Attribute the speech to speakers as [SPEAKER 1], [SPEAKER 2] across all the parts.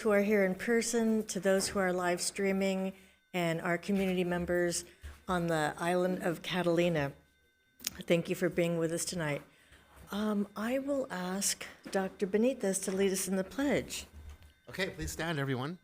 [SPEAKER 1] who are here in person, to those who are live streaming, and our community members on the island of Catalina. Thank you for being with us tonight. I will ask Dr. Benitez to lead us in the pledge.
[SPEAKER 2] Okay, please stand, everyone.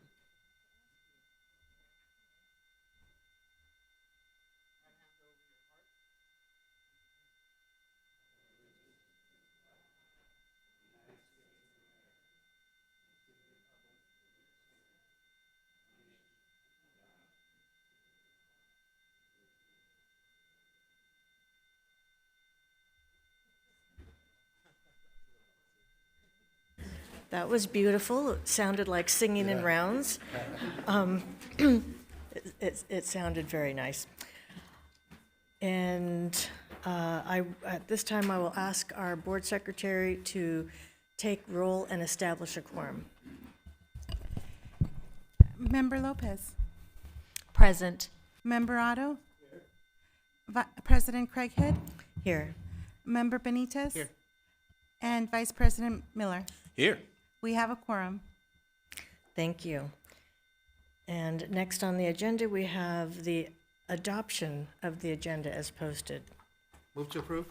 [SPEAKER 1] That was beautiful. It sounded like singing in rounds. It sounded very nice. And at this time, I will ask our board secretary to take roll and establish a quorum.
[SPEAKER 3] Member Lopez.
[SPEAKER 4] Present.
[SPEAKER 3] Member Otto. President Craighead.
[SPEAKER 1] Here.
[SPEAKER 3] Member Benitez.
[SPEAKER 2] Here.
[SPEAKER 3] And Vice President Miller.
[SPEAKER 5] Here.
[SPEAKER 3] We have a quorum.
[SPEAKER 1] Thank you. And next on the agenda, we have the adoption of the agenda as posted.
[SPEAKER 2] Move to approve.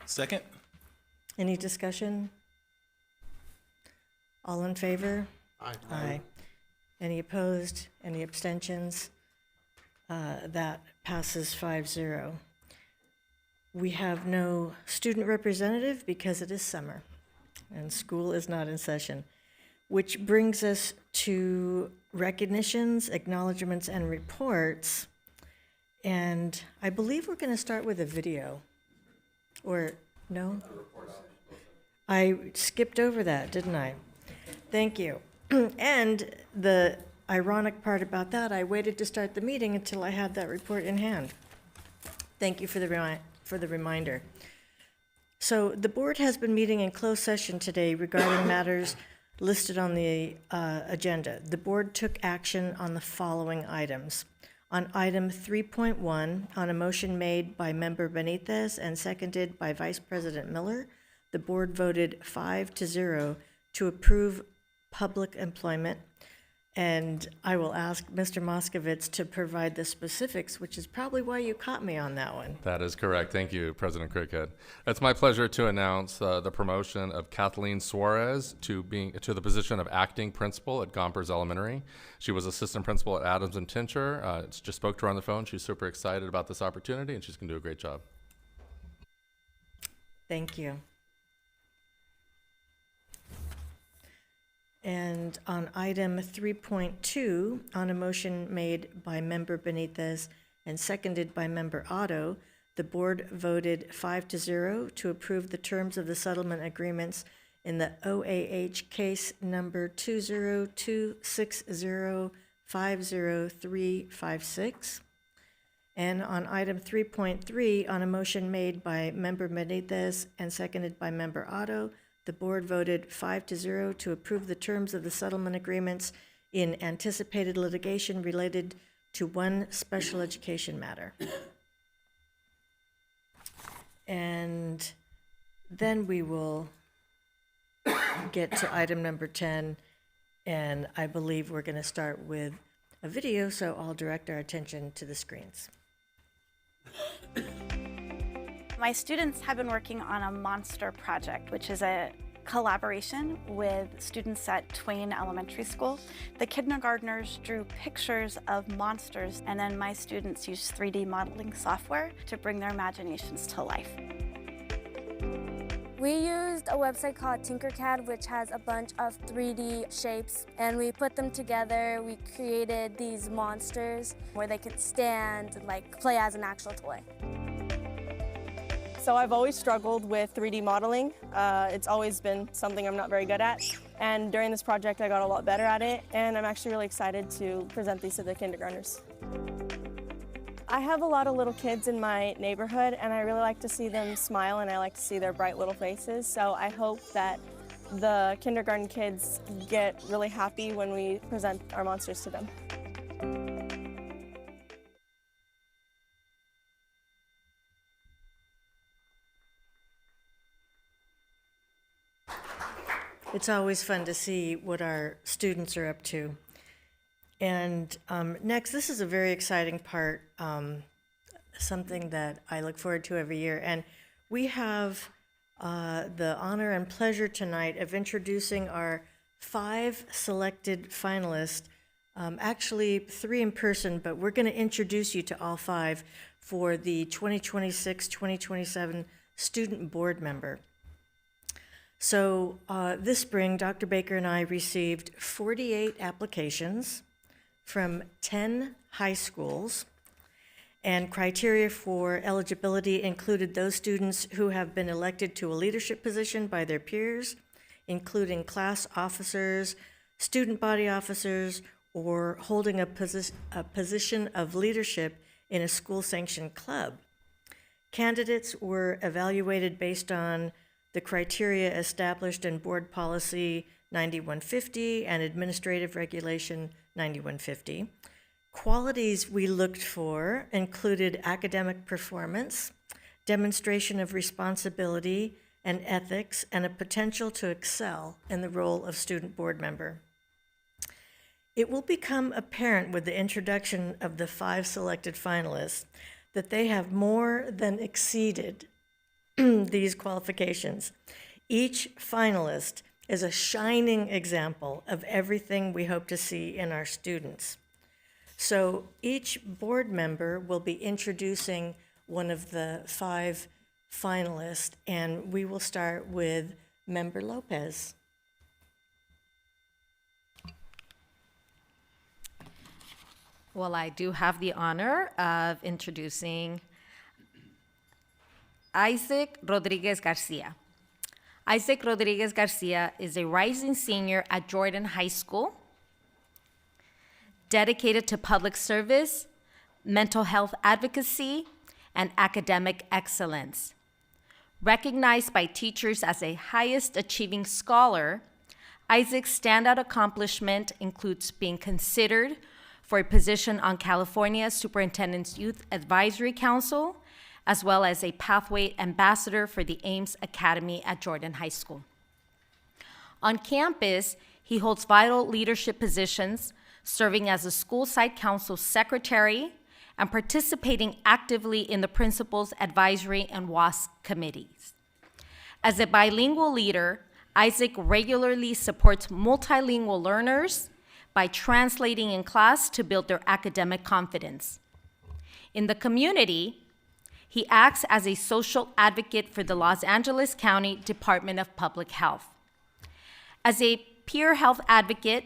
[SPEAKER 5] Second.
[SPEAKER 1] Any discussion? All in favor?
[SPEAKER 2] Aye.
[SPEAKER 1] Aye. Any opposed? Any abstentions? That passes 5-0. We have no student representative because it is summer and school is not in session, which brings us to recognitions, acknowledgements, and reports. And I believe we're going to start with a video. Or no? I skipped over that, didn't I? Thank you. And the ironic part about that, I waited to start the meeting until I had that report in hand. Thank you for the reminder. So the board has been meeting in closed session today regarding matters listed on the agenda. The board took action on the following items. On item 3.1, on a motion made by Member Benitez and seconded by Vice President Miller, the board voted 5-0 to approve public employment. And I will ask Mr. Moskovitz to provide the specifics, which is probably why you caught me on that one.
[SPEAKER 6] That is correct. Thank you, President Cricket. It's my pleasure to announce the promotion of Kathleen Suarez to the position of acting principal at Gompers Elementary. She was assistant principal at Adams and Tincher. Just spoke to her on the phone. She's super excited about this opportunity, and she's going to do a great job.
[SPEAKER 1] Thank you. And on item 3.2, on a motion made by Member Benitez and seconded by Member Otto, the board voted 5-0 to approve the terms of the settlement agreements in the OAH case number 20260503556. And on item 3.3, on a motion made by Member Benitez and seconded by Member Otto, the board voted 5-0 to approve the terms of the settlement agreements in anticipated litigation related to one special education matter. And then we will get to item number 10, and I believe we're going to start with a video, so I'll direct our attention to the screens.
[SPEAKER 7] My students have been working on a monster project, which is a collaboration with students at Twain Elementary School. The kindergartners drew pictures of monsters, and then my students used 3D modeling software to bring their imaginations to life.
[SPEAKER 8] We used a website called Tinkercad, which has a bunch of 3D shapes, and we put them together. We created these monsters where they could stand and play as an actual toy.
[SPEAKER 9] So I've always struggled with 3D modeling. It's always been something I'm not very good at. And during this project, I got a lot better at it, and I'm actually really excited to present these to the kindergartners. I have a lot of little kids in my neighborhood, and I really like to see them smile, and I like to see their bright little faces. So I hope that the kindergarten kids get really happy when we present our monsters to them.
[SPEAKER 1] It's always fun to see what our students are up to. And next, this is a very exciting part, something that I look forward to every year. And we have the honor and pleasure tonight of introducing our 5 selected finalists, actually 3 in person, but we're going to introduce you to all 5 for the 2026-2027 Student Board Member. So this spring, Dr. Baker and I received 48 applications from 10 high schools, and criteria for eligibility included those students who have been elected to a leadership position by their peers, including class officers, student body officers, or holding a position of leadership in a school-sanctioned club. Candidates were evaluated based on the criteria established in Board Policy 9150 and Administrative Regulation 9150. Qualities we looked for included academic performance, demonstration of responsibility and ethics, and a potential to excel in the role of student board member. It will become apparent with the introduction of the 5 selected finalists that they have more than exceeded these qualifications. Each finalist is a shining example of everything we hope to see in our students. So each board member will be introducing one of the 5 finalists, and we will start with Member Lopez.
[SPEAKER 4] Well, I do have the honor of introducing Isaac Rodriguez Garcia. Isaac Rodriguez Garcia is a rising senior at Jordan High School, dedicated to public service, mental health advocacy, and academic excellence. Recognized by teachers as a highest achieving scholar, Isaac's standout accomplishment includes being considered for a position on California's Superintendent's Youth Advisory Council, as well as a Pathway Ambassador for the Ames Academy at Jordan High School. On campus, he holds vital leadership positions, serving as a school site council secretary and participating actively in the principal's advisory and WASC committees. As a bilingual leader, Isaac regularly supports multilingual learners by translating in class to build their academic confidence. In the community, he acts as a social advocate for the Los Angeles County Department of Public Health. As a peer health advocate,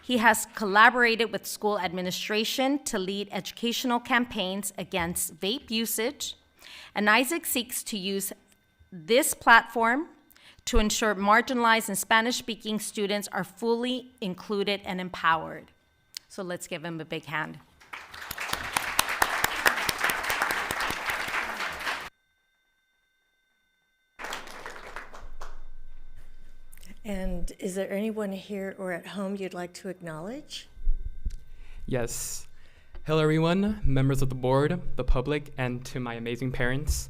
[SPEAKER 4] he has collaborated with school administration to lead educational campaigns against vape usage, and Isaac seeks to use this platform to ensure marginalized and Spanish-speaking students are fully included and empowered. So let's give him a big hand.
[SPEAKER 1] And is there anyone here or at home you'd like to acknowledge?
[SPEAKER 5] Yes. Hello, everyone, members of the board, the public, and to my amazing parents.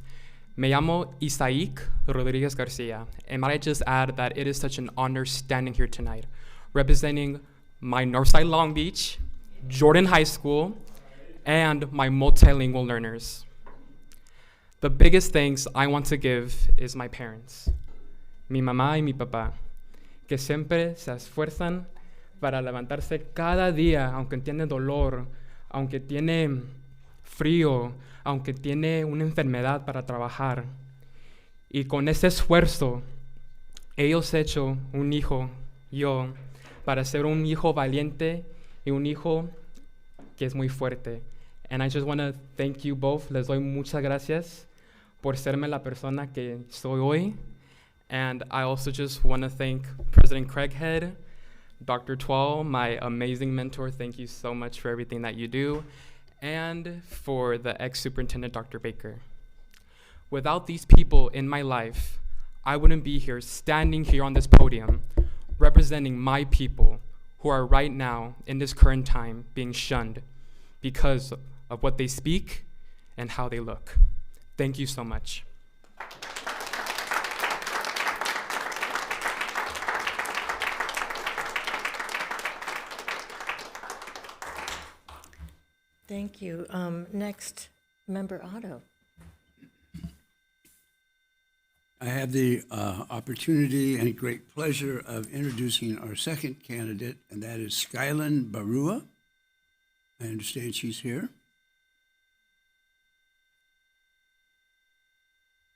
[SPEAKER 5] Me llamo Isaac Rodriguez Garcia, and might I just add that it is such an honor standing here tonight, representing my Northside Long Beach, Jordan High School, and my multilingual learners. The biggest thanks I want to give is my parents, mi mamá y mi papá, que siempre se esfuerzan para levantarse cada día, aunque tiene dolor, aunque tiene frío, aunque tiene una enfermedad para trabajar. Y con ese esfuerzo, ellos han hecho un hijo, yo, para ser un hijo valiente y un hijo que es muy fuerte. And I just want to thank you both. Les doy muchas gracias por serme la persona que soy hoy. And I also just want to thank President Craighead, Dr. Twall, my amazing mentor. Thank you so much for everything that you do. And for the ex-superintendent, Dr. Baker. Without these people in my life, I wouldn't be here, standing here on this podium, representing my people who are right now, in this current time, being shunned because of what they speak and how they look. Thank you so much.
[SPEAKER 1] Thank you. Next, Member Otto.
[SPEAKER 10] I have the opportunity and great pleasure of introducing our second candidate, and that is Skyland Barua. I understand she's here.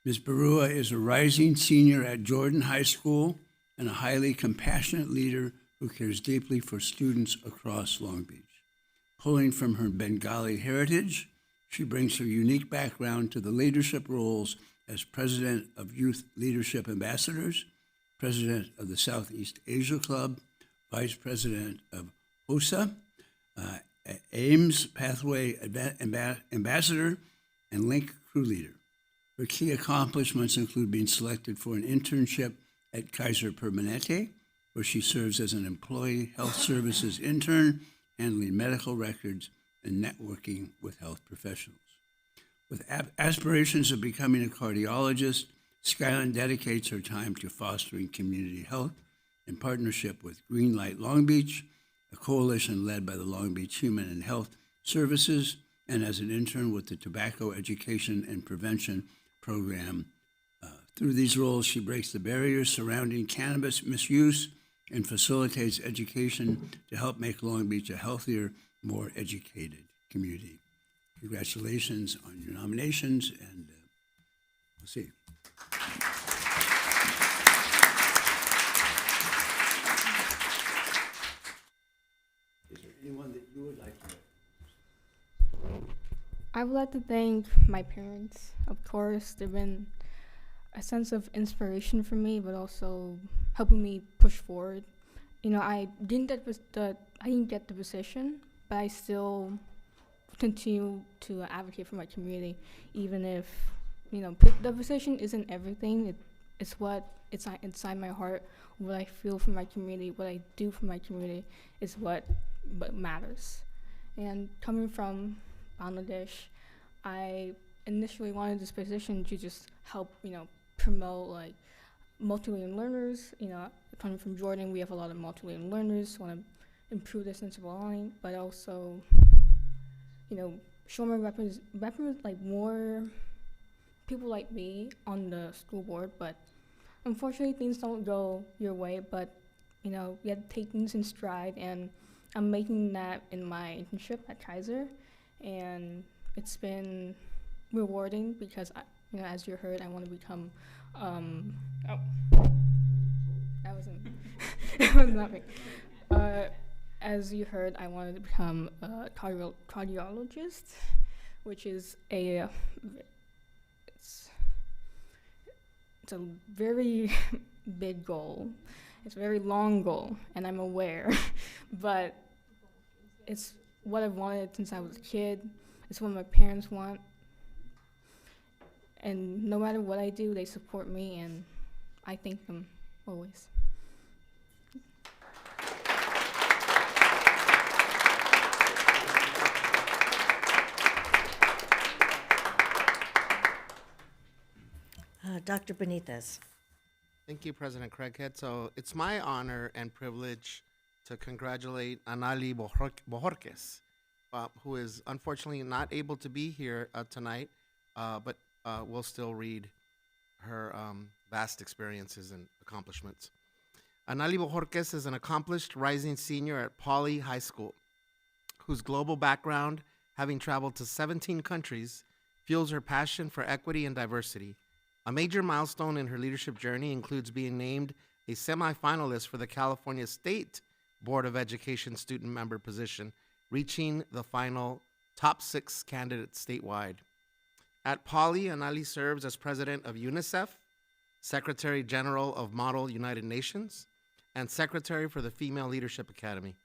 [SPEAKER 10] Ms. Barua is a rising senior at Jordan High School and a highly compassionate leader who cares deeply for students across Long Beach. Pulling from her Bengali heritage, she brings her unique background to the leadership roles as President of Youth Leadership Ambassadors, President of the Southeast Asia Club, Vice President of HOSA, AIMS Pathway Ambassador, and Link Crew Leader. Her key accomplishments include being selected for an internship at Kaiser Permanente, where she serves as an employee health services intern, handling medical records and networking with health professionals. With aspirations of becoming a cardiologist, Skyland dedicates her time to fostering community health in partnership with Green Light Long Beach, a coalition led by the Long Beach Human and Health Services, and as an intern with the Tobacco Education and Prevention Program. Through these roles, she breaks the barriers surrounding cannabis misuse and facilitates education to help make Long Beach a healthier, more educated community. Congratulations on your nominations, and we'll see. Is there anyone that you would like to?
[SPEAKER 11] I would like to thank my parents. Of course, they've been a sense of inspiration for me, but also helping me push forward. You know, I didn't get the position, but I still continue to advocate for my community, even if, you know, the position isn't everything. It's what it's inside my heart. What I feel for my community, what I do for my community, is what matters. And coming from Bangladesh, I initially wanted this position to just help, you know, promote like multilingual learners. You know, coming from Jordan, we have a lot of multilingual learners. Want to improve their sense of belonging, but also, you know, show more like more people like me on the school board. But unfortunately, things don't go your way. But you know, you have to take things in stride, and I'm making that in my internship at Kaiser, and it's been rewarding because, you know, as you heard, I want to become, that wasn't, it was not me. As you heard, I wanted to become a cardiologist, which is it's a very big goal. It's a very long goal, and I'm aware, but it's what I've wanted since I was a kid. It's what my parents want. And no matter what I do, they support me, and I thank them always.
[SPEAKER 1] Dr. Benitez.
[SPEAKER 2] Thank you, President Craighead. So it's my honor and privilege to congratulate Anali Bojorquez, who is unfortunately not able to be here tonight, but will still read her vast experiences and accomplishments. Anali Bojorquez is an accomplished rising senior at Pauley High School, whose global background, having traveled to 17 countries, fuels her passion for equity and diversity. A major milestone in her leadership journey includes being named a semifinalist for the California State Board of Education student member position, reaching the final top 6 candidates statewide. At Pauley, Anali serves as president of UNICEF, Secretary General of Model United Nations, and Secretary for the Female Leadership Academy.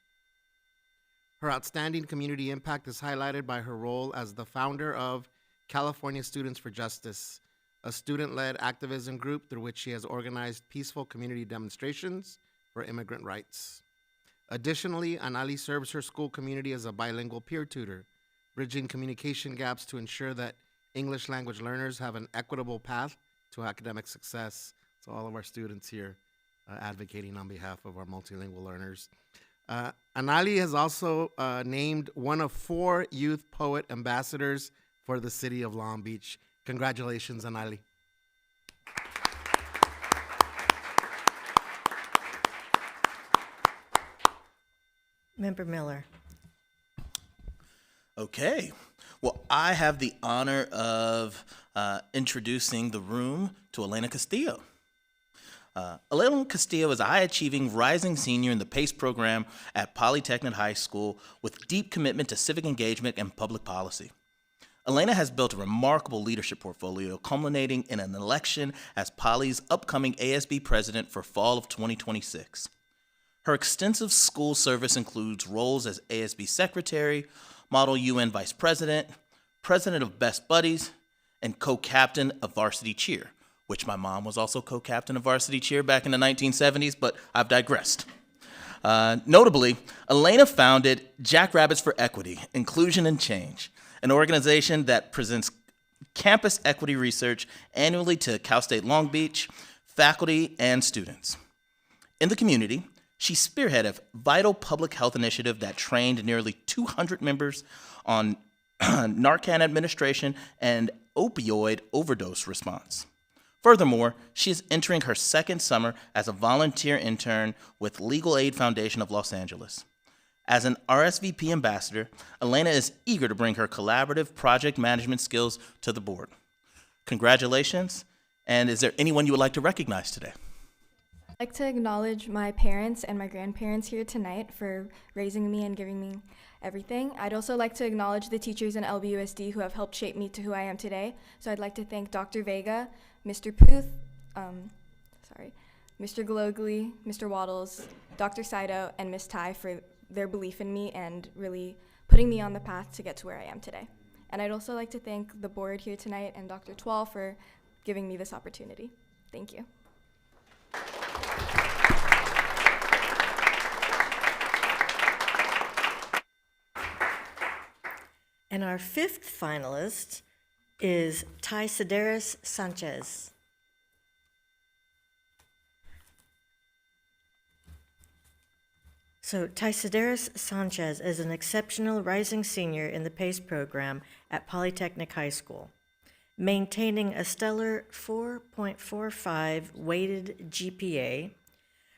[SPEAKER 2] Her outstanding community impact is highlighted by her role as the founder of California Students for Justice, a student-led activism group through which she has organized peaceful community demonstrations for immigrant rights. Additionally, Anali serves her school community as a bilingual peer tutor, bridging communication gaps to ensure that English language learners have an equitable path to academic success. So all of our students here advocating on behalf of our multilingual learners. Anali has also named one of 4 Youth Poet Ambassadors for the city of Long Beach. Congratulations, Anali.
[SPEAKER 1] Member Miller.
[SPEAKER 12] Okay. Well, I have the honor of introducing the room to Elena Castillo. Elena Castillo is a high-achieving rising senior in the PACE program at Polytechnic High School with deep commitment to civic engagement and public policy. Elena has built a remarkable leadership portfolio, culminating in an election as Poly's upcoming ASB president for fall of 2026. Her extensive school service includes roles as ASB secretary, Model UN vice president, president of Best Buddies, and co-captain of varsity cheer, which my mom was also co-captain of varsity cheer back in the 1970s, but I've digressed. Notably, Elena founded Jackrabbits for Equity, Inclusion and Change, an organization that presents campus equity research annually to Cal State Long Beach, faculty, and students. In the community, she spearheaded a vital public health initiative that trained nearly 200 members on Narcan administration and opioid overdose response. Furthermore, she is entering her second summer as a volunteer intern with Legal Aid Foundation of Los Angeles. As an RSVP ambassador, Elena is eager to bring her collaborative project management skills to the board. Congratulations, and is there anyone you would like to recognize today?
[SPEAKER 13] I'd like to acknowledge my parents and my grandparents here tonight for raising me and giving me everything. I'd also like to acknowledge the teachers in LBUSD who have helped shape me to who I am today. So I'd like to thank Dr. Vega, Mr. Puth, Mr. Glogly, Mr. Waddles, Dr. Saito, and Ms. Tai for their belief in me and really putting me on the path to get to where I am today. And I'd also like to thank the board here tonight and Dr. Twall for giving me this opportunity. Thank you.
[SPEAKER 1] And our 5th finalist is Ty Sedaris Sanchez. So Ty Sedaris Sanchez is an exceptional rising senior in the PACE program at Polytechnic High School, maintaining a stellar 4.45 weighted GPA,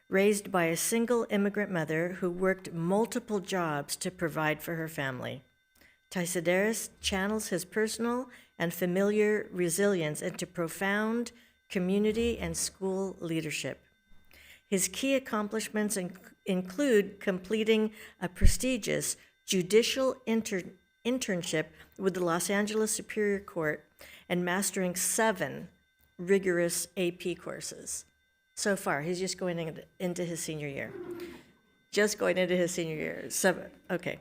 [SPEAKER 1] raised by a single immigrant mother who worked multiple jobs to provide for her family. Ty Sedaris channels his personal and familiar resilience into profound community and school leadership. His key accomplishments include completing a prestigious judicial internship with the Los Angeles Superior Court and mastering 7 rigorous AP courses. So far, he's just going into his senior year. Just going into his senior year. 7, okay.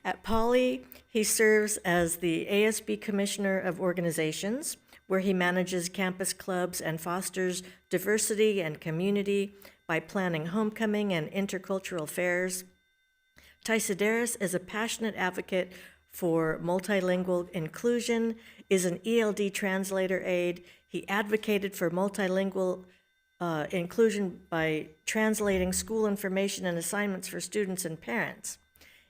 [SPEAKER 1] At Poly, he serves as the ASB Commissioner of Organizations, where he manages campus clubs and fosters diversity and community by planning homecoming and intercultural fairs. Ty Sedaris is a passionate advocate for multilingual inclusion, is an ELD translator aide. He advocated for multilingual inclusion by translating school information and assignments for students and parents.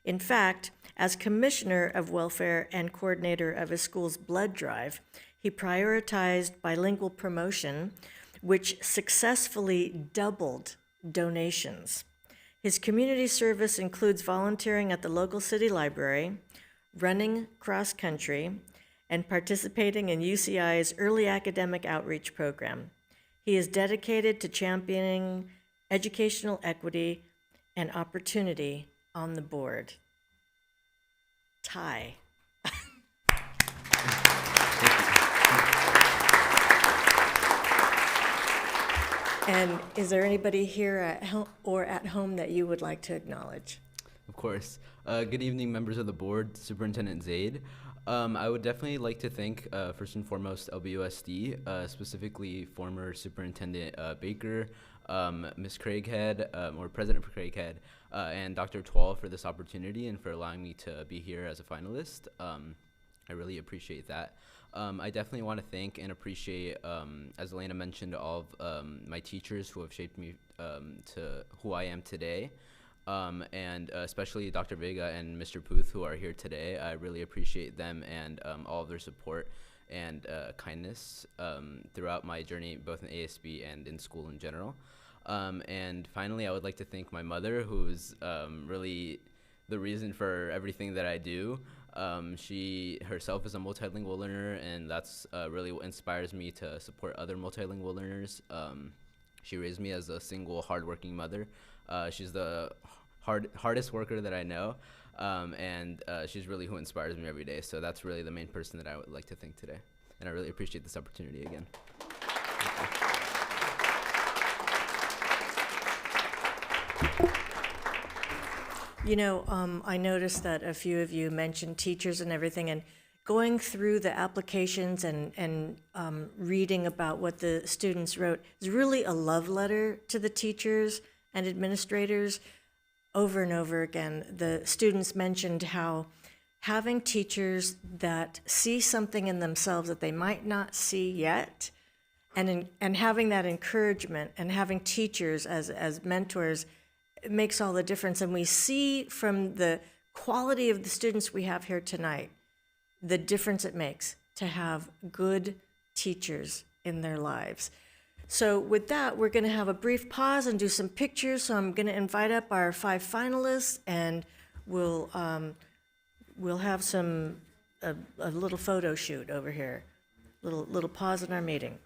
[SPEAKER 1] In fact, as Commissioner of Welfare and coordinator of his school's blood drive, he prioritized bilingual promotion, which successfully doubled donations. His community service includes volunteering at the local city library, running cross-country, and participating in UCI's early academic outreach program. He is dedicated to championing educational equity and opportunity on the board. Ty. And is there anybody here at home or at home that you would like to acknowledge?
[SPEAKER 14] Of course. Good evening, members of the board, Superintendent Zaid. I would definitely like to thank, first and foremost, LBUSD, specifically former Superintendent Baker, Ms. Craighead, or President Craighead, and Dr. Twall for this opportunity and for allowing me to be here as a finalist. I really appreciate that. I definitely want to thank and appreciate, as Elena mentioned, all of my teachers who have shaped me to who I am today. and especially Dr. Vega and Mr. Puth, who are here today. I really appreciate them and all of their support and kindness throughout my journey, both in ASB and in school in general. And finally, I would like to thank my mother, who's really the reason for everything that I do. She herself is a multilingual learner, and that's really what inspires me to support other multilingual learners. She raised me as a single, hardworking mother. She's the hardest worker that I know, and she's really who inspires me every day. So that's really the main person that I would like to thank today. And I really appreciate this opportunity again.
[SPEAKER 1] You know, I noticed that a few of you mentioned teachers and everything, and going through the applications and reading about what the students wrote is really a love letter to the teachers and administrators. Over and over again, the students mentioned how having teachers that see something in themselves that they might not see yet, and having that encouragement, and having teachers as mentors, it makes all the difference. And we see from the quality of the students we have here tonight, the difference it makes to have good teachers in their lives. So with that, we're going to have a brief pause and do some pictures. So I'm going to invite up our 5 finalists, and we'll have a little photo shoot over here. Little pause in our meeting.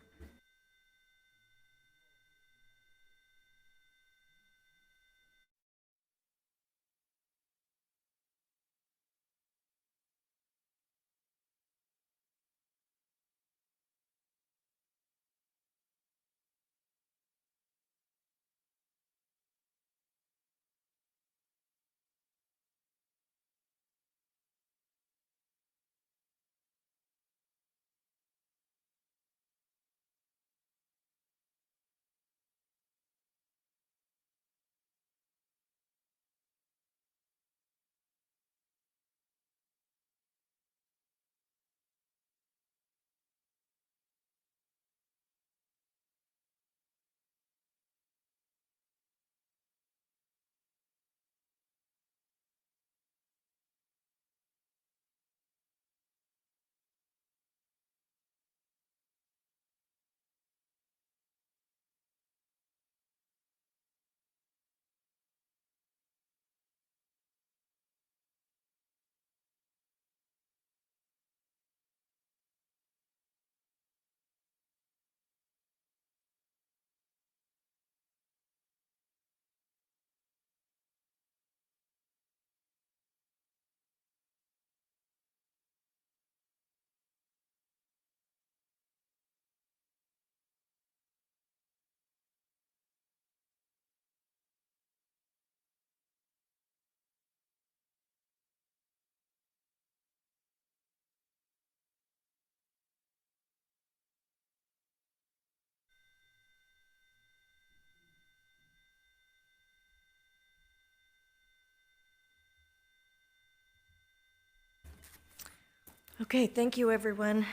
[SPEAKER 1] Okay, thank you, everyone.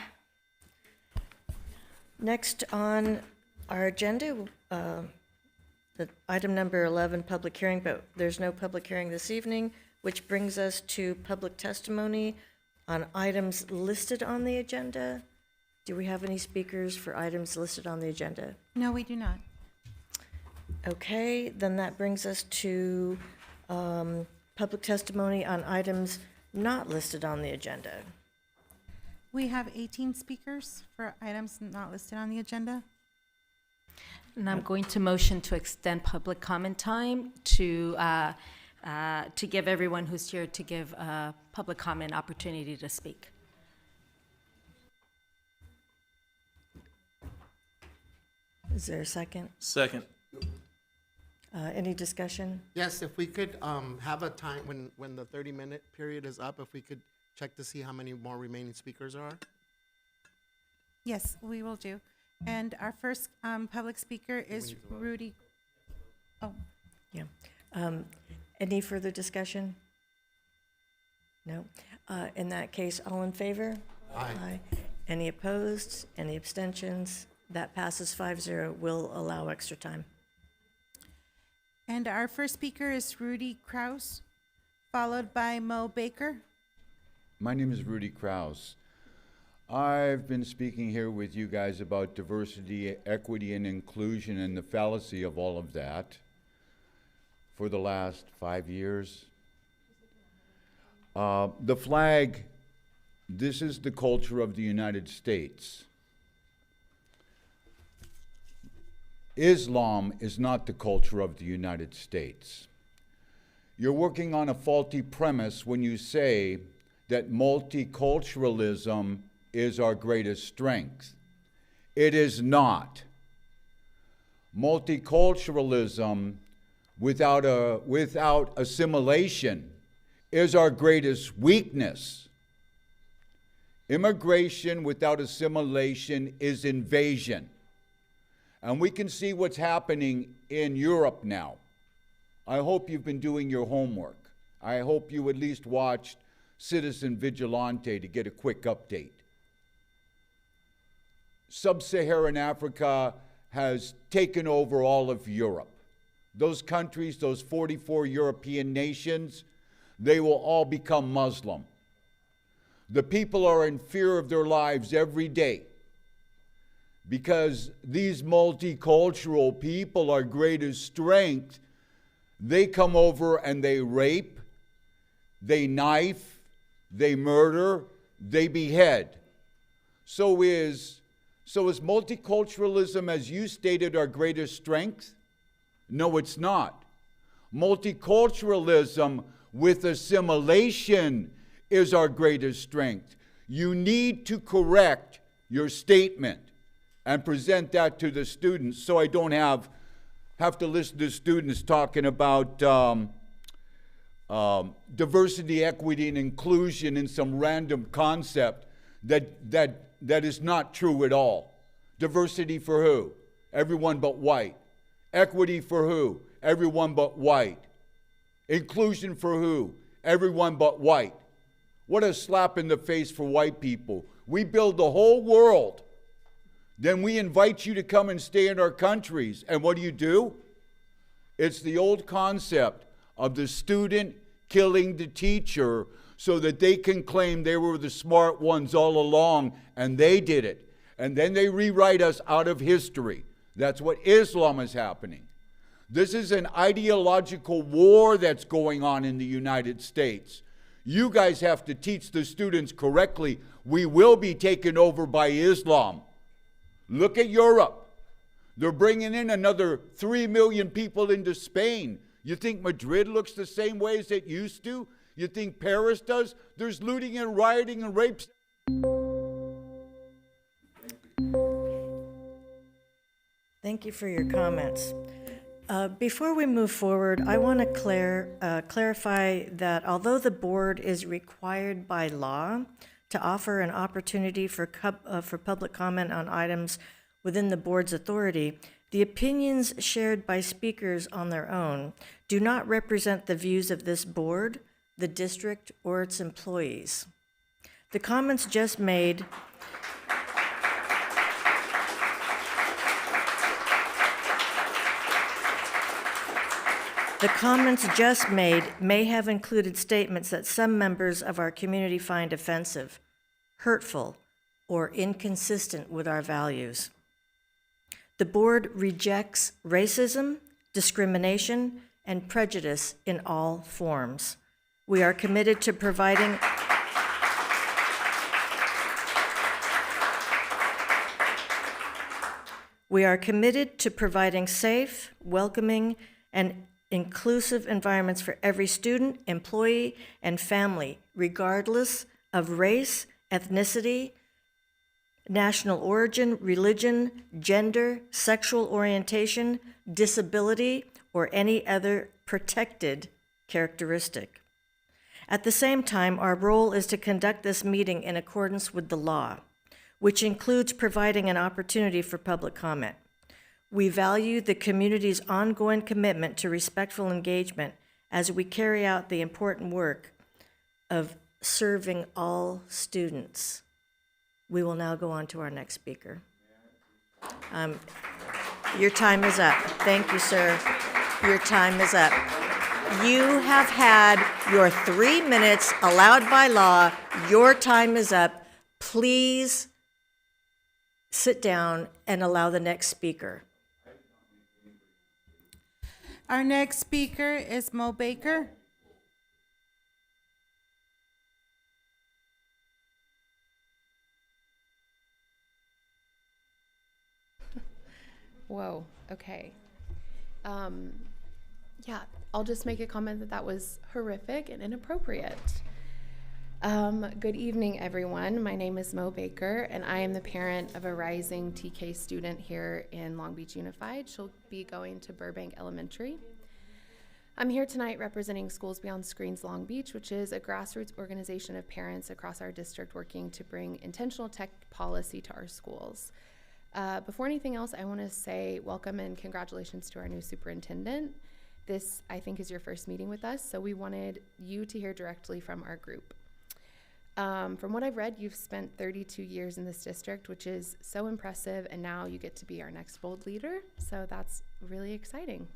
[SPEAKER 1] Next on our agenda, the item number 11, public hearing, but there's no public hearing this evening, which brings us to public testimony on items listed on the agenda. Do we have any speakers for items listed on the agenda?
[SPEAKER 3] No, we do not.
[SPEAKER 1] Okay, then that brings us to public testimony on items not listed on the agenda.
[SPEAKER 3] We have 18 speakers for items not listed on the agenda.
[SPEAKER 4] And I'm going to motion to extend public comment time to give everyone who's here to give a public comment opportunity to speak.
[SPEAKER 1] Is there a second?
[SPEAKER 12] Second.
[SPEAKER 1] Any discussion?
[SPEAKER 2] Yes, if we could have a time when the 30-minute period is up, if we could check to see how many more remaining speakers are.
[SPEAKER 3] Yes, we will do. And our first public speaker is Rudy. Oh,
[SPEAKER 1] Yeah. Any further discussion? No? In that case, all in favor?
[SPEAKER 2] Aye.
[SPEAKER 1] Any opposed? Any abstentions? That passes 5-0. We'll allow extra time.
[SPEAKER 3] And our first speaker is Rudy Kraus, followed by Mo Baker.
[SPEAKER 15] My name is Rudy Kraus. I've been speaking here with you guys about diversity, equity, and inclusion and the fallacy of all of that for the last 5 years. The flag, this is the culture of the United States. Islam is not the culture of the United States. You're working on a faulty premise when you say that multiculturalism is our greatest strength. It is not. Multiculturalism without assimilation is our greatest weakness. Immigration without assimilation is invasion. And we can see what's happening in Europe now. I hope you've been doing your homework. I hope you at least watched Citizen Vigilante to get a quick update. Sub-Saharan Africa has taken over all of Europe. Those countries, those 44 European nations, they will all become Muslim. The people are in fear of their lives every day because these multicultural people, our greatest strength, they come over and they rape, they knife, they murder, they behead. So is multiculturalism, as you stated, our greatest strength? No, it's not. Multiculturalism with assimilation is our greatest strength. You need to correct your statement and present that to the students so I don't have to listen to students talking about diversity, equity, and inclusion in some random concept that is not true at all. Diversity for who? Everyone but white. Equity for who? Everyone but white. Inclusion for who? Everyone but white. What a slap in the face for white people. We build the whole world. Then we invite you to come and stay in our countries. And what do? It's the old concept of the student killing the teacher so that they can claim they were the smart ones all along, and they did it. And then they rewrite us out of history. That's what Islam is happening. This is an ideological war that's going on in the United States. You guys have to teach the students correctly. We will be taken over by Islam. Look at Europe. They're bringing in another 3 million people into Spain. You think Madrid looks the same way as it used to? You think Paris does? There's looting and rioting and rapes.
[SPEAKER 1] Thank you for your comments. Before we move forward, I want to clarify that although the board is required by law to offer an opportunity for public comment on items within the board's authority, the opinions shared by speakers on their own do not represent the views of this board, the district, or its employees. The comments just made may have included statements that some members of our community find offensive, hurtful, or inconsistent with our values. The board rejects racism, discrimination, and prejudice in all forms. We are committed to providing safe, welcoming, and inclusive environments for every student, employee, and family, regardless of race, ethnicity, national origin, religion, gender, sexual orientation, disability, or any other protected characteristic. At the same time, our role is to conduct this meeting in accordance with the law, which includes providing an opportunity for public comment. We value the community's ongoing commitment to respectful engagement as we carry out the important work of serving all students. We will now go on to our next speaker. Your time is up. Thank you, sir. Your time is up. You have had your 3 minutes allowed by law. Your time is up. Please sit down and allow the next speaker.
[SPEAKER 3] Our next speaker is Mo Baker.
[SPEAKER 16] Whoa, okay. Yeah, I'll just make a comment that was horrific and inappropriate. Good evening, everyone. My name is Mo Baker, and I am the parent of a rising TK student here in Long Beach Unified. She'll be going to Burbank Elementary. I'm here tonight representing Schools Beyond Screens Long Beach, which is a grassroots organization of parents across our district working to bring intentional tech policy to our schools. Before anything else, I want to say welcome and congratulations to our new superintendent. This, I think, is your first meeting with us, so we wanted you to hear directly from our group. From what I've read, you've spent 32 years in this district, which is so impressive, and now you get to be our next bold leader, so that's really exciting.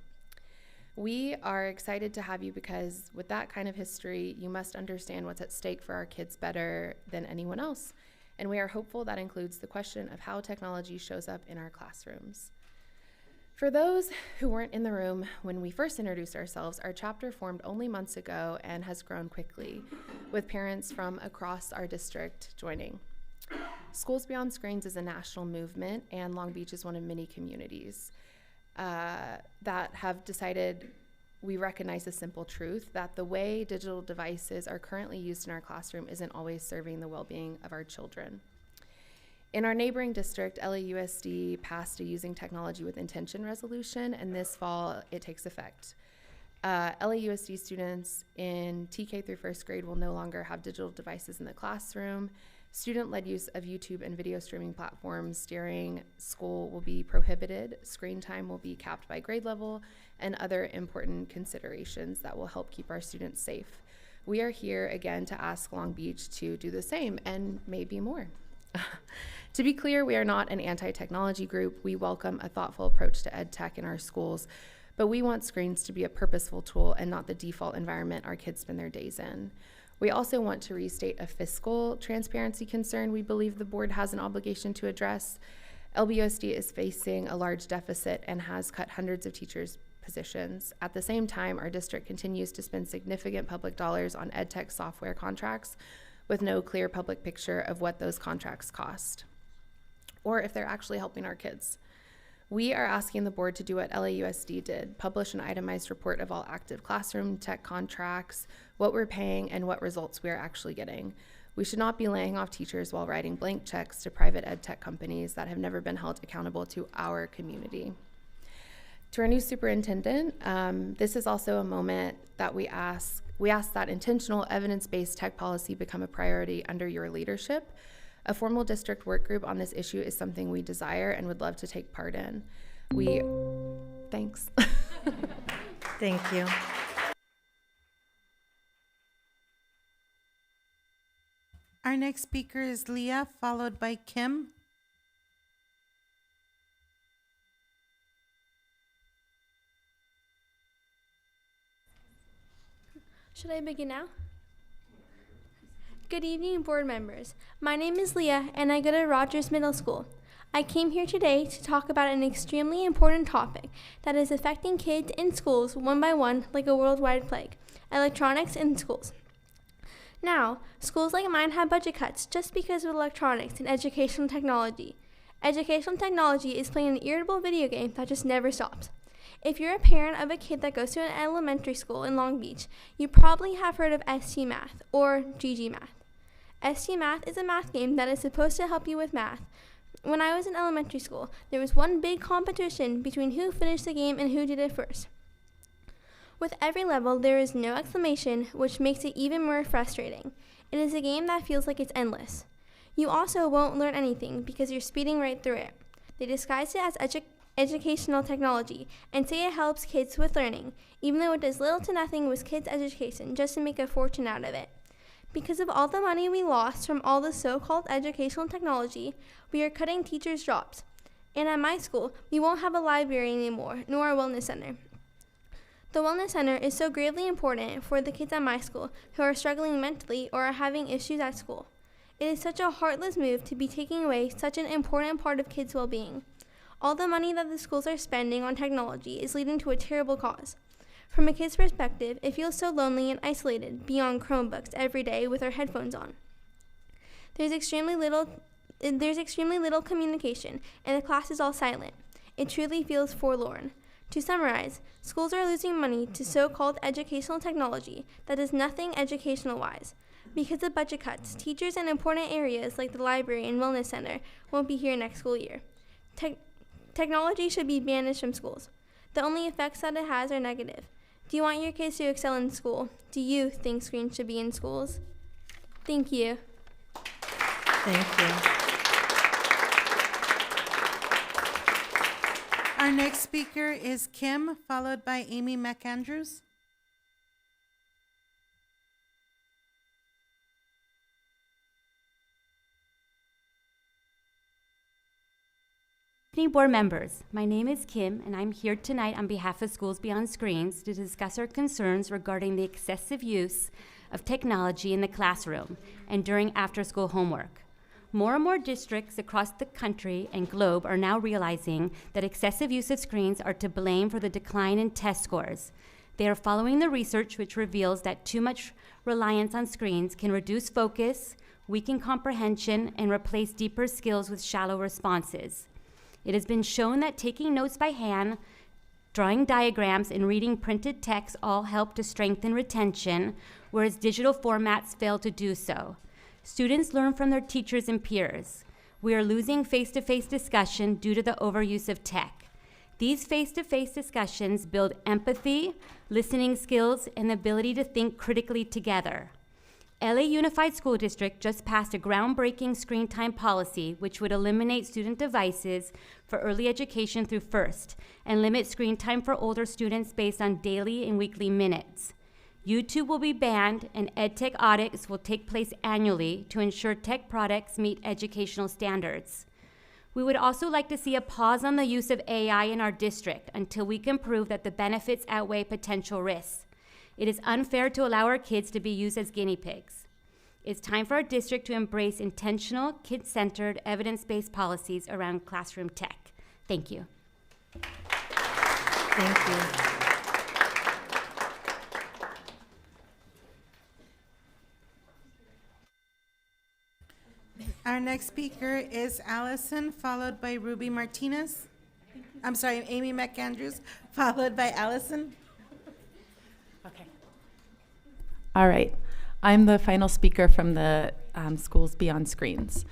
[SPEAKER 16] We are excited to have you because with that kind of history, you must understand what's at stake for our kids better than anyone else. And we are hopeful that includes the question of how technology shows up in our classrooms. For those who weren't in the room when we first introduced ourselves, our chapter formed only months ago and has grown quickly, with parents from across our district joining. Schools Beyond Screens is a national movement, and Long Beach is one of many communities that have decided we recognize the simple truth that the way digital devices are currently used in our classroom isn't always serving the well-being of our children. In our neighboring district, LBUSD passed a Using Technology with Intention resolution, and this fall it takes effect. LBUSD students in TK through first grade will no longer have digital devices in the classroom. Student-led use of YouTube and video streaming platforms during school will be prohibited. Screen time will be capped by grade level and other important considerations that will help keep our students safe. We are here again to ask Long Beach to do the same and maybe more. To be clear, we are not an anti-technology group. We welcome a thoughtful approach to ed tech in our schools, but we want screens to be a purposeful tool and not the default environment our kids spend their days in. We also want to restate a fiscal transparency concern we believe the board has an obligation to address. LBUSD is facing a large deficit and has cut hundreds of teachers' positions. At the same time, our district continues to spend significant public dollars on ed tech software contracts with no clear public picture of what those contracts cost or if they're actually helping our kids. We are asking the board to do what LAUSD did, publish an itemized report of all active classroom tech contracts, what we're paying, and what results we are actually getting. We should not be laying off teachers while writing blank checks to private ed tech companies that have never been held accountable to our community. To our new superintendent, this is also a moment that we ask that intentional evidence-based tech policy become a priority under your leadership. A formal district work group on this issue is something we desire and would love to take part in. Thanks.
[SPEAKER 1] Thank you.
[SPEAKER 3] Our next speaker is Leah, followed by Kim.
[SPEAKER 8] Should I begin now? Good evening, board members. My name is Leah, and I go to Rogers Middle School. I came here today to talk about an extremely important topic that is affecting kids in schools one by one like a worldwide plague: electronics in schools. Now, schools like mine have budget cuts just because of electronics and educational technology. Educational technology is playing an irritable video game that just never stops. If you're a parent of a kid that goes to an elementary school in Long Beach, you probably have heard of ST Math or GG Math. ST Math is a math game that is supposed to help you with math. When I was in elementary school, there was one big competition between who finished the game and who did it first. With every level, there is no exclamation, which makes it even more frustrating. It is a game that feels like it's endless. You also won't learn anything because you're speeding right through it. They disguise it as educational technology and say it helps kids with learning, even though it does little to nothing with kids' education just to make a fortune out of it. Because of all the money we lost from all the so-called educational technology, we are cutting teachers' jobs. And at my school, we won't have a library anymore, nor a wellness center.
[SPEAKER 17] The Wellness Center is so gravely important for the kids at my school who are struggling mentally or are having issues at school. It is such a heartless move to be taking away such an important part of kids' well-being. All the money that the schools are spending on technology is leading to a terrible cause. From a kid's perspective, it feels so lonely and isolated beyond Chromebooks every day with our headphones on. There's extremely little communication, and the class is all silent. It truly feels forlorn. To summarize, schools are losing money to so-called educational technology that is nothing educational-wise. Because of budget cuts, teachers in important areas like the library and wellness center won't be here next school year. Technology should be banished from schools. The only effects that it has are negative. Do you want your kids to excel in school? Do you think screens should be in schools? Thank you.
[SPEAKER 1] Thank you.
[SPEAKER 3] Our next speaker is Kim, followed by Amy McAndrews.
[SPEAKER 18] Good evening, board members. My name is Kim, and I'm here tonight on behalf of Schools Beyond Screens to discuss our concerns regarding the excessive use of technology in the classroom and during after-school homework. More and more districts across the country and globe are now realizing that excessive use of screens are to blame for the decline in test scores. They are following the research which reveals that too much reliance on screens can reduce focus, weaken comprehension, and replace deeper skills with shallow responses. It has been shown that taking notes by hand, drawing diagrams, and reading printed text all help to strengthen retention, whereas digital formats fail to do so. Students learn from their teachers and peers. We are losing face-to-face discussion due to the overuse of tech. These face-to-face discussions build empathy, listening skills, and the ability to think critically together. LA Unified School District just passed a groundbreaking screen time policy which would eliminate student devices for early education through FIRST and limit screen time for older students based on daily and weekly minutes. YouTube will be banned, and EdTech audits will take place annually to ensure tech products meet educational standards. We would also like to see a pause on the use of AI in our district until we can prove that the benefits outweigh potential risks. It is unfair to allow our kids to be used as guinea pigs. It's time for our district to embrace intentional, kid-centered, evidence-based policies around classroom tech. Thank you.
[SPEAKER 1] Thank you.
[SPEAKER 3] Our next speaker is Allison, followed by Ruby Martinez. I'm sorry, Amy McAndrews, followed by Allison.
[SPEAKER 16] Okay. All right. I'm the final speaker from the Schools Beyond Screens.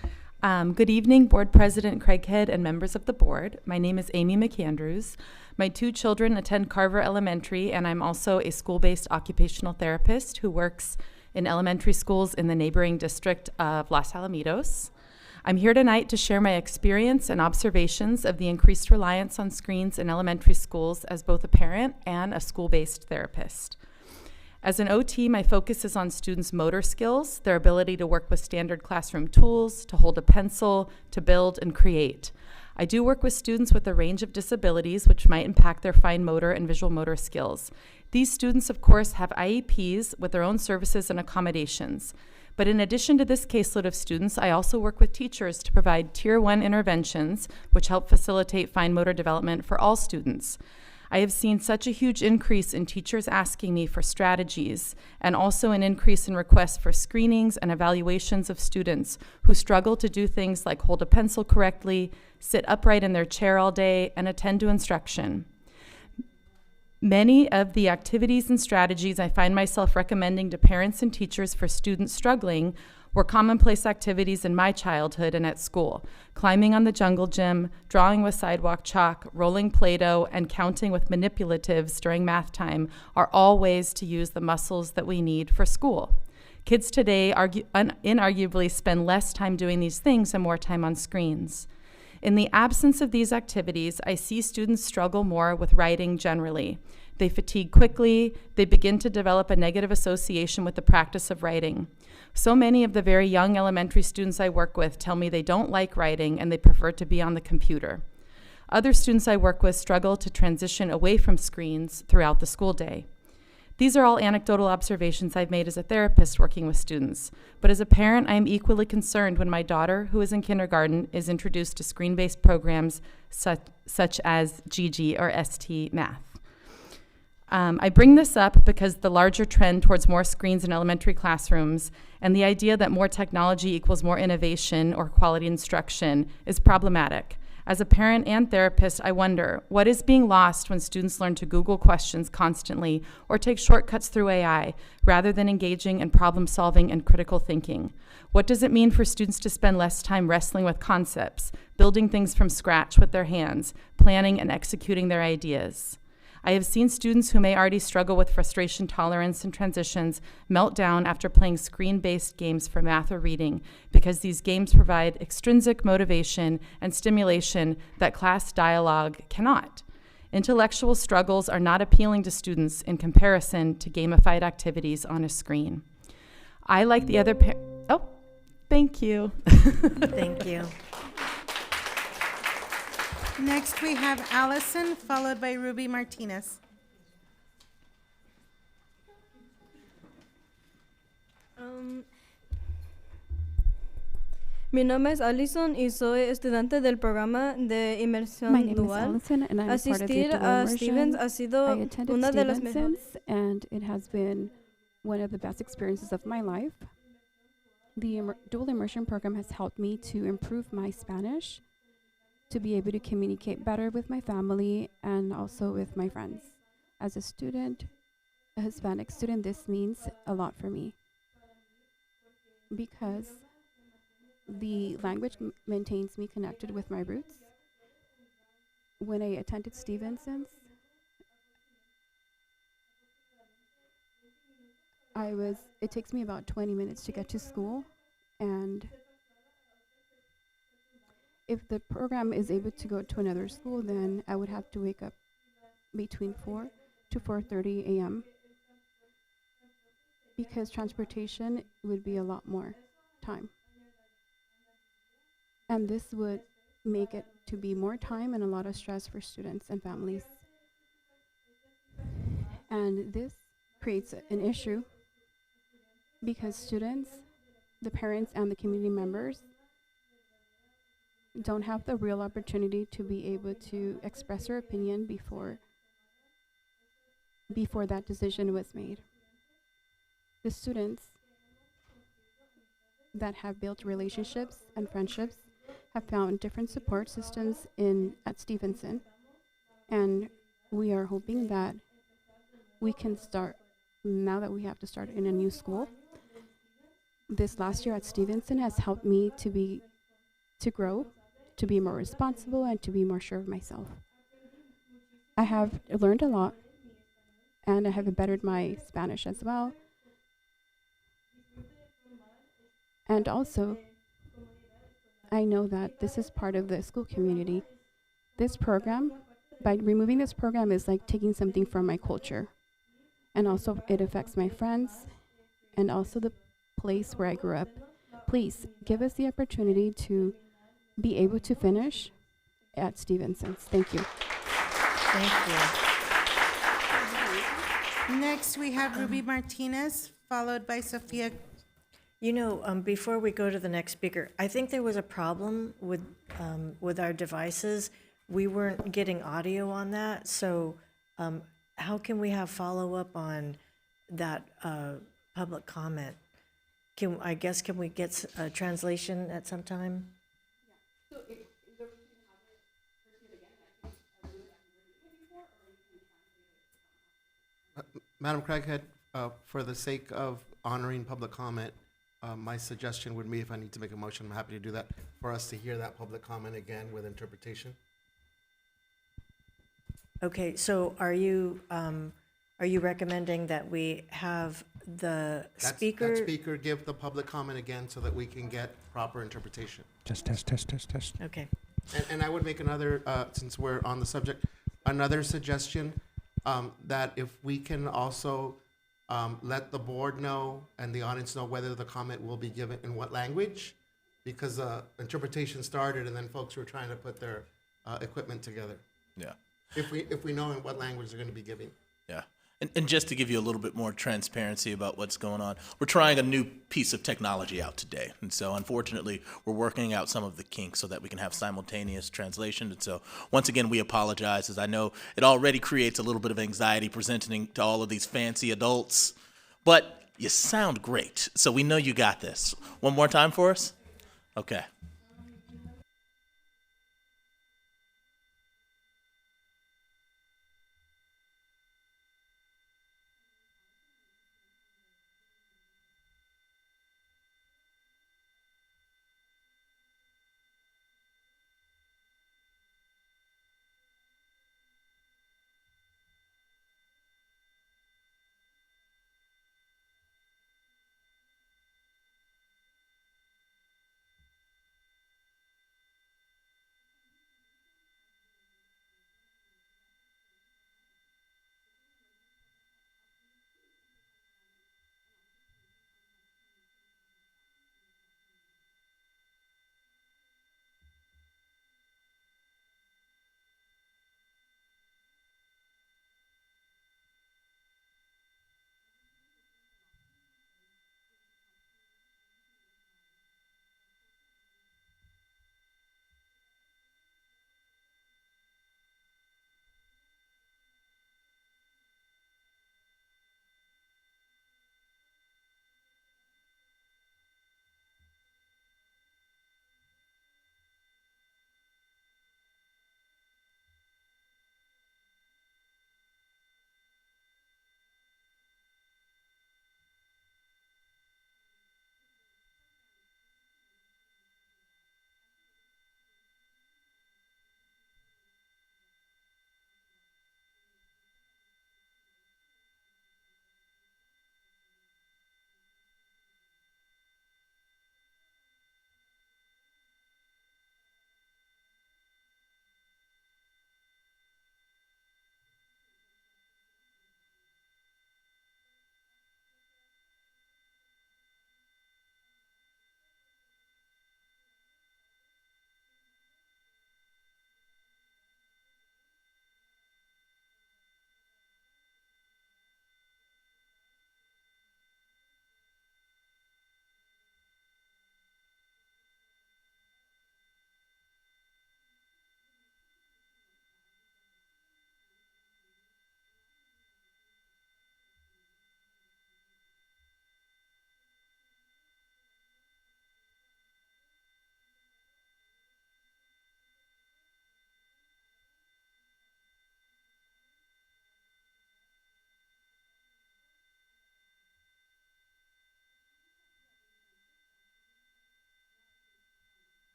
[SPEAKER 16] Good evening, Board President Craighead and members of the board. My name is Amy McAndrews. My two children attend Carver Elementary, and I'm also a school-based occupational therapist who works in elementary schools in the neighboring district of Los Alamitos. I'm here tonight to share my experience and observations of the increased reliance on screens in elementary schools as both a parent and a school-based therapist. As an OT, my focus is on students' motor skills, their ability to work with standard classroom tools, to hold a pencil, to build and create. I do work with students with a range of disabilities which might impact their fine motor and visual motor skills. These students, of course, have IEPs with their own services and accommodations. But in addition to this caseload of students, I also work with teachers to provide Tier 1 interventions, which help facilitate fine motor development for all students. I have seen such a huge increase in teachers asking me for strategies, and also an increase in requests for screenings and evaluations of students who struggle to do things like hold a pencil correctly, sit upright in their chair all day, and attend to instruction. Many of the activities and strategies I find myself recommending to parents and teachers for students struggling were commonplace activities in my childhood and at school. Climbing on the jungle gym, drawing with sidewalk chalk, rolling Play-Doh, and counting with manipulatives during math time are all ways to use the muscles that we need for school. Kids today inarguably spend less time doing these things and more time on screens. In the absence of these activities, I see students struggle more with writing generally. They fatigue quickly, they begin to develop a negative association with the practice of writing. So many of the very young elementary students I work with tell me they don't like writing and they prefer to be on the computer.
[SPEAKER 19] Other students I work with struggle to transition away from screens throughout the school day. These are all anecdotal observations I've made as a therapist working with students, but as a parent, I am equally concerned when my daughter, who is in kindergarten, is introduced to screen-based programs such as GG or ST Math. I bring this up because the larger trend towards more screens in elementary classrooms and the idea that more technology equals more innovation or quality instruction is problematic. As a parent and therapist, I wonder, what is being lost when students learn to Google questions constantly or take shortcuts through AI rather than engaging in problem solving and critical thinking? What does it mean for students to spend less time wrestling with concepts, building things from scratch with their hands, planning and executing their ideas? I have seen students who may already struggle with frustration tolerance and transitions melt down after playing screen-based games for math or reading because these games provide extrinsic motivation and stimulation that class dialogue cannot. Intellectual struggles are not appealing to students in comparison to gamified activities on a screen. I, like the other oh, thank you.
[SPEAKER 1] Thank you.
[SPEAKER 3] Next, we have Allison, followed by Ruby Martinez.
[SPEAKER 20] Mi nombre es Allison y soy estudiante del programa de inmersión
[SPEAKER 21] My name is
[SPEAKER 20] dual.
[SPEAKER 21] Allison, and I'm part of the
[SPEAKER 20] Asistir
[SPEAKER 21] dual
[SPEAKER 20] a
[SPEAKER 21] immersion.
[SPEAKER 20] Stevens ha sido
[SPEAKER 21] I attended
[SPEAKER 20] una de las mejores.
[SPEAKER 21] Stevenson's, and it has been one of the best experiences of my life. The dual immersion program has helped me to improve my Spanish, to be able to communicate better with my family and also with my friends. As a student, a Hispanic student, this means a lot for me because the language maintains me connected with my roots. When I attended Stevenson's, it takes me about 20 minutes to get to school, and if the program is able to go to another school, then I would have to wake up between 4 to 4:30 a.m. because transportation would be a lot more time. And this would make it to be more time and a lot of stress for students and families. And this creates an issue because students, the parents, and the community members don't have the real opportunity to be able to express their opinion before that decision was made. The students that have built relationships and friendships have found different support systems at Stevenson, and we are hoping that we can start, now that we have to start in a new school. This last year at Stevenson has helped me to grow, to be more responsible, and to be more sure of myself. I have learned a lot, and I have bettered my Spanish as well. And also, I know that this is part of the school community. This program, by removing this program, is like taking something from my culture. And also, it affects my friends and also the place where I grew up. Please give us the opportunity to be able to finish at Stevenson's. Thank you.
[SPEAKER 1] Thank you.
[SPEAKER 3] Next, we have Ruby Martinez, followed by Sophia.
[SPEAKER 1] You know, before we go to the next speaker, I think there was a problem with our devices. We weren't getting audio on that, so how can we have follow-up on that public comment? Can we get a translation at some time?
[SPEAKER 2] Madam Craighead, for the sake of honoring public comment, my suggestion would be, if I need to make a motion, I'm happy to do that, for us to hear that public comment again with interpretation.
[SPEAKER 1] Okay, so are you recommending that we have the speaker?
[SPEAKER 2] That speaker give the public comment again so that we can get proper interpretation.
[SPEAKER 22] Test.
[SPEAKER 1] Okay.
[SPEAKER 2] And I would make another, since we're on the subject, another suggestion, that if we can also let the board know and the audience know whether the comment will be given in what language, because interpretation started and then folks were trying to put their equipment together.
[SPEAKER 12] Yeah.
[SPEAKER 2] If we know in what language they're going to be giving.
[SPEAKER 12] Yeah. And just to give you a little bit more transparency about what's going on, we're trying a new piece of technology out today. And so unfortunately, we're working out some of the kinks so that we can have simultaneous translation. And so once again, we apologize, as I know it already creates a little bit of anxiety presenting to all of these fancy adults. But you sound great, so we know you got this. One more time for us? Okay.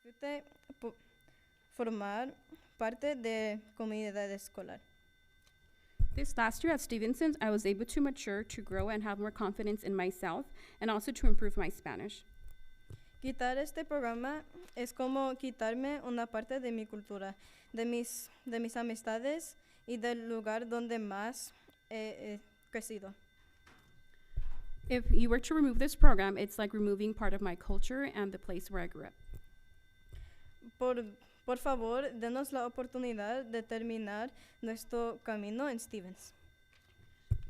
[SPEAKER 20] Disfrute formar parte de comunidad escolar.
[SPEAKER 6] This last year at Stevenson, I was able to mature, to grow, and have more confidence in myself, and also to improve my Spanish.
[SPEAKER 20] Quitar este programa es como quitarme una parte de mi cultura, de mis amistades y del lugar donde más he crecido.
[SPEAKER 6] If you were to remove this program, it's like removing part of my culture and the place where I grew up.
[SPEAKER 20] Por favor, denos la oportunidad de terminar nuestro camino en Stevens.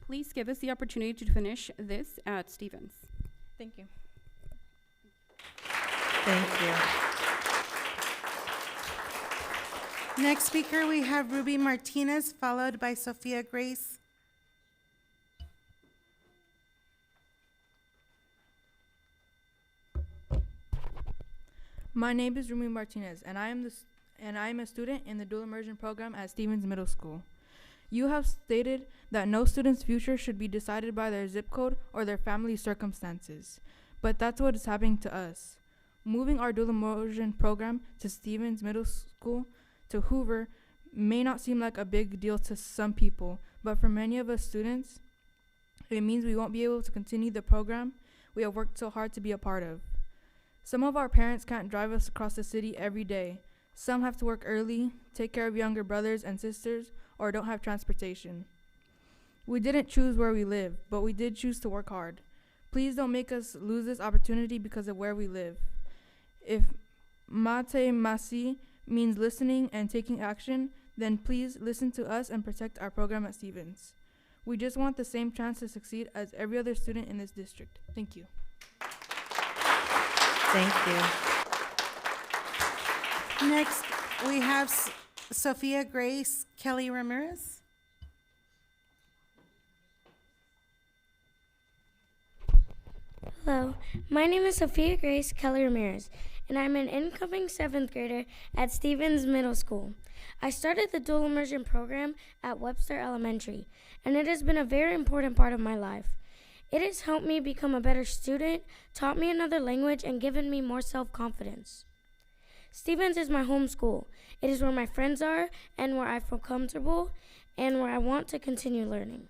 [SPEAKER 6] Please give us the opportunity to finish this at Stevens.
[SPEAKER 20] Thank you.
[SPEAKER 1] Thank you.
[SPEAKER 3] Next speaker, we have Ruby Martinez, followed by Sophia Grace.
[SPEAKER 22] My name is Rumi Martinez, and I am a student in the dual immersion program at Stevens Middle School. You have stated that no student's future should be decided by their zip code or their family circumstances, but that's what is happening to us. Moving our dual immersion program to Stevens Middle School to Hoover may not seem like a big deal to some people, but for many of us students, it means we won't be able to continue the program we have worked so hard to be a part of. Some of our parents can't drive us across the city every day, Some have to work early, take care of younger brothers and sisters, or don't have transportation. We didn't choose where we live, but we did choose to work hard. Please don't make us lose this opportunity because of where we live. If mate masi means listening and taking action, then please listen to us and protect our program at Stevens. We just want the same chance to succeed as every other student in this district. Thank you.
[SPEAKER 1] Thank you.
[SPEAKER 3] Next, we have Sophia Grace Kelly Ramirez.
[SPEAKER 7] Hello, my name is Sophia Grace Kelly Ramirez, and I'm an incoming 7th grader at Stevens Middle School. I started the dual immersion program at Webster Elementary, and it has been a very important part of my life. It has helped me become a better student, taught me another language, and given me more self-confidence. Stevens is my home school. It is where my friends are and where I feel comfortable and where I want to continue learning.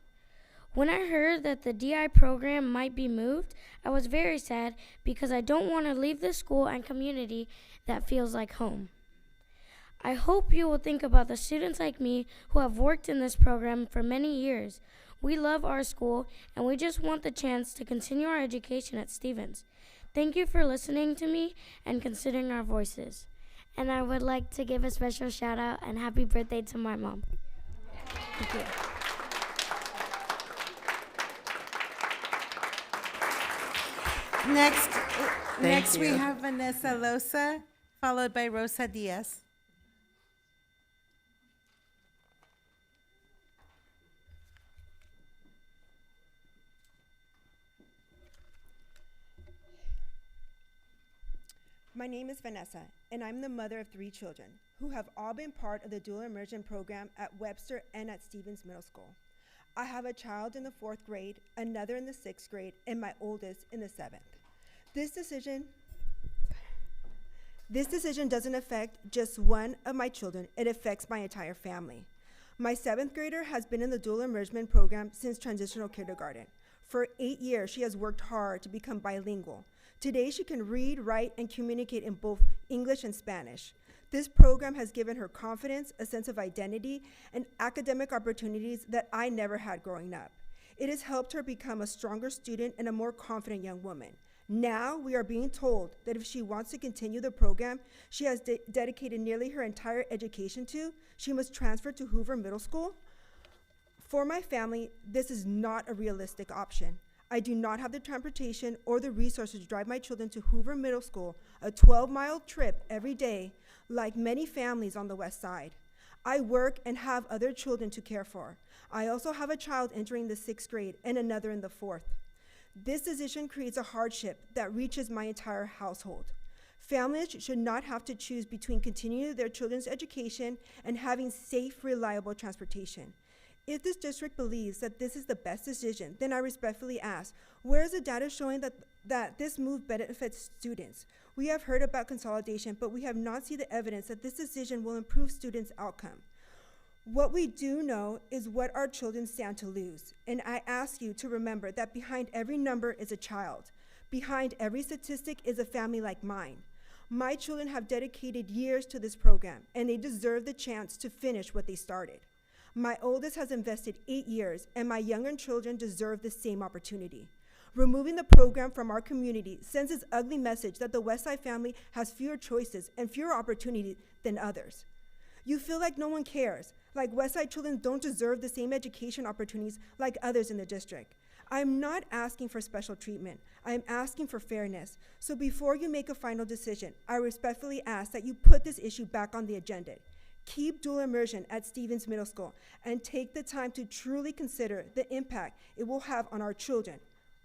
[SPEAKER 7] When I heard that the DI program might be moved, I was very sad because I don't want to leave the school and community that feels like home. I hope you will think about the students like me who have worked in this program for many years. We love our school and we just want the chance to continue our education at Stevens. Thank you for listening to me and considering our voices. And I would like to give a special shout out and happy birthday to my mom. Thank you.
[SPEAKER 3] Next, we
[SPEAKER 1] you.
[SPEAKER 3] have Vanessa Loza, followed by Rosa Diaz.
[SPEAKER 9] My name is Vanessa, and I'm the mother of 3 children who have all been part of the dual immersion program at Webster and at Stevens Middle School. I have a child in the 4th grade, another in the 6th grade, and my oldest in the 7th. This decision doesn't affect just one of my children, it affects my entire family. My 7th grader has been in the dual immersion program since transitional kindergarten. For 8 years, she has worked hard to become bilingual. Today, she can read, write, and communicate in both English and Spanish. This program has given her confidence, a sense of identity, and academic opportunities that I never had growing up. It has helped her become a stronger student and a more confident young woman. Now, we are being told that if she wants to continue the program she has dedicated nearly her entire education to, she must transfer to Hoover Middle School. For my family, this is not a realistic option. I do not have the transportation or the resources to drive my children to Hoover Middle School, a 12-mile trip every day, like many families on the west side. I work and have other children to care for. I also have a child entering the 6th grade and another in the 4th. This decision creates a hardship that reaches my entire household. Families should not have to choose between continuing their children's education and having safe, reliable transportation. If this district believes that this is the best decision, then I respectfully ask, where is the data showing that this move benefits students? We have heard about consolidation, but we have not seen the evidence that this decision will improve students' outcome. What we do know is what our children stand to lose, and I ask you to remember that behind every number is a child. Behind every statistic is a family like mine. My children have dedicated years to this program, and they deserve the chance to finish what they started. My oldest has invested 8 years, and my younger children deserve the same opportunity. Removing the program from our community sends this ugly message that the Westside family has fewer choices and fewer opportunities than others. You feel like no one cares, like Westside children don't deserve the same education opportunities like others in the district. I am not asking for special treatment. I am asking for fairness. So before you make a final decision, I respectfully ask that you put this issue back on the agenda. Keep dual immersion at Stevens Middle School and take the time to truly consider the impact it will have on our children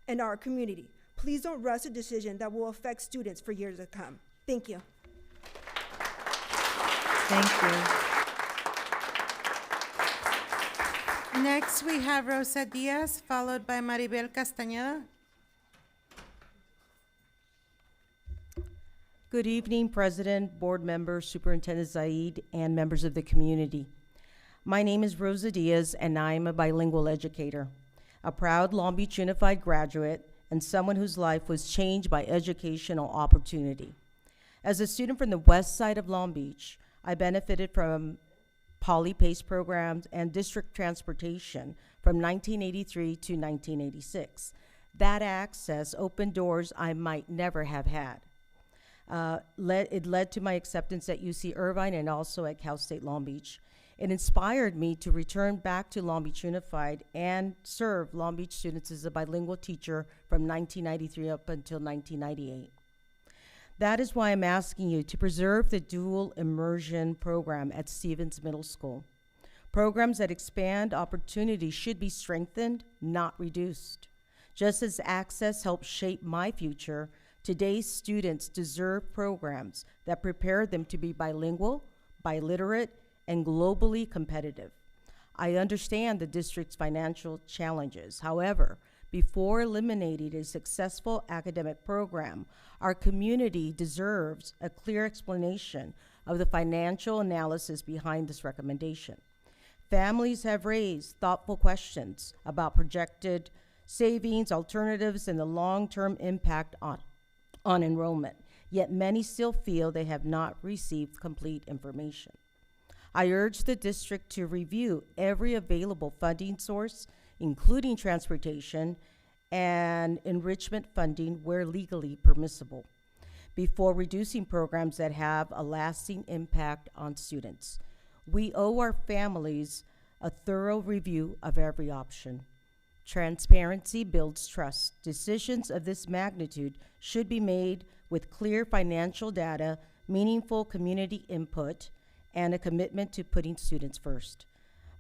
[SPEAKER 9] and our community. Please don't rush a decision that will affect students for years to come. Thank you.
[SPEAKER 1] Thank you.
[SPEAKER 3] Next, we have Rosa Diaz, followed by Maribel Castañeda.
[SPEAKER 23] Good evening, President, board members, Superintendent Zaid, and members of the community. My name is Rosa Diaz, and I am a bilingual educator, a proud Long Beach Unified graduate, and someone whose life was changed by educational opportunity. As a student from the west side of Long Beach, I benefited from Poly PACE programs and district transportation from 1983 to 1986. That access opened doors I might never have had. It led to my acceptance at UC Irvine and also at Cal State Long Beach. It inspired me to return back to Long Beach Unified and serve Long Beach students as a bilingual teacher from 1993 up until 1998. That is why I'm asking you to preserve the dual immersion program at Stevens Middle School. Programs that expand opportunities should be strengthened, not reduced. Just as access helped shape my future, today's students deserve programs that prepare them to be bilingual, biliterate, and globally competitive. I understand the district's financial challenges. However, before eliminating a successful academic program, our community deserves a clear explanation of the financial analysis behind this recommendation. Families have raised thoughtful questions about projected savings, alternatives, and the long-term impact on enrollment, yet many still feel they have not received complete information. I urge the district to review every available funding source, including transportation and enrichment funding where legally permissible, before reducing programs that have a lasting impact on students. We owe our families a thorough review of every option. Transparency builds trust. Decisions of this magnitude should be made with clear financial data, meaningful community input, and a commitment to putting students first.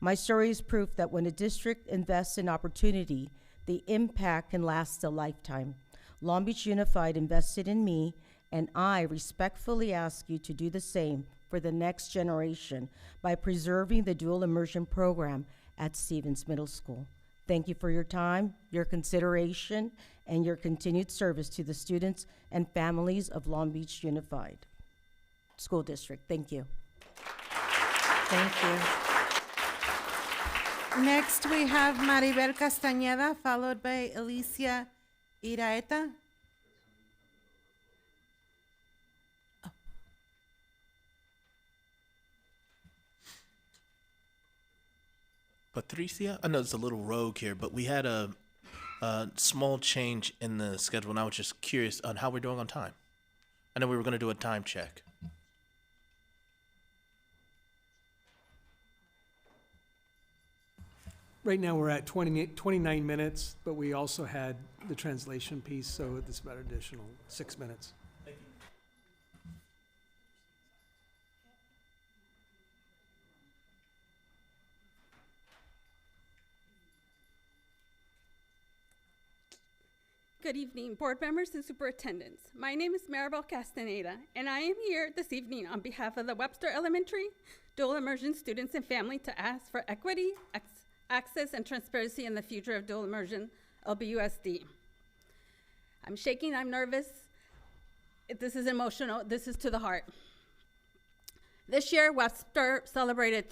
[SPEAKER 23] My story is proof that when a district invests in opportunity, the impact can last a lifetime. Long Beach Unified invested in me, and I respectfully ask you to do the same for the next generation by preserving the dual immersion program at Stevens Middle School. Thank you for your time, your consideration, and your continued service to the students and families of Long Beach Unified School District. Thank you.
[SPEAKER 1] Thank you.
[SPEAKER 3] Next, we have Maribel Castañeda, followed by Alicia Iraeta.
[SPEAKER 12] Patricia? I know it's a little rogue here, but we had a small change in the schedule, and I was just curious on how we're doing on time. I know we were going to do a time check.
[SPEAKER 5] Right now, we're at 29 minutes, but we also had the translation piece, so it's about an additional 6 minutes.
[SPEAKER 6] Good evening, board members and superintendents. My name is Maribel Castaneda, and I am here this evening on behalf of the Webster Elementary dual immersion students and family to ask for equity, access, and transparency in the future of dual immersion LBUSD. I'm shaking, I'm nervous. This is emotional, this is to the heart. This year, Webster celebrated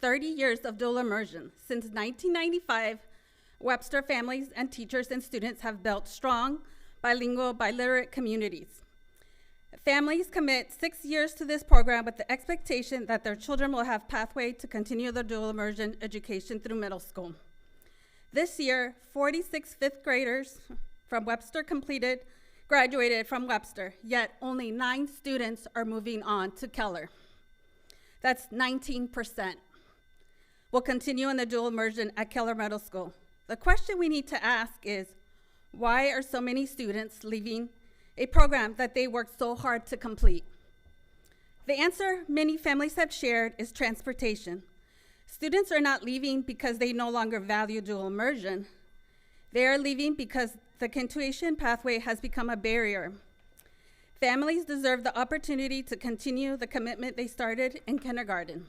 [SPEAKER 6] 30 years of dual immersion. Since 1995, Webster families and teachers and students have built strong, bilingual, biliterate communities. Families commit 6 years to this program with the expectation that their children will have pathway to continue their dual immersion education through middle school. This year, 46 fifth graders from Webster graduated from Webster, yet only 9 students are moving on to Keller. That's 19%. Will continue in the dual immersion at Keller Middle School. The question we need to ask is, why are so many students leaving a program that they worked so hard to complete? The answer many families have shared is transportation. Students are not leaving because they no longer value dual immersion. They are leaving because the continuation pathway has become a barrier. Families deserve the opportunity to continue the commitment they started in kindergarten.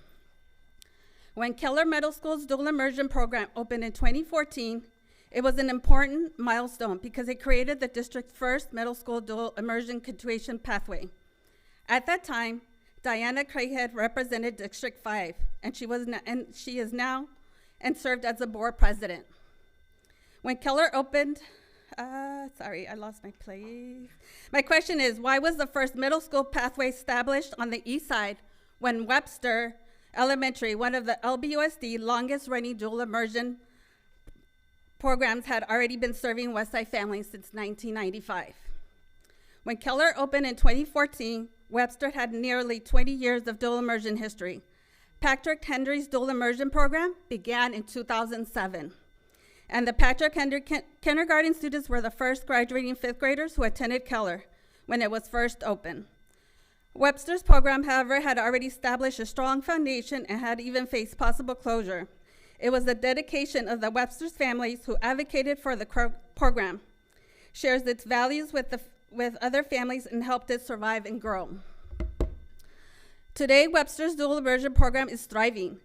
[SPEAKER 6] When Keller Middle School's dual immersion program opened in 2014, it was an important milestone because it created the district's first middle school dual immersion continuation pathway. At that time, Diana Craighead represented District 5, and she is now and served as the board president. When Keller opened, sorry, I lost my place. My question is, why was the first middle school pathway established on the east side when Webster Elementary, one of the LBUSD longest running dual immersion programs, had already been serving Westside families since 1995. When Keller opened in 2014, Webster had nearly 20 years of dual immersion history. Patrick Henry's dual immersion program began in 2007. And the Patrick Henry kindergarten students were the first graduating fifth graders who attended Keller when it was first opened. Webster's program, however, had already established a strong foundation and had even faced possible closure. It was the dedication of the Webster's families who advocated for the program, shares its values with other families, and helped it survive and grow. Today, Webster's dual immersion program is thriving,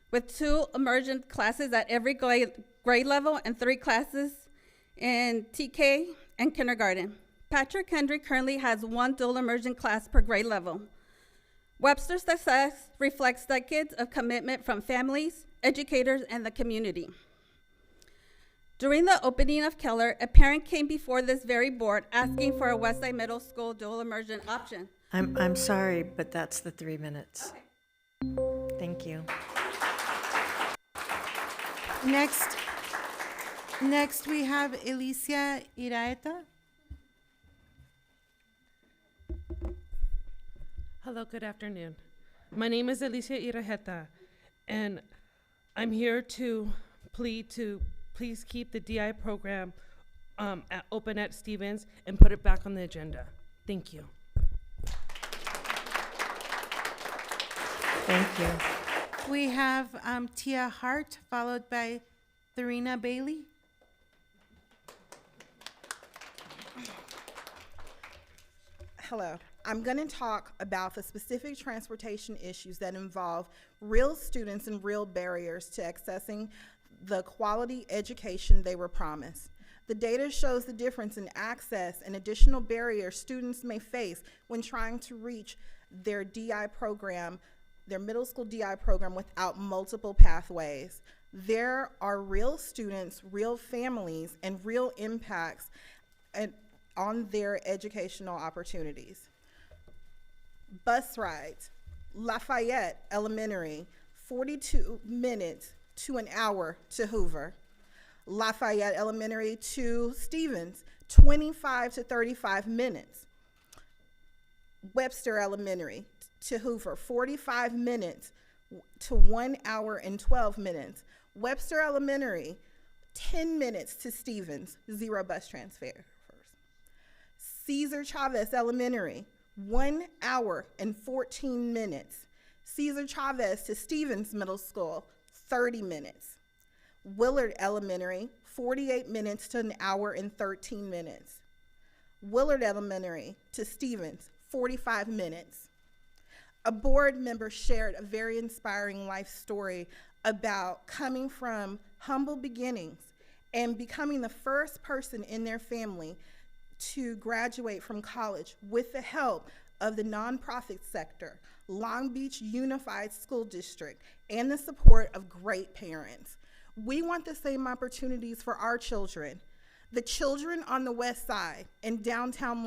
[SPEAKER 6] with 2 immersion classes at every grade level and 3 classes in TK and kindergarten. Patrick Henry currently has 1 dual immersion class per grade level. Webster's success reflects decades of commitment from families, educators, and the community. During the opening of Keller, a parent came before this very board asking for a Westside Middle School dual immersion option.
[SPEAKER 1] I'm sorry, but that's the 3 minutes. Okay. Thank you.
[SPEAKER 3] Next we have Alicia Iraeta.
[SPEAKER 10] Hello, good afternoon. My name is Alicia Irajeta, and I'm here to plead to please keep the DI program open at Stevens and put it back on the agenda. Thank you.
[SPEAKER 1] Thank you.
[SPEAKER 3] We have Tia Hart, followed by Therina Bailey.
[SPEAKER 11] Hello. I'm going to talk about the specific transportation issues that involve real students and real barriers to accessing the quality education they were promised. The data shows the difference in access and additional barriers students may face when trying to reach their DI program, their middle school DI program, without multiple pathways. There are real students, real families, and real impacts on their educational opportunities. Bus rides, Lafayette Elementary, 42 minutes to an hour to Hoover. Lafayette Elementary to Stevens, 25 to 35 minutes. Webster Elementary to Hoover, 45 minutes to 1 hour and 12 minutes. Webster Elementary, 10 minutes to Stevens, 0 bus transfers. Cesar Chavez Elementary, 1 hour and 14 minutes. Cesar Chavez to Stevens Middle School, 30 minutes. Willard Elementary, 48 minutes to an hour and 13 minutes. Willard Elementary to Stevens, 45 minutes. A board member shared a very inspiring life story about coming from humble beginnings and becoming the first person in their family to graduate from college with the help of the nonprofit sector, Long Beach Unified School District, and the support of great parents. We want the same opportunities for our children. The children on the west side and in downtown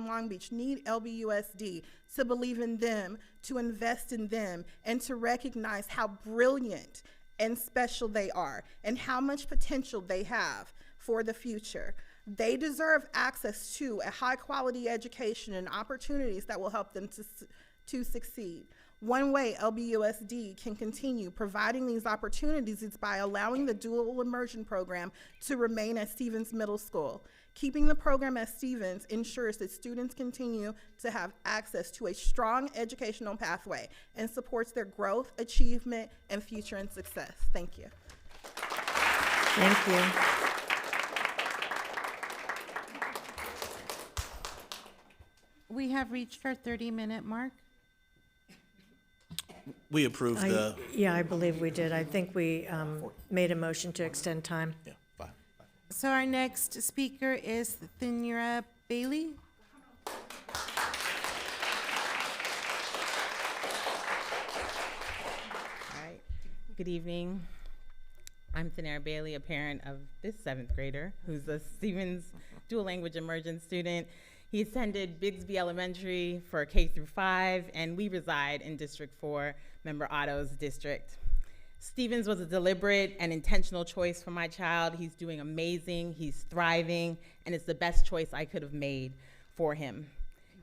[SPEAKER 11] Long Beach need LBUSD to believe in them, to invest in them, and to recognize how brilliant and special they are and how much potential they have for the future. They deserve access to a high-quality education and opportunities that will help them to succeed. One way LBUSD can continue providing these opportunities is by allowing the dual immersion program to remain at Stevens Middle School. Keeping the program at Stevens ensures that students continue to have access to a strong educational pathway and supports their growth, achievement, and future and success. Thank you.
[SPEAKER 1] Thank you.
[SPEAKER 3] We have reached our 30-minute mark.
[SPEAKER 12] We approved the.
[SPEAKER 1] Yeah, I believe we did. I think we made a motion to extend time.
[SPEAKER 12] Yeah, fine.
[SPEAKER 3] So our next speaker is Therina Bailey.
[SPEAKER 13] All right. Good evening. I'm Therina Bailey, a parent of this 7th grader who's a Stevens dual language immersion student. He attended Bigsby Elementary for K through 5, and we reside in District 4, Member Otto's district. Stevens was a deliberate and intentional choice for my child. He's doing amazing, he's thriving, and it's the best choice I could have made for him.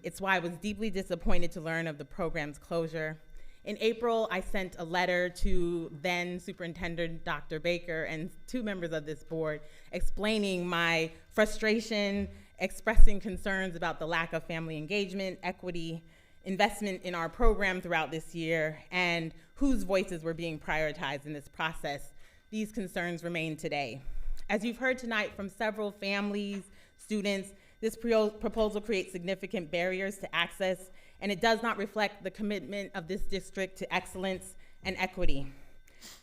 [SPEAKER 13] It's why I was deeply disappointed to learn of the program's closure. In April, I sent a letter to then Superintendent Dr. Baker and 2 members of this board explaining my frustration, expressing concerns about the lack of family engagement, equity, investment in our program throughout this year, and whose voices were being prioritized in this process. These concerns remain today. As you've heard tonight from several families, students, this proposal creates significant barriers to access, and it does not reflect the commitment of this district to excellence and equity.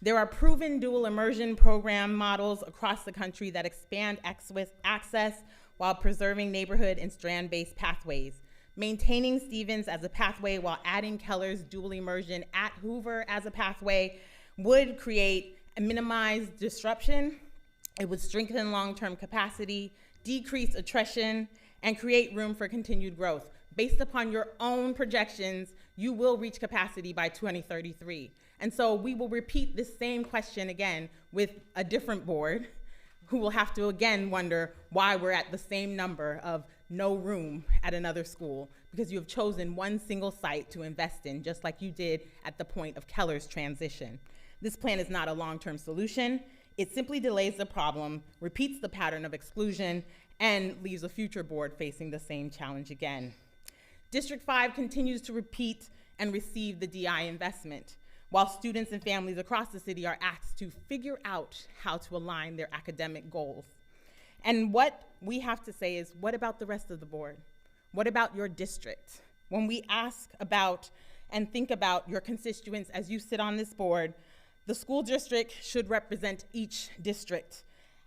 [SPEAKER 13] There are proven dual immersion program models across the country that expand access while preserving neighborhood and strand-based pathways. Maintaining Stevens as a pathway while adding Keller's dual immersion at Hoover as a pathway would create and minimize disruption. It would strengthen long-term capacity, decrease attrition, and create room for continued growth. Based upon your own projections, you will reach capacity by 2033. And so we will repeat this same question again with a different board who will have to again wonder why we're at the same number of no room at another school, because you have chosen one single site to invest in, just like you did at the point of Keller's transition. This plan is not a long-term solution. It simply delays the problem, repeats the pattern of exclusion, and leaves a future board facing the same challenge again. District 5 continues to repeat and receive the DI investment, while students and families across the city are asked to figure out how to align their academic goals. And what we have to say is, what about the rest of the board? What about your district? When we ask about and think about your constituents as you sit on this board, the school district should represent each district.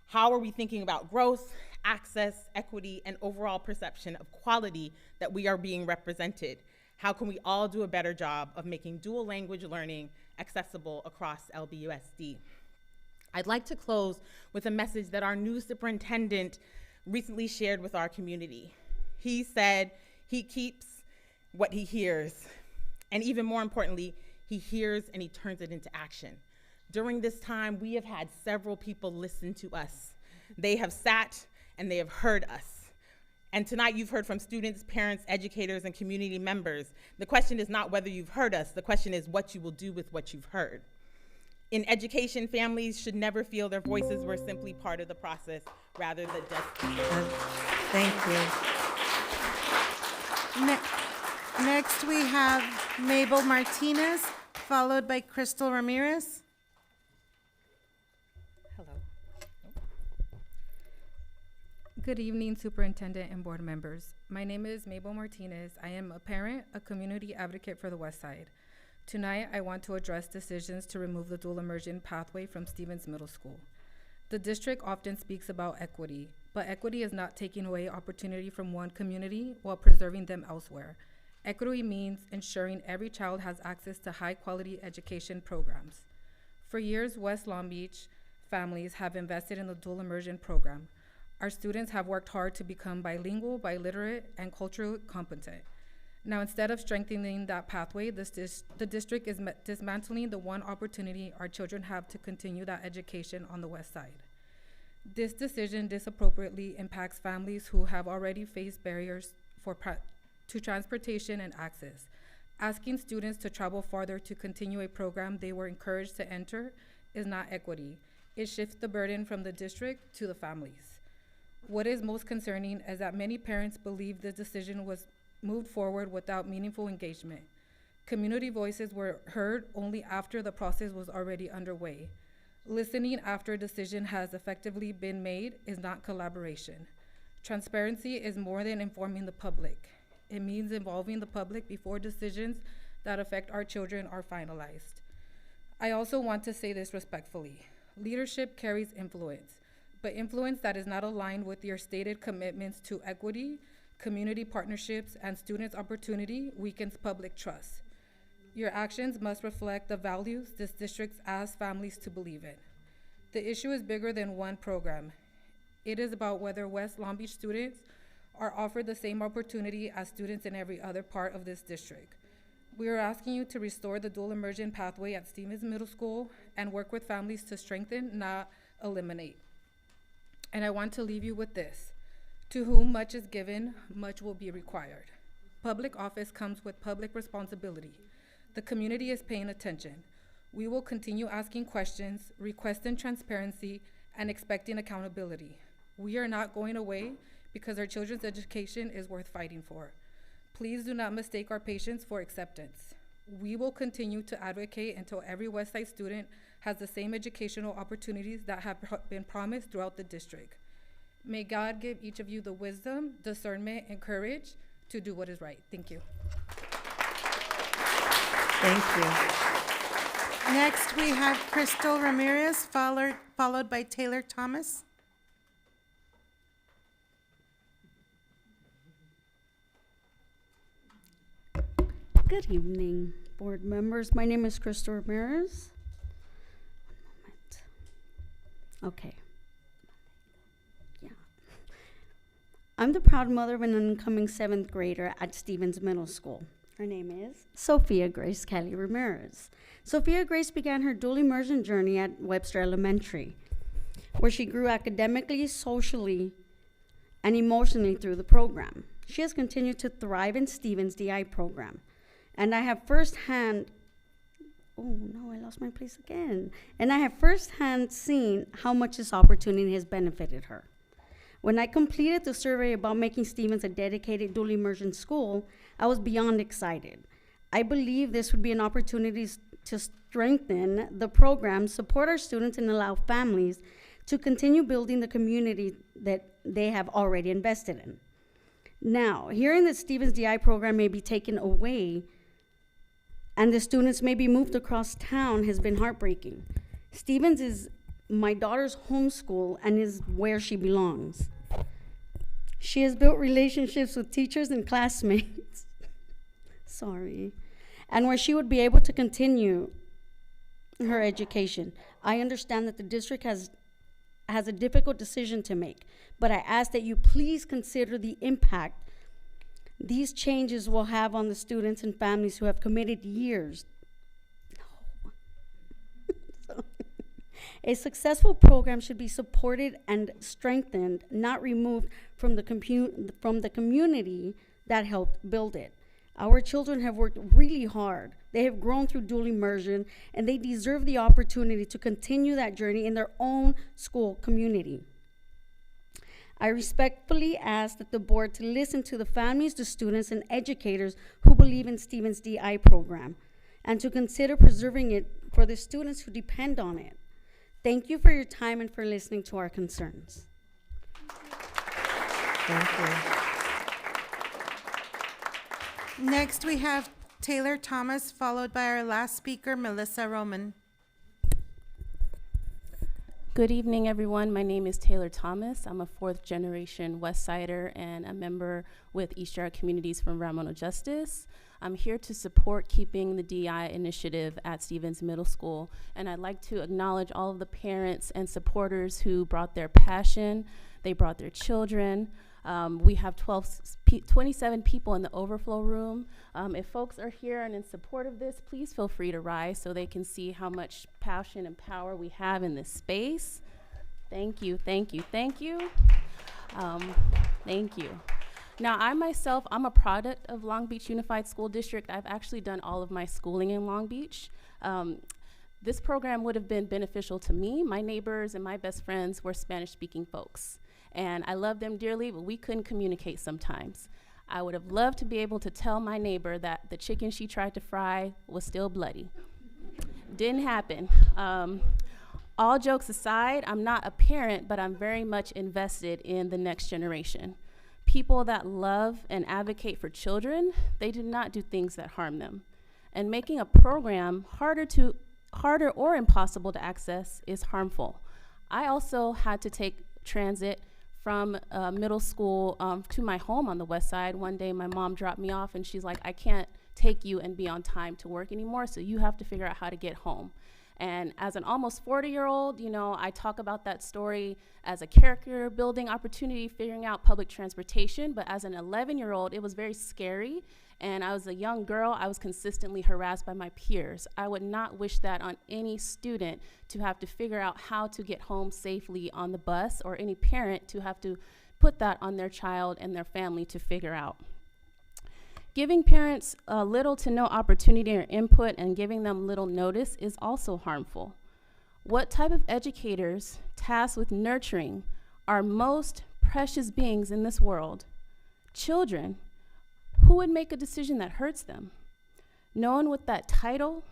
[SPEAKER 13] How are we thinking about growth, access, equity, and overall perception of quality that we are being represented? How can we all do a better job of making dual language learning accessible across LBUSD? I'd like to close with a message that our new superintendent recently shared with our community. He said he keeps what he hears, and even more importantly, he hears and he turns it into action. During this time, we have had several people listen to us. They have sat and they have heard us. And tonight you've heard from students, parents, educators, and community members. The question is not whether you've heard us, the question is what you will do with what you've heard. In education, families should never feel their voices were simply part of the process, rather the destiny.
[SPEAKER 1] Thank you.
[SPEAKER 3] Next, we have Mabel Martinez, followed by Crystal Ramirez.
[SPEAKER 4] Hello. Good evening, Superintendent and board members. My name is Mabel Martinez. I am a parent, a community advocate for the West Side. Tonight, I want to address decisions to remove the dual immersion pathway from Stevens Middle School. The district often speaks about equity, but equity is not taking away opportunity from one community while preserving them elsewhere. Equity means ensuring every child has access to high-quality education programs. For years, West Long Beach families have invested in the dual immersion program. Our students have worked hard to become bilingual, biliterate, and culturally competent. Now, instead of strengthening that pathway, the district is dismantling the one opportunity our children have to continue that education on the West Side. This decision disappropriately impacts families who have already faced barriers to transportation and access. Asking students to travel farther to continue a program they were encouraged to enter is not equity. It shifts the burden from the district to the families. What is most concerning is that many parents believe this decision was moved forward without meaningful engagement. Community voices were heard only after the process was already underway. Listening after a decision has effectively been made is not collaboration. Transparency is more than informing the public. It means involving the public before decisions that affect our children are finalized. I also want to say this respectfully. Leadership carries influence, but influence that is not aligned with your stated commitments to equity, community partnerships, and students' opportunity weakens public trust. Your actions must reflect the values this district asks families to believe in. The issue is bigger than one program. It is about whether West Long Beach students are offered the same opportunity as students in every other part of this district. We are asking you to restore the dual immersion pathway at Stevens Middle School and work with families to strengthen, not eliminate. And I want to leave you with this. To whom much is given, much will be required. Public office comes with public responsibility. The community is paying attention. We will continue asking questions, requesting transparency, and expecting accountability. We are not going away because our children's education is worth fighting for. Please do not mistake our patience for acceptance. We will continue to advocate until every Westside student has the same educational opportunities that have been promised throughout the district. May God give each of you the wisdom, discernment, and courage to do what is right. Thank you.
[SPEAKER 3] Thank you. Next, we have Crystal Ramirez, followed by Taylor Thomas.
[SPEAKER 8] Good evening, board members. My name is Crystal Ramirez. One moment. Okay. Yeah. I'm the proud mother of an incoming 7th grader at Stevens Middle School. Her name is Sophia Grace Kelly Ramirez. Sophia Grace began her dual immersion journey at Webster Elementary, where she grew academically, socially, and emotionally through the program. She has continued to thrive in Stevens DI program. And I have firsthand, oh no, I lost my place again. And I have firsthand seen how much this opportunity has benefited her. When I completed the survey about making Stevens a dedicated dual immersion school, I was beyond excited. I believe this would be an opportunity to strengthen the program, support our students, and allow families to continue building the community that they have already invested in. Now, hearing that Stevens DI program may be taken away and the students may be moved across town has been heartbreaking. Stevens is my daughter's home school and is where she belongs. She has built relationships with teachers and classmates, sorry, and where she would be able to continue her education. I understand that the district has a difficult decision to make, but I ask that you please consider the impact these changes will have on the students and families who have committed years. A successful program should be supported and strengthened, not removed from the community that helped build it. Our children have worked really hard. They have grown through dual immersion, and they deserve the opportunity to continue that journey in their own school community. I respectfully ask that the board to listen to the families, the students, and educators who believe in Stevens DI program, and to consider preserving it for the students who depend on it. Thank you for your time and for listening to our concerns.
[SPEAKER 3] Thank you. Next, we have Taylor Thomas, followed by our last speaker, Melissa Roman.
[SPEAKER 14] Good evening, everyone. My name is Taylor Thomas. I'm a 4th generation West Sider and a member with East Yard Communities from Ramona Justice. I'm here to support keeping the DI initiative at Stevens Middle School, and I'd like to acknowledge all of the parents and supporters who brought their passion, they brought their children. We have 27 people in the overflow room. If folks are here and in support of this, please feel free to rise so they can see how much passion and power we have in this space. Thank you, thank you, thank you. Thank you. Now, I'm a product of Long Beach Unified School District. I've actually done all of my schooling in Long Beach. This program would have been beneficial to me. My neighbors and my best friends were Spanish-speaking folks, and I love them dearly, but we couldn't communicate sometimes. I would have loved to be able to tell my neighbor that the chicken she tried to fry was still bloody. Didn't happen. All jokes aside, I'm not a parent, but I'm very much invested in the next generation. People that love and advocate for children, they do not do things that harm them. And making a program harder or impossible to access is harmful. I also had to take transit from middle school to my home on the west side. One day my mom dropped me off and she's like, I can't take you and be on time to work anymore, so you have to figure out how to get home. And as an almost 40-year-old, you know, I talk about that story as a character building opportunity, figuring out public transportation. But as an 11-year-old, it was very scary. And I was a young girl. I was consistently harassed by my peers. I would not wish that on any student, to have to figure out how to get home safely on the bus, or any parent to have to put that on their child and their family to figure out. Giving parents little to no opportunity or input and giving them little notice is also harmful. What type of educators tasked with nurturing our most precious beings in this world, children, who would make a decision that hurts them? No one with that title,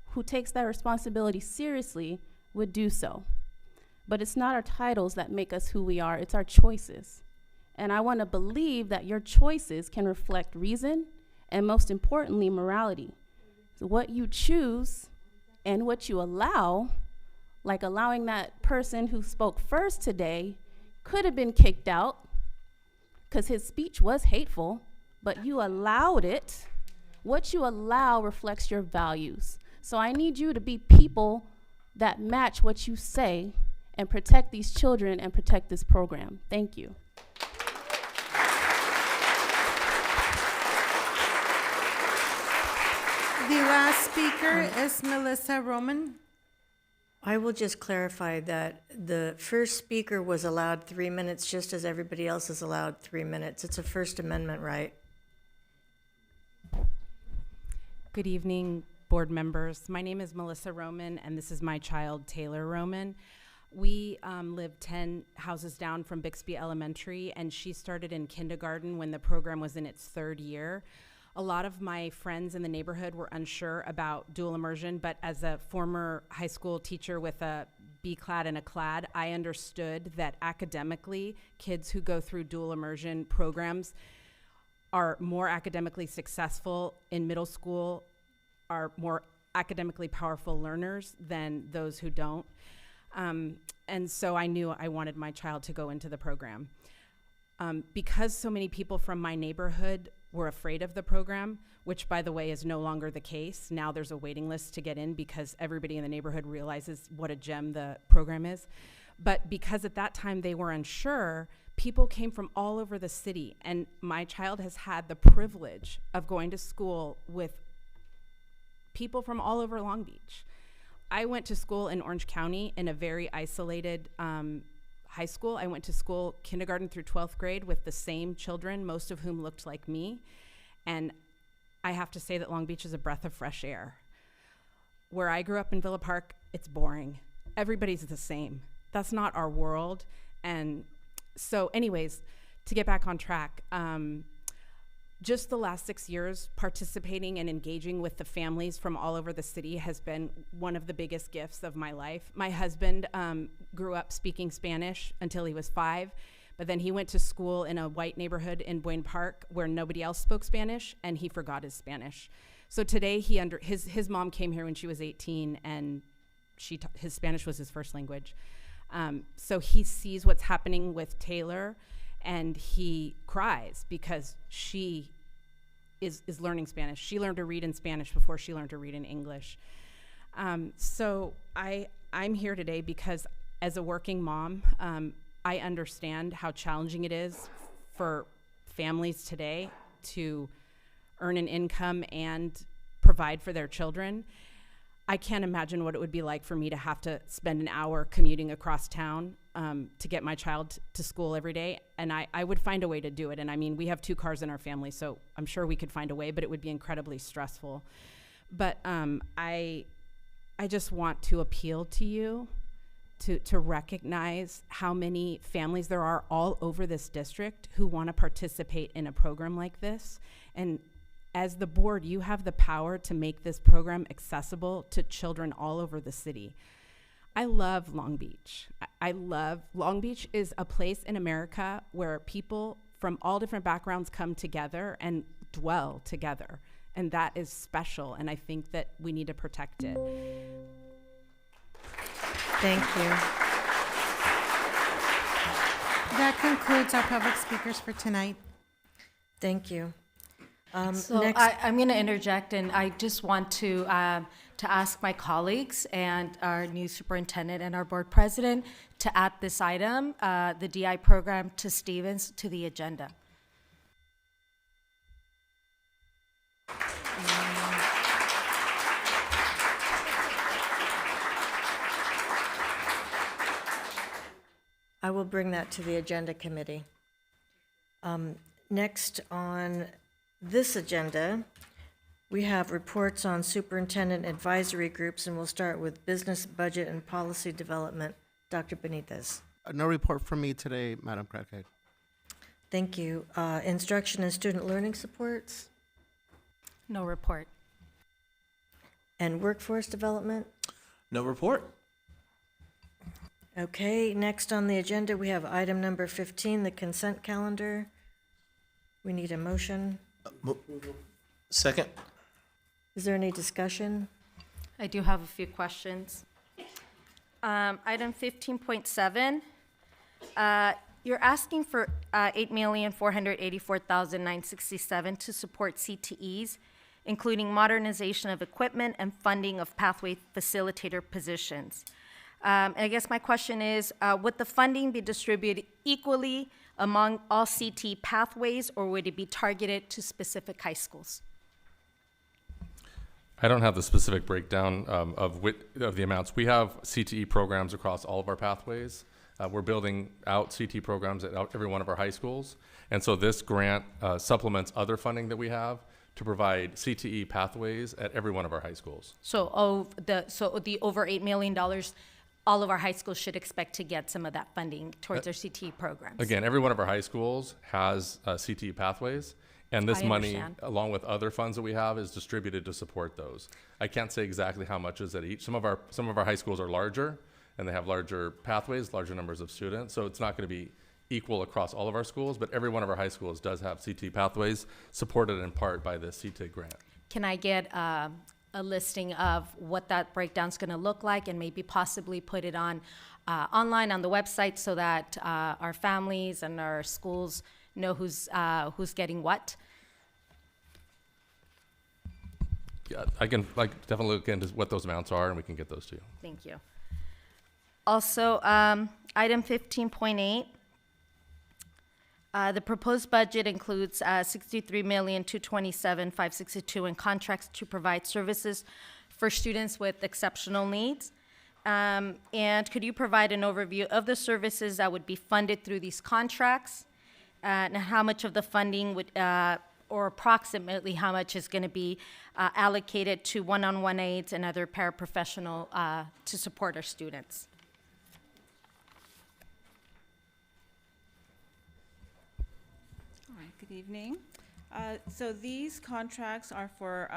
[SPEAKER 14] who takes that responsibility seriously, would do so. But it's not our titles that make us who we are, it's our choices. And I want to believe that your choices can reflect reason and, most importantly, morality. So what you choose and what you allow, like allowing that person who spoke first today, could have been kicked out because his speech was hateful, but you allowed it. What you allow reflects your values. So I need you to be people that match what you say and protect these children and protect this program. Thank you.
[SPEAKER 3] The last speaker is Melissa Roman.
[SPEAKER 1] I will just clarify that the first speaker was allowed 3 minutes, just as everybody else is allowed 3 minutes. It's a First Amendment right.
[SPEAKER 15] Good evening, board members. My name is Melissa Roman, and this is my child, Taylor Roman. We live 10 houses down from Bixby Elementary, and she started in kindergarten when the program was in its 3rd year. A lot of my friends in the neighborhood were unsure about dual immersion, but as a former high school teacher with a B-clad and a clad, I understood that academically, kids who go through dual immersion programs are more academically successful in middle school, are more academically powerful learners than those who don't. And so I knew I wanted my child to go into the program. Because so many people from my neighborhood were afraid of the program, which, by the way, is no longer the case. Now there's a waiting list to get in because everybody in the neighborhood realizes what a gem the program is. But because at that time they were unsure, people came from all over the city, and my child has had the privilege of going to school with people from all over Long Beach. I went to school in Orange County in a very isolated high school. I went to school kindergarten through 12th grade with the same children, most of whom looked like me. And I have to say that Long Beach is a breath of fresh air. Where I grew up in Villa Park, it's boring. Everybody's the same. That's not our world. And so anyways, to get back on track, just the last 6 years, participating and engaging with the families from all over the city has been one of the biggest gifts of my life. My husband grew up speaking Spanish until he was 5, but then he went to school in a white neighborhood in Boyne Park where nobody else spoke Spanish, and he forgot his Spanish. So today, his mom came here when she was 18, and his Spanish was his first language. So he sees what's happening with Taylor, and he cries because she is learning Spanish. She learned to read in Spanish before she learned to read in English. So I'm here today because as a working mom, I understand how challenging it is for families today to earn an income and provide for their children. I can't imagine what it would be like for me to have to spend an hour commuting across town to get my child to school every day. And I would find a way to do it. And I mean, we have 2 cars in our family, so I'm sure we could find a way, but it would be incredibly stressful. But I just want to appeal to you to recognize how many families there are all over this district who want to participate in a program like this. And as the board, you have the power to make this program accessible to children all over the city. I love Long Beach. Long Beach is a place in America where people from all different backgrounds come together and dwell together. And that is special, and I think that we need to protect it.
[SPEAKER 1] Thank you.
[SPEAKER 3] That concludes our public speakers for tonight.
[SPEAKER 1] Thank you.
[SPEAKER 16] So
[SPEAKER 1] next,
[SPEAKER 16] I'm going to interject, and I just want to ask my colleagues and our new superintendent and our board president to add this item, the DI program to Stevens, to the agenda.
[SPEAKER 1] I will bring that to the agenda committee. Next on this agenda, we have reports on superintendent advisory groups, and we'll start with business, budget, and policy development. Dr. Benitez.
[SPEAKER 2] No report from me today, Madam Crackhead.
[SPEAKER 1] Thank you. Instruction and student learning supports
[SPEAKER 16] No report.
[SPEAKER 1] and workforce development.
[SPEAKER 12] No report.
[SPEAKER 1] Okay, next on the agenda, we have item number 15, the consent calendar. We need a motion.
[SPEAKER 12] Second.
[SPEAKER 1] Is there any discussion?
[SPEAKER 16] I do have a few questions. Item 15.7, you're asking for $8,484,967 to support CTEs, including modernization of equipment and funding of pathway facilitator positions. And I guess my question is, would the funding be distributed equally among all CT pathways, or would it be targeted to specific high schools?
[SPEAKER 17] I don't have the specific breakdown of the amounts. We have CTE programs across all of our pathways. We're building out CTE programs at every one of our high schools. And so this grant supplements other funding that we have to provide CTE pathways at every one of our high schools.
[SPEAKER 16] So the over $8 million, all of our high schools should expect to get some of that funding towards their CTE programs.
[SPEAKER 17] Again, every one of our high schools has CTE pathways. And this
[SPEAKER 16] I
[SPEAKER 17] money,
[SPEAKER 16] understand.
[SPEAKER 17] along with other funds that we have, is distributed to support those. I can't say exactly how much is at each. Some of our high schools are larger, and they have larger pathways, larger numbers of students. So it's not going to be equal across all of our schools, but every one of our high schools does have CT pathways supported in part by the CTE grant.
[SPEAKER 16] Can I get a listing of what that breakdown's going to look like, and maybe possibly put it on online on the website so that our families and our schools know who's getting what?
[SPEAKER 17] Yeah, I can definitely look into what those amounts are, and we can get those to you.
[SPEAKER 16] Thank you. Also, item 15.8, the proposed budget includes $63,227,562 in contracts to provide services for students with exceptional needs. And could you provide an overview of the services that would be funded through these contracts? And how much of the funding would, or approximately how much is going to be allocated to one-on-one aides and other paraprofessional to support our students?
[SPEAKER 18] All right, good evening. So these contracts are for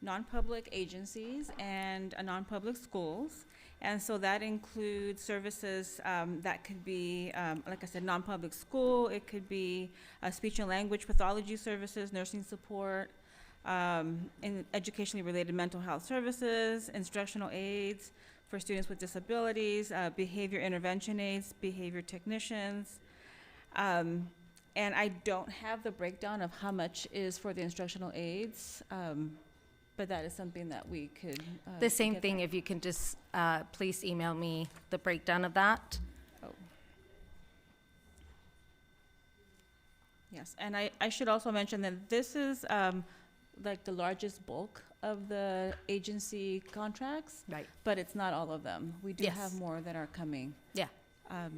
[SPEAKER 18] non-public agencies and non-public schools. And so that includes services that could be, like I said, non-public school. It could be speech and language pathology services, nursing support, in educationally related mental health services, instructional aids for students with disabilities, behavior intervention aids, behavior technicians. And I don't have the breakdown of how much is for the instructional aids. But that is something that we could.
[SPEAKER 16] The same thing, if you can just please email me the breakdown of that.
[SPEAKER 18] Oh. Yes, and I should also mention that this is like the largest bulk of the agency contracts.
[SPEAKER 16] Right.
[SPEAKER 18] But it's not all of them. We do
[SPEAKER 16] Yes.
[SPEAKER 18] have more that are coming.
[SPEAKER 16] Yeah,
[SPEAKER 18] Yeah.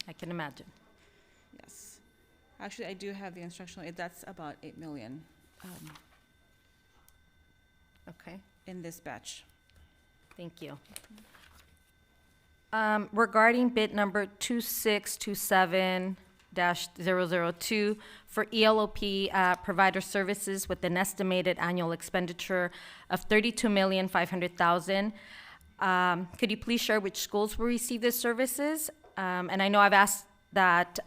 [SPEAKER 16] I can imagine.
[SPEAKER 18] Yes. Actually, I do have the instructional aid. That's about 8 million.
[SPEAKER 16] Okay.
[SPEAKER 18] In this batch.
[SPEAKER 16] Thank you. Regarding bid number 2627-002 for ELOP provider services with an estimated annual expenditure of $32,500,000, could you please share which schools will receive these services? And I know I've asked that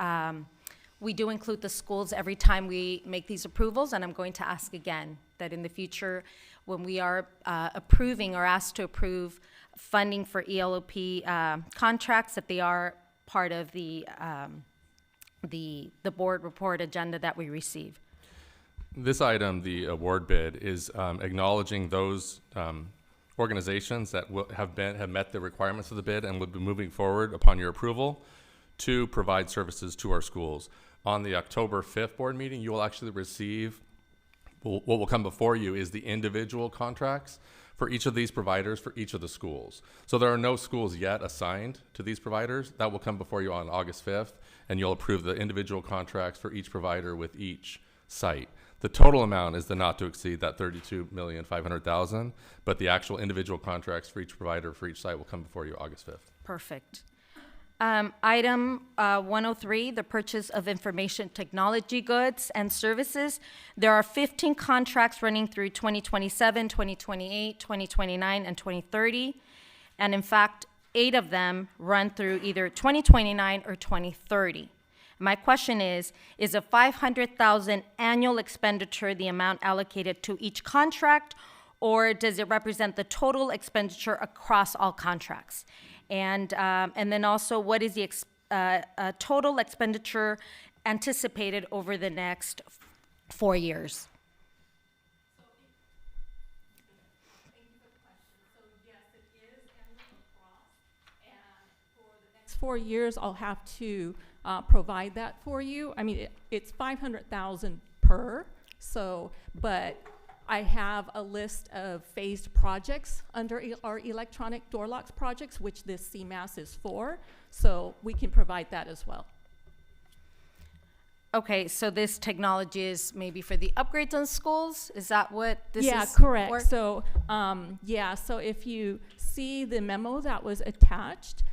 [SPEAKER 16] we do include the schools every time we make these approvals, and I'm going to ask again that in the future, when we are approving or asked to approve funding for ELOP contracts, that they are part of the board report agenda that we receive.
[SPEAKER 17] This item, the award bid, is acknowledging those organizations that have met the requirements of the bid and will be moving forward upon your approval to provide services to our schools. On the October 5th board meeting, you will actually receive, what will come before you is the individual contracts for each of these providers for each of the schools. So there are no schools yet assigned to these providers. That will come before you on August 5th, and you'll approve the individual contracts for each provider with each site. The total amount is the not to exceed that $32,500,000, but the actual individual contracts for each provider for each site will come before you August 5th.
[SPEAKER 16] Perfect. Item 103, the purchase of information technology goods and services. There are 15 contracts running through 2027, 2028, 2029, and 2030. And in fact, 8 of them run through either 2029 or 2030. My question is a $500,000 annual expenditure the amount allocated to each contract, or does it represent the total expenditure across all contracts? And then also, what is the total expenditure anticipated over the next 4 years?
[SPEAKER 19] Next 4 years, I'll have to provide that for you. I mean, it's $500,000 per. So, but I have a list of phased projects under our electronic door locks projects, which this CMAS is for. So we can provide that as well.
[SPEAKER 16] Okay, so this technology is maybe for the upgrades on schools? Is that what this is?
[SPEAKER 19] Yeah, correct.
[SPEAKER 16] for?
[SPEAKER 19] So, yeah, so if you see the memo that was attached,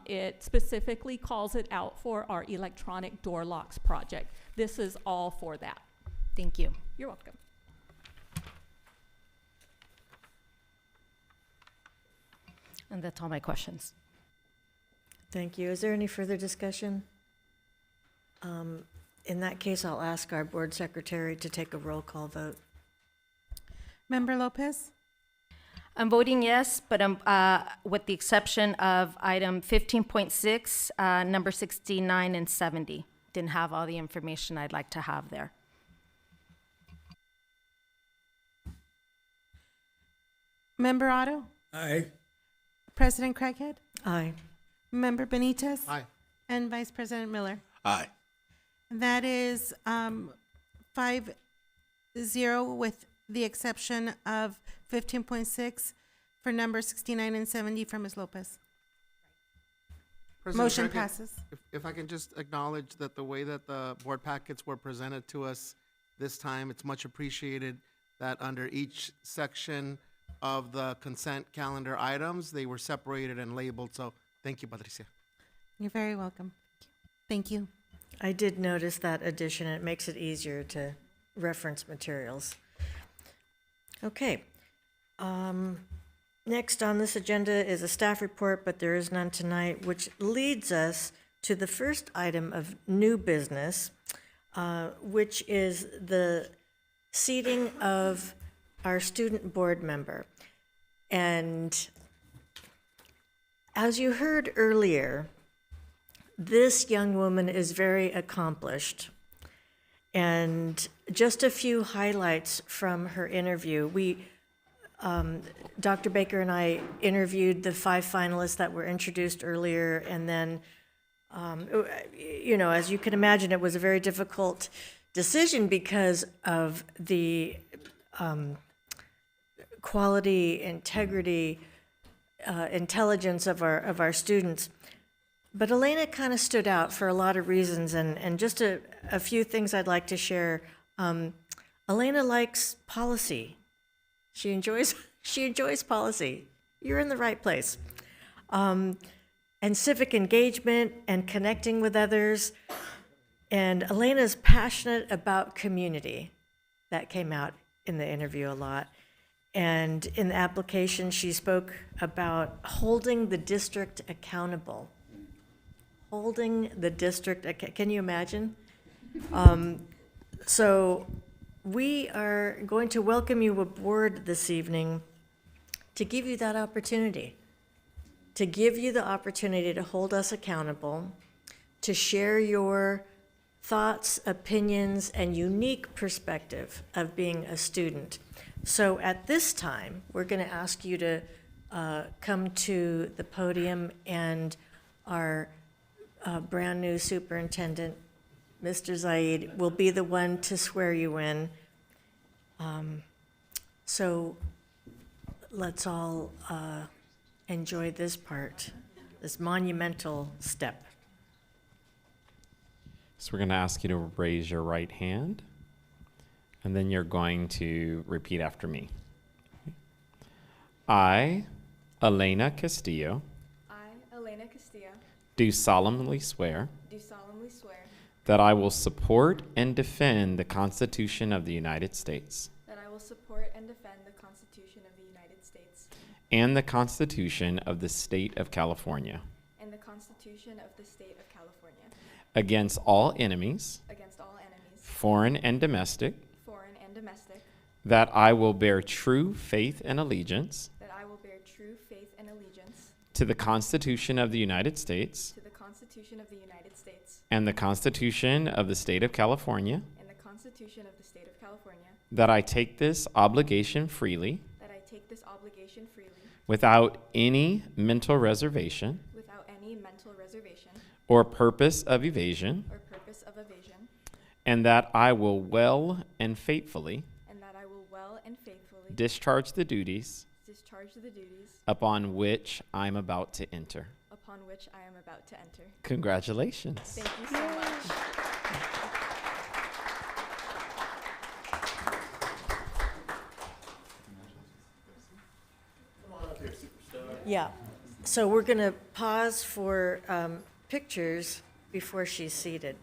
[SPEAKER 19] it specifically calls it out for our electronic door locks project. This is all for that.
[SPEAKER 16] Thank you.
[SPEAKER 19] You're welcome.
[SPEAKER 16] And that's all my questions.
[SPEAKER 1] Thank you. Is there any further discussion? In that case, I'll ask our board secretary to take a roll call vote.
[SPEAKER 3] Member Lopez?
[SPEAKER 16] I'm voting yes, but with the exception of item 15.6, number 69 and 70. Didn't have all the information I'd like to have there.
[SPEAKER 3] Member Otto?
[SPEAKER 20] Aye.
[SPEAKER 3] President Craighead?
[SPEAKER 1] Aye.
[SPEAKER 3] Member Benitez?
[SPEAKER 2] Aye.
[SPEAKER 3] And Vice President Miller?
[SPEAKER 20] Aye.
[SPEAKER 3] That is 5-0 with the exception of 15.6 for number 69 and 70 from Ms. Lopez.
[SPEAKER 2] President
[SPEAKER 3] Motion
[SPEAKER 2] Craighead,
[SPEAKER 3] passes.
[SPEAKER 2] If I can just acknowledge that the way that the board packets were presented to us this time, it's much appreciated that under each section of the consent calendar items, they were separated and labeled. So thank you, Patricia.
[SPEAKER 3] You're very welcome. Thank you.
[SPEAKER 1] I did notice that addition. It makes it easier to reference materials. Okay. Next on this agenda is a staff report, but there is none tonight, which leads us to the first item of new business, which is the seating of our student board member. And as you heard earlier, this young woman is very accomplished. And just a few highlights from her interview. Dr. Baker and I interviewed the 5 finalists that were introduced earlier, and then, as you can imagine, it was a very difficult decision because of the quality, integrity, intelligence of our students. But Elena kind of stood out for a lot of reasons, and just a few things I'd like to share. Elena likes policy. She enjoys policy. You're in the right place. And civic engagement and connecting with others. And Elena's passionate about community. That came out in the interview a lot. And in the application, she spoke about holding the district accountable. Holding the district, can you imagine? So we are going to welcome you aboard this evening to give you that opportunity, to hold us accountable, to share your thoughts, opinions, and unique perspective of being a student. So at this time, we're going to ask you to come to the podium, and our brand new superintendent, Mr. Zaid, will be the one to swear you in. So let's all enjoy this part, this monumental step.
[SPEAKER 20] So we're going to ask you to raise your right hand, and then you're going to repeat after me. I, Elena Castillo,
[SPEAKER 21] Elena Castillo,
[SPEAKER 20] do solemnly swear
[SPEAKER 21] do solemnly swear
[SPEAKER 20] that I will support and defend the Constitution of the United States
[SPEAKER 21] that I will support and defend the Constitution of the United States
[SPEAKER 20] and the Constitution of the State of California
[SPEAKER 21] and the Constitution of the State of California
[SPEAKER 20] against all enemies,
[SPEAKER 21] against all enemies,
[SPEAKER 20] foreign and domestic,
[SPEAKER 21] domestic,
[SPEAKER 20] that I will bear true faith and allegiance
[SPEAKER 21] that I will bear true faith and allegiance
[SPEAKER 20] to the Constitution of the United States
[SPEAKER 21] to the Constitution of the United States
[SPEAKER 20] and the Constitution of the State of California,
[SPEAKER 21] and the Constitution of the State of California,
[SPEAKER 20] that I take this obligation freely
[SPEAKER 21] that I take this obligation freely
[SPEAKER 20] without any mental reservation
[SPEAKER 21] without any mental reservation
[SPEAKER 20] or purpose of evasion,
[SPEAKER 21] or purpose of evasion,
[SPEAKER 20] and that I will well and faithfully
[SPEAKER 21] and that I will well and faithfully
[SPEAKER 20] discharge the duties
[SPEAKER 21] discharge the duties
[SPEAKER 20] upon which I'm about to enter.
[SPEAKER 21] upon which I am about to enter.
[SPEAKER 20] Congratulations.
[SPEAKER 21] Thank you so much.
[SPEAKER 1] Yeah, so we're going to pause for pictures before she's seated.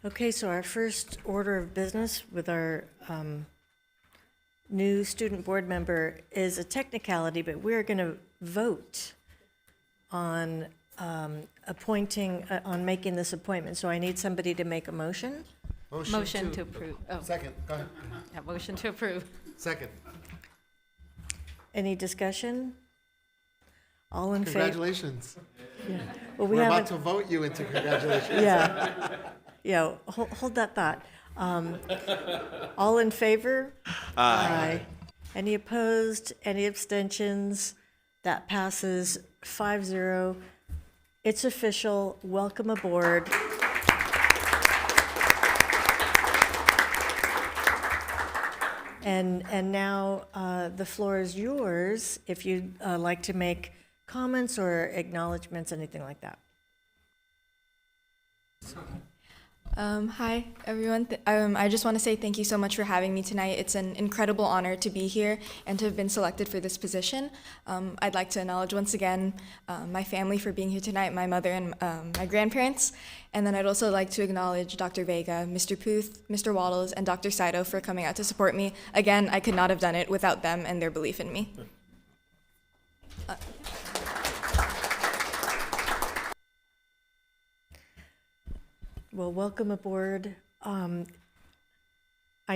[SPEAKER 1] Okay, so our first order of business with our new student board member is a technicality, but we're going to vote on appointing, on making this appointment. So I need somebody to make a motion.
[SPEAKER 16] Motion to approve. Oh.
[SPEAKER 2] Second, go ahead.
[SPEAKER 16] Yeah, motion to approve.
[SPEAKER 2] Second.
[SPEAKER 1] Any discussion? All in favor?
[SPEAKER 2] Congratulations.
[SPEAKER 1] Yeah. Well, we
[SPEAKER 2] We're about
[SPEAKER 1] haven't.
[SPEAKER 2] to vote you into congratulations.
[SPEAKER 1] Yeah. Yeah, hold that thought. All in favor?
[SPEAKER 12] Aye.
[SPEAKER 1] Any opposed? Any abstentions? That passes 5-0. It's official. Welcome aboard. And now the floor is yours if you'd like to make comments or acknowledgements, anything like that.
[SPEAKER 21] Hi, everyone. I just want to say thank you so much for having me tonight. It's an incredible honor to be here and to have been selected for this position. I'd like to acknowledge once again my family for being here tonight, my mother and my grandparents. And then I'd also like to acknowledge Dr. Vega, Mr. Puth, Mr. Waddles, and Dr. Saito for coming out to support me. Again, I could not have done it without them and their belief in me.
[SPEAKER 1] Well, welcome aboard. I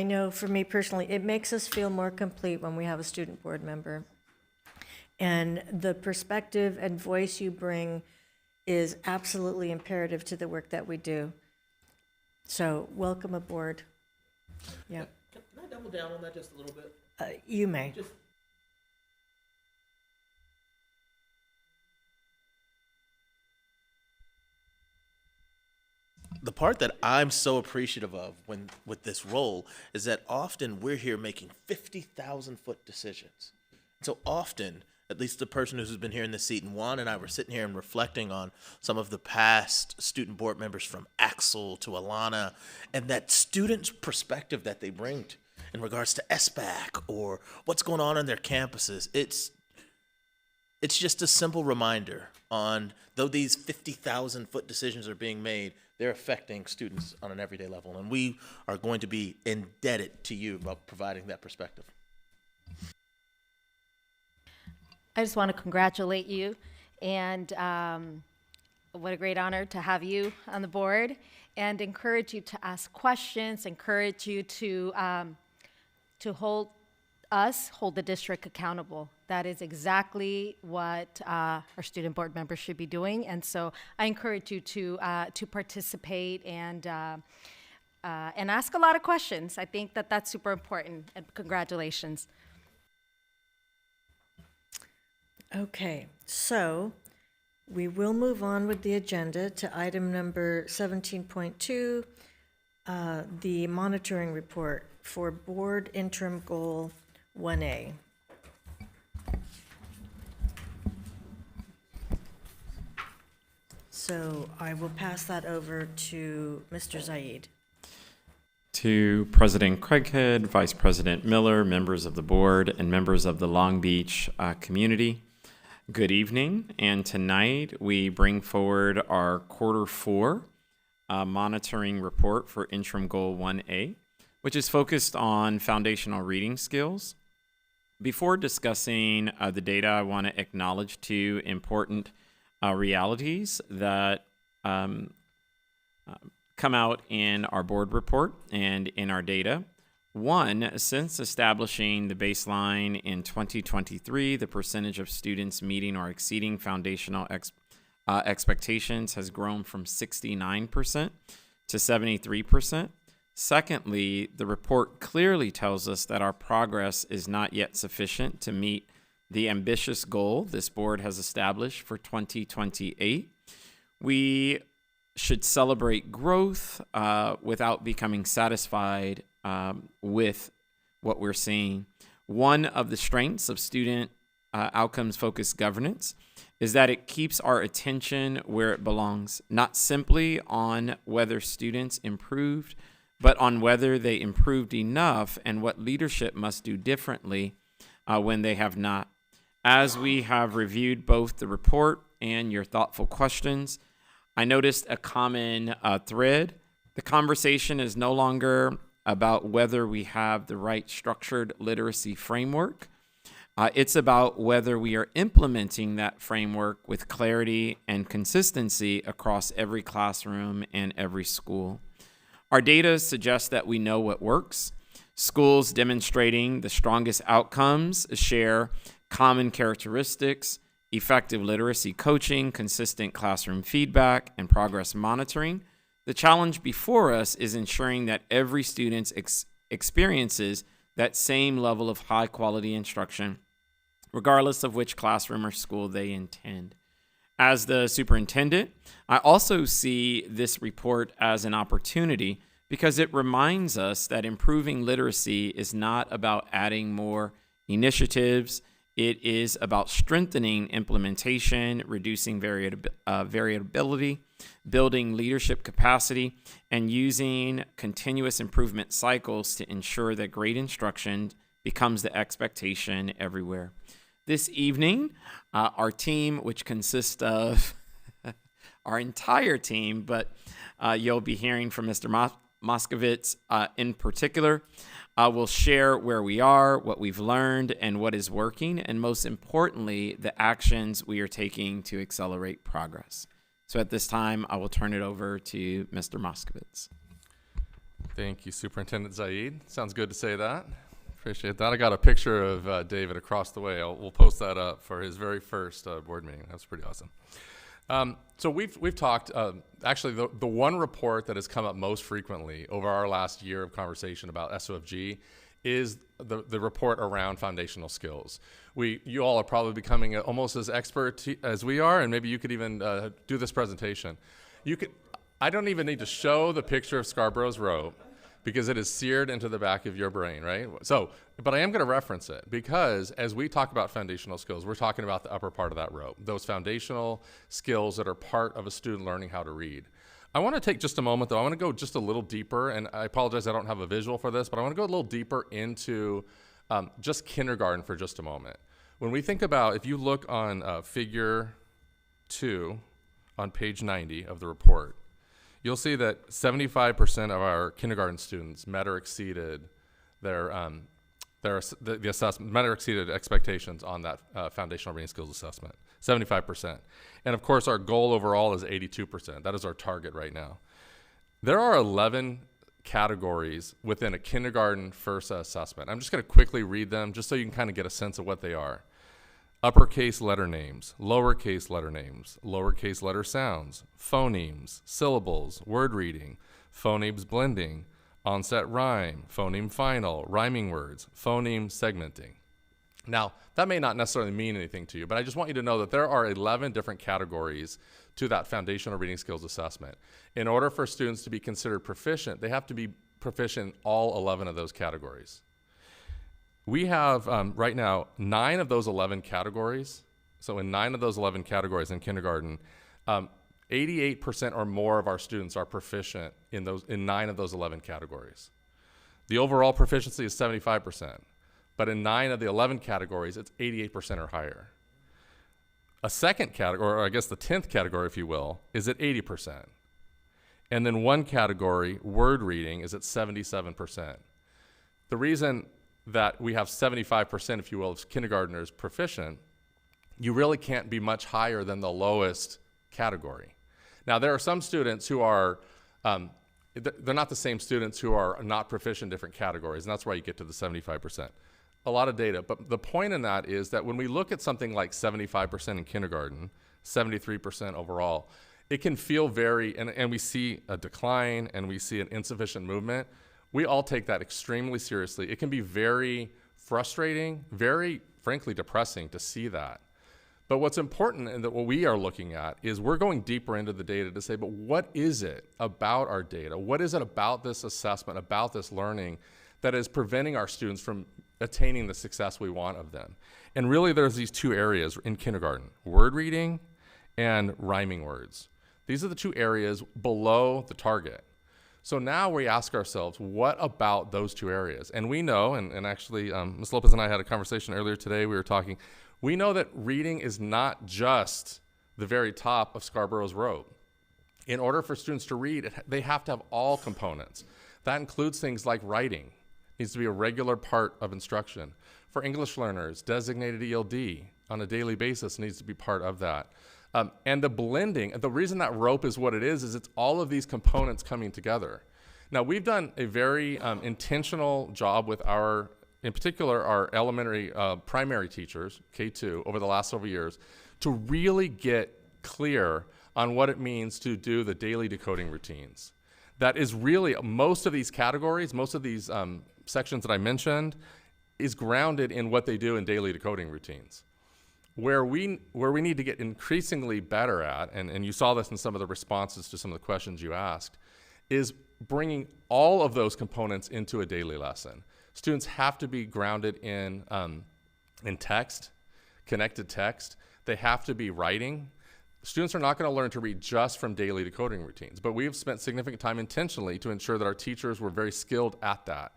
[SPEAKER 1] know for me personally, it makes us feel more complete when we have a student board member. And the perspective and voice you bring is absolutely imperative to the work that we do. So welcome aboard. Yeah.
[SPEAKER 12] Can I double down on that just a little bit?
[SPEAKER 1] You may.
[SPEAKER 12] The part that I'm so appreciative of with this role is that often we're here making 50,000-foot decisions. So often, at least the person who's been here in this seat, and Juan and I were sitting here and reflecting on some of the past student board members from Axel to Alana, and that student's perspective that they bring in regards to SBAC or what's going on their campuses. It's just a simple reminder on, though these 50,000-foot decisions are being made, they're affecting students on an everyday level. And we are going to be indebted to you about providing that perspective.
[SPEAKER 16] I just want to congratulate you, and what a great honor to have you on the board, and encourage you to ask questions, encourage you to hold the district accountable. That is exactly what our student board members should be doing, and so I encourage you to participate and ask a lot of questions. I think that that's super important, and congratulations.
[SPEAKER 1] Okay, so we will move on with the agenda to item number 17.2, the monitoring report for board interim goal 1A. So I will pass that over to Mr. Zaid.
[SPEAKER 20] To President Craighead, Vice President Miller, members of the board, and members of the Long Beach community, good evening. And tonight we bring forward our quarter 4 monitoring report for interim goal 1A, which is focused on foundational reading skills. Before discussing the data, I want to acknowledge 2 important realities that come out in our board report and in our data. One, since establishing the baseline in 2023, the percentage of students meeting or exceeding foundational expectations has grown from 69% to 73%. Secondly, the report clearly tells us that our progress is not yet sufficient to meet the ambitious goal this board has established for 2028. We should celebrate growth without becoming satisfied with what we're seeing. One of the strengths of student outcomes-focused governance is that it keeps our attention where it belongs, not simply on whether students improved, but on whether they improved enough and what leadership must do differently when they have not. As we have reviewed both the report and your thoughtful questions, I noticed a common thread. The conversation is no longer about whether we have the right structured literacy framework. It's about whether we are implementing that framework with clarity and consistency across every classroom and every school. Our data suggests that we know what works. Schools demonstrating the strongest outcomes share common characteristics: effective literacy coaching, consistent classroom feedback, and progress monitoring. The challenge before us is ensuring that every student experiences that same level of high-quality instruction, regardless of which classroom or school they attend. As the superintendent, I also see this report as an opportunity because it reminds us that improving literacy is not about adding more initiatives. It is about strengthening implementation, reducing variability, building leadership capacity, and using continuous improvement cycles to ensure that great instruction becomes the expectation everywhere. This evening, our team, which consists of our entire team, but you'll be hearing from Mr. Moskovitz in particular, will share where we are, what we've learned, and what is working, and most importantly, the actions we are taking to accelerate progress. So at this time, I will turn it over to Mr. Moskovitz.
[SPEAKER 17] Thank you, Superintendent Zaid. Sounds good to say that. Appreciate that. I got a picture of David across the way. We'll post that up for his very first board meeting. That's pretty awesome. So we've talked, actually the one report that has come up most frequently over our last year of conversation about SOFG is the report around foundational skills. You all are probably becoming almost as expert as we are, and maybe you could even do this presentation. I don't even need to show the picture of Scarborough's rope because it is seared into the back of your brain, right? So, but I am gonna reference it because as we talk about foundational skills, we're talking about the upper part of that rope, those foundational skills that are part of a student learning how to read. I wanna take just a moment though, I wanna go just a little deeper, and I apologize I don't have a visual for this, but I wanna go a little deeper into just kindergarten for just a moment. When we think about, if you look on figure 2 on page 90 of the report, you'll see that 75% of our kindergarten students met or exceeded the assessment, met or exceeded expectations on that foundational reading skills assessment, 75%. And of course, our goal overall is 82%. That is our target right now. There are 11 categories within a kindergarten first assessment. I'm just gonna quickly read them just so you can kind of get a sense of what they are. Uppercase letter names, lowercase letter names, lowercase letter sounds, phonemes, syllables, word reading, phonemes blending, onset rhyme, phoneme final, rhyming words, phoneme segmenting. Now, that may not necessarily mean anything to you, but I just want you to know that there are 11 different categories to that foundational reading skills assessment. In order for students to be considered proficient, they have to be proficient in all 11 of those categories. We have, right now, 9 of those 11 categories. So in 9 of those 11 categories in kindergarten, 88% or more of our students are proficient in 9 of those 11 categories. The overall proficiency is 75%, but in 9 of the 11 categories, it's 88% or higher. A second category, or I guess the 10th category, if you will, is at 80%. And then one category, word reading, is at 77%. The reason that we have 75%, if you will, of kindergartners proficient, you really can't be much higher than the lowest category. Now, there are some students who are, they're not the same students who are not proficient in different categories, and that's why you get to the 75%. A lot of data, but the point in that is that when we look at something like 75% in kindergarten, 73% overall, it can feel very, and we see a decline and we see an insufficient movement. We all take that extremely seriously. It can be very frustrating, very, frankly, depressing to see that. But what's important and that what we are looking at is we're going deeper into the data to say, but what is it about our data? What is it about this assessment, about this learning that is preventing our students from attaining the success we want of them? And really there's these 2 areas in kindergarten, word reading and rhyming words. These are the 2 areas below the target. So now we ask ourselves, what about those 2 areas? And we know, and actually Ms. Lopez and I had a conversation earlier today, we were talking, we know that reading is not just the very top of Scarborough's rope. In order for students to read, they have to have all components. That includes things like writing. It needs to be a regular part of instruction. For English learners, designated ELD on a daily basis needs to be part of that. And the blending, the reason that rope is what it is it's all of these components coming together. Now, we've done a very intentional job with in particular, our elementary primary teachers, K2, over the last several years, to really get clear on what it means to do the daily decoding routines. that is really, most of these categories, most of these sections that I mentioned, is grounded in what they do in daily decoding routines. Where we need to get increasingly better at, and you saw this in some of the responses to some of the questions you asked, is bringing all of those components into a daily lesson. Students have to be grounded in text, connected text. They have to be writing. Students are not going to learn to read just from daily decoding routines, but we have spent significant time intentionally to ensure that our teachers were very skilled at that.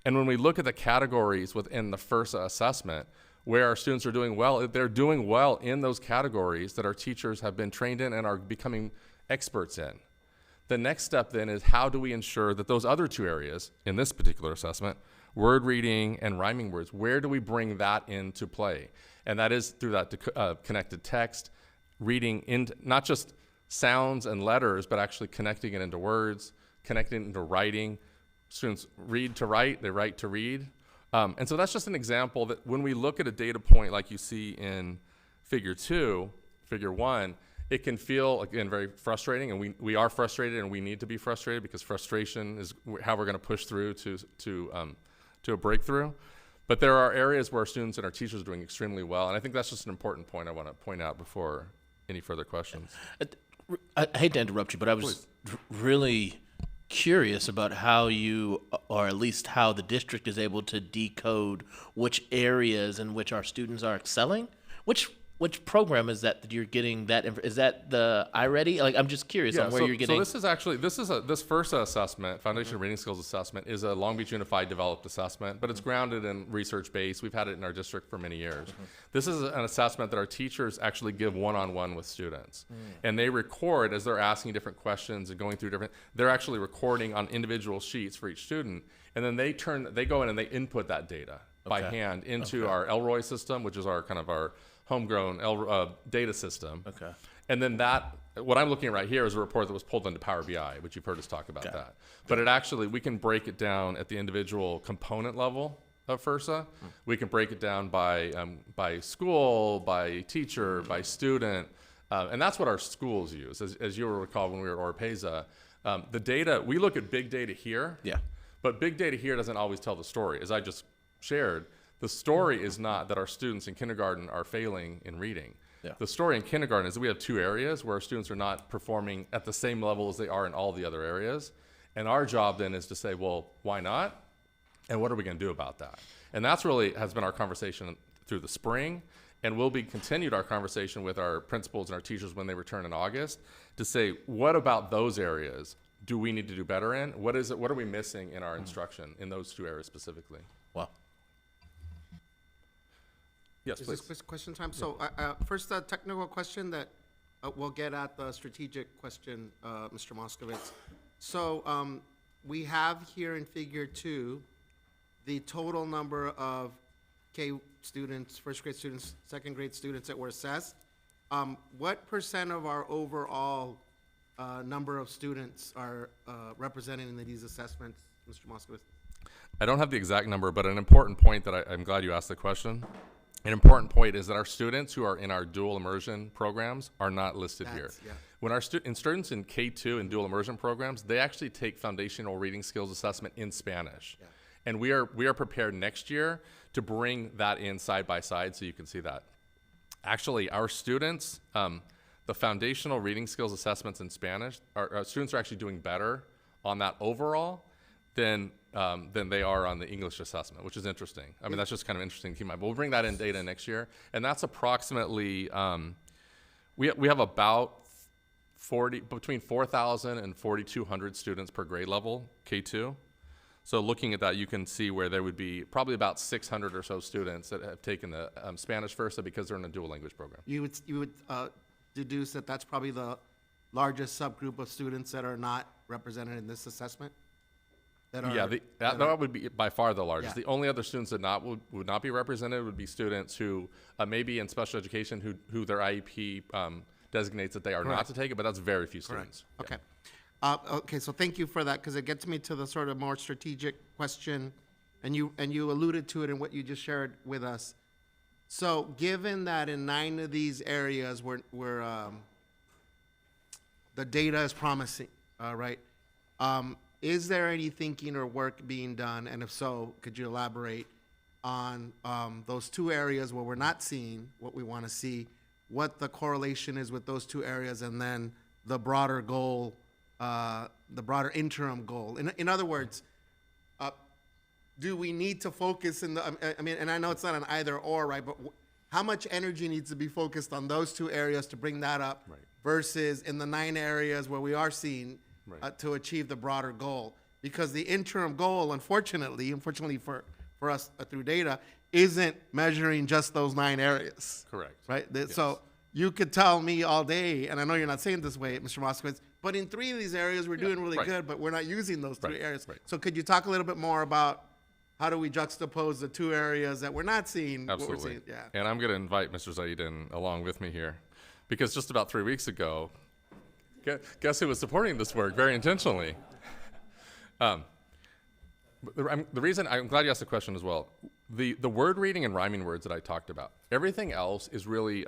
[SPEAKER 17] And when we look at the categories within the FIRSA assessment, where our students are doing well, they're doing well in those categories that our teachers have been trained in and are becoming experts in. The next step then is, how do we ensure that those other two areas in this particular assessment, word reading and rhyming words, where do we bring that into play? And that is through that connected text, reading in not just sounds and letters, but actually connecting it into words, connecting it into writing. Students read to write, they write to read. And so that's just an example that when we look at a data point like you see in figure 1, it can feel, again, very frustrating, and we are frustrated, and we need to be frustrated, because frustration is how we're going to push through to a breakthrough. But there are areas where our students and our teachers are doing extremely well, and I think that's just an important point I want to point out before any further questions.
[SPEAKER 12] I hate to interrupt you, but I was really curious about how you, or at least how the district is able to decode which areas in which our students are excelling. Which program is that you're getting that? Is that the iReady? Like, I'm just curious on where you're getting.
[SPEAKER 17] So this is actually, this FIRSA assessment, Foundation Reading Skills Assessment, is a Long Beach Unified developed assessment, but it's grounded in research-based. We've had it in our district for many years. This is an assessment that our teachers actually give one-on-one with students. And they record as they're asking different questions and going through they're actually recording on individual sheets for each student. And then they go in and they input that data by hand into our Elroy system, which is our kind of our homegrown data system. Okay. And then what I'm looking at right here is a report that was pulled into Power BI, which you've heard us talk about that. But it actually, we can break it down at the individual component level of FIRSA. We can break it down by school, by teacher, by student. And that's what our schools use. As you'll recall when we were at Orpeza, the data, we look at big data here. Yeah. But big data here doesn't always tell the story. As I just shared, the story is not that our students in kindergarten are failing in reading. Yeah. The story in kindergarten is that we have two areas where our students are not performing at the same level as they are in all the other areas. And our job then is to say, well, why not? And what are we going to do about that? And that's really has been our conversation through the spring. And we'll be continued our conversation with our principals and our teachers when they return in August to say, what about those areas do we need to do better in? What are we missing in our instruction in those two areas specifically?
[SPEAKER 12] Wow.
[SPEAKER 2] Yes, please. Is this question time? Yeah. So first, a technical question that we'll get at the strategic question, Mr. Moskowitz. So we have here in figure 2 the total number of K students, first grade students, second grade students that were assessed. What % of our overall number of students are represented in these assessments, Mr. Moskowitz?
[SPEAKER 17] I don't have the exact number, but an important point that I'm glad you asked the question. An important point is that our students who are in our dual immersion programs are not listed here. Yeah. When our students in K2 and dual immersion programs, they actually take foundational reading skills assessment in Spanish. Yeah. And we are prepared next year to bring that in side by side so you can see that. Actually, our students, the foundational reading skills assessments in Spanish, our students are actually doing better on that overall than they are on the English assessment, which is interesting. I mean, that's just kind of interesting to keep in mind. But we'll bring that in data next year. And that's approximately, we have about between 4,000 and 4,200 students per grade level, K2. So looking at that, you can see where there would be probably about 600 or so students that have taken the Spanish FIRSA because they're in a dual language program. You would
[SPEAKER 2] deduce that that's probably the largest subgroup of students that are not represented in this assessment?
[SPEAKER 17] That would be by far the largest.
[SPEAKER 2] Yeah.
[SPEAKER 17] The only other students that would not be represented would be students who may be in special education who their IEP designates that they are not to take it, but that's very few students.
[SPEAKER 2] Okay. Okay, so thank you for that, because it gets me to the sort of more strategic question, and you alluded to it in what you just shared with us. So given that in 9 of these areas where the data is promising, right? Is there any thinking or work being done? And if so, could you elaborate on those two areas where we're not seeing what we want to see, what the correlation is with those two areas, and then the broader goal, the broader interim goal? In other words, do we need to focus in the, I mean, and I know it's not an either or, right, but how much energy needs to be focused on those two areas to bring that up versus in the 9 areas where we are seeing to achieve the broader goal? Because the interim goal, unfortunately for us through data, isn't measuring just those 9 areas.
[SPEAKER 17] Correct.
[SPEAKER 2] Right?
[SPEAKER 17] Yes.
[SPEAKER 2] So you could tell me all day, and I know you're not saying it this way, Mr. Moskowitz, but in 3 of these areas we're doing really good, but we're not using those 3 areas. So could you talk a little bit more about how do we juxtapose the 2 areas that we're not seeing?
[SPEAKER 17] Absolutely.
[SPEAKER 2] What we're seeing? Yeah.
[SPEAKER 17] And I'm going to invite Mr. Zaid in along with me here, because just about 3 weeks ago, guess who was supporting this work very intentionally? The reason, I'm glad you asked the question as well. The word reading and rhyming words that I talked about, everything else is really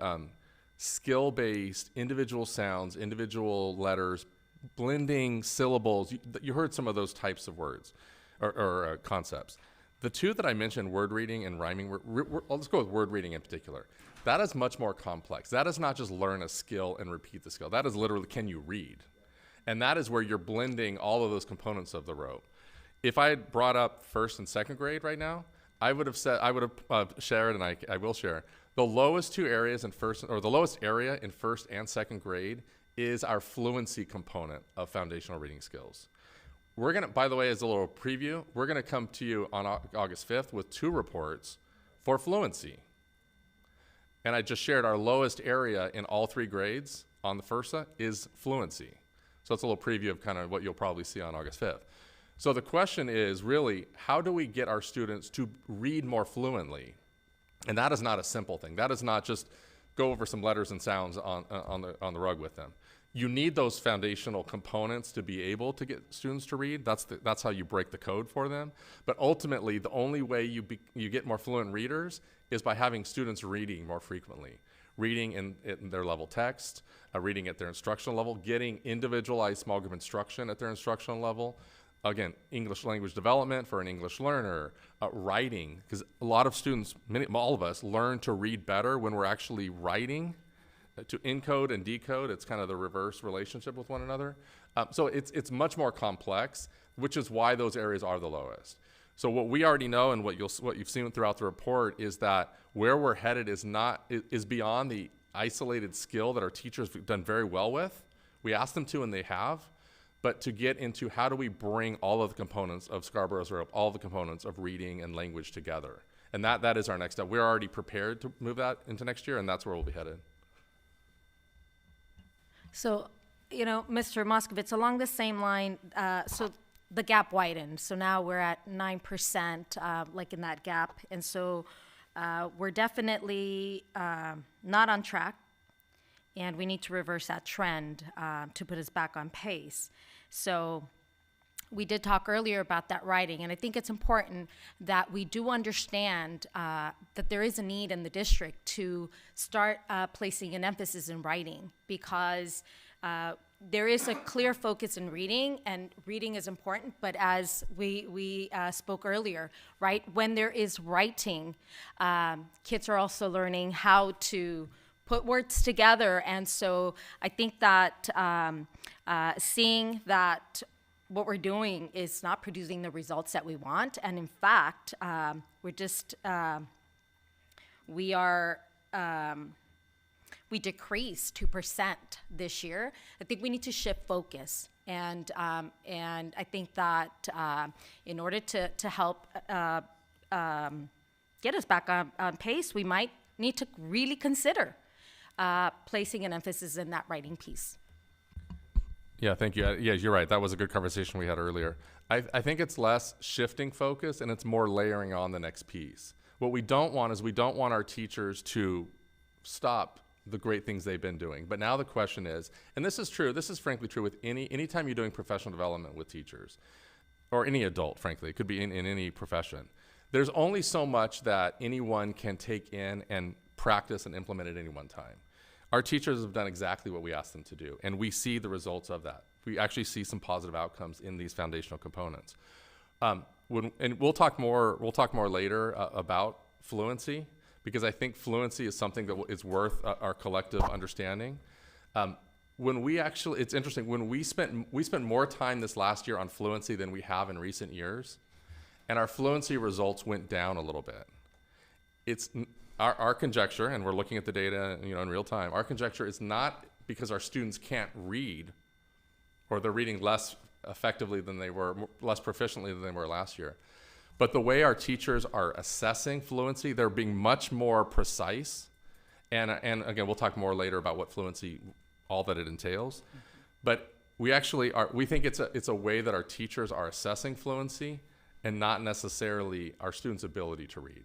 [SPEAKER 17] skill-based, individual sounds, individual letters, blending syllables. You heard some of those types of words or concepts. The 2 that I mentioned, word reading and rhyming, let's go with word reading in particular. That is much more complex. That is not just learn a skill and repeat the skill. That is literally, can you read? And that is where you're blending all of those components of the rope. If I had brought up 1st and 2nd grade right now, I would have shared, and I will share, the lowest 2 areas in the lowest area in 1st and 2nd grade is our fluency component of foundational reading skills. We're gonna, by the way, as a little preview, we're gonna come to you on August 5th with 2 reports for fluency. And I just shared our lowest area in all 3 grades on the FIRSA is fluency. So that's a little preview of kind of what you'll probably see on August 5th. So the question is really, how do we get our students to read more fluently? And that is not a simple thing. That is not just go over some letters and sounds on the rug with them. You need those foundational components to be able to get students to read. That's how you break the code for them. But ultimately, the only way you get more fluent readers is by having students reading more frequently. Reading in their level text, reading at their instructional level, getting individualized small group instruction at their instructional level. Again, English language development for an English learner, writing, because a lot of students, all of us, learn to read better when we're actually writing. To encode and decode, it's kind of the reverse relationship with one another. So it's much more complex, which is why those areas are the lowest. So what we already know and what you've seen throughout the report is that where we're headed is beyond the isolated skill that our teachers have done very well with. We asked them to, and they have. But to get into how do we bring all of the components of Scarborough's rope, all the components of reading and language together. And that is our next step. We're already prepared to move that into next year, and that's where we'll be headed.
[SPEAKER 16] So, Mr. Moskowitz, along the same line, so the gap widened. So now we're at 9%, like in that gap. And so we're definitely not on track. And we need to reverse that trend to put us back on pace. So we did talk earlier about that writing, and I think it's important that we do understand that there is a need in the district to start placing an emphasis in writing, because there is a clear focus in reading, and reading is important, but as we spoke earlier, right, when there is writing, kids are also learning how to put words together. And so I think that seeing that what we're doing is not producing the results that we want, and in fact, we decreased 2% this year. I think we need to shift focus. And I think that in order to help get us back on pace, we might need to really consider placing an emphasis in that writing piece.
[SPEAKER 17] Yeah, thank you. Yeah, you're right. That was a good conversation we had earlier. I think it's less shifting focus and it's more layering on the next piece. What we don't want is we don't want our teachers to stop the great things they've been doing. But now the question is, and this is true, this is frankly true with anytime you're doing professional development with teachers, or any adult, frankly, it could be in any profession. There's only so much that anyone can take in and practice and implement at any one time. Our teachers have done exactly what we asked them to do, and we see the results of that. We actually see some positive outcomes in these foundational components. And we'll talk more later about fluency, because I think fluency is something that is worth our collective understanding. It's interesting, when we spent more time this last year on fluency than we have in recent years, and our fluency results went down a little bit. It's our conjecture, and we're looking at the data, in real time. Our conjecture is not because our students can't read, or they're reading less effectively than they were, less proficiently than they were last year. But the way our teachers are assessing fluency, they're being much more precise. And again, we'll talk more later about what fluency, all that it entails. But we think it's a way that our teachers are assessing fluency and not necessarily our students' ability to read.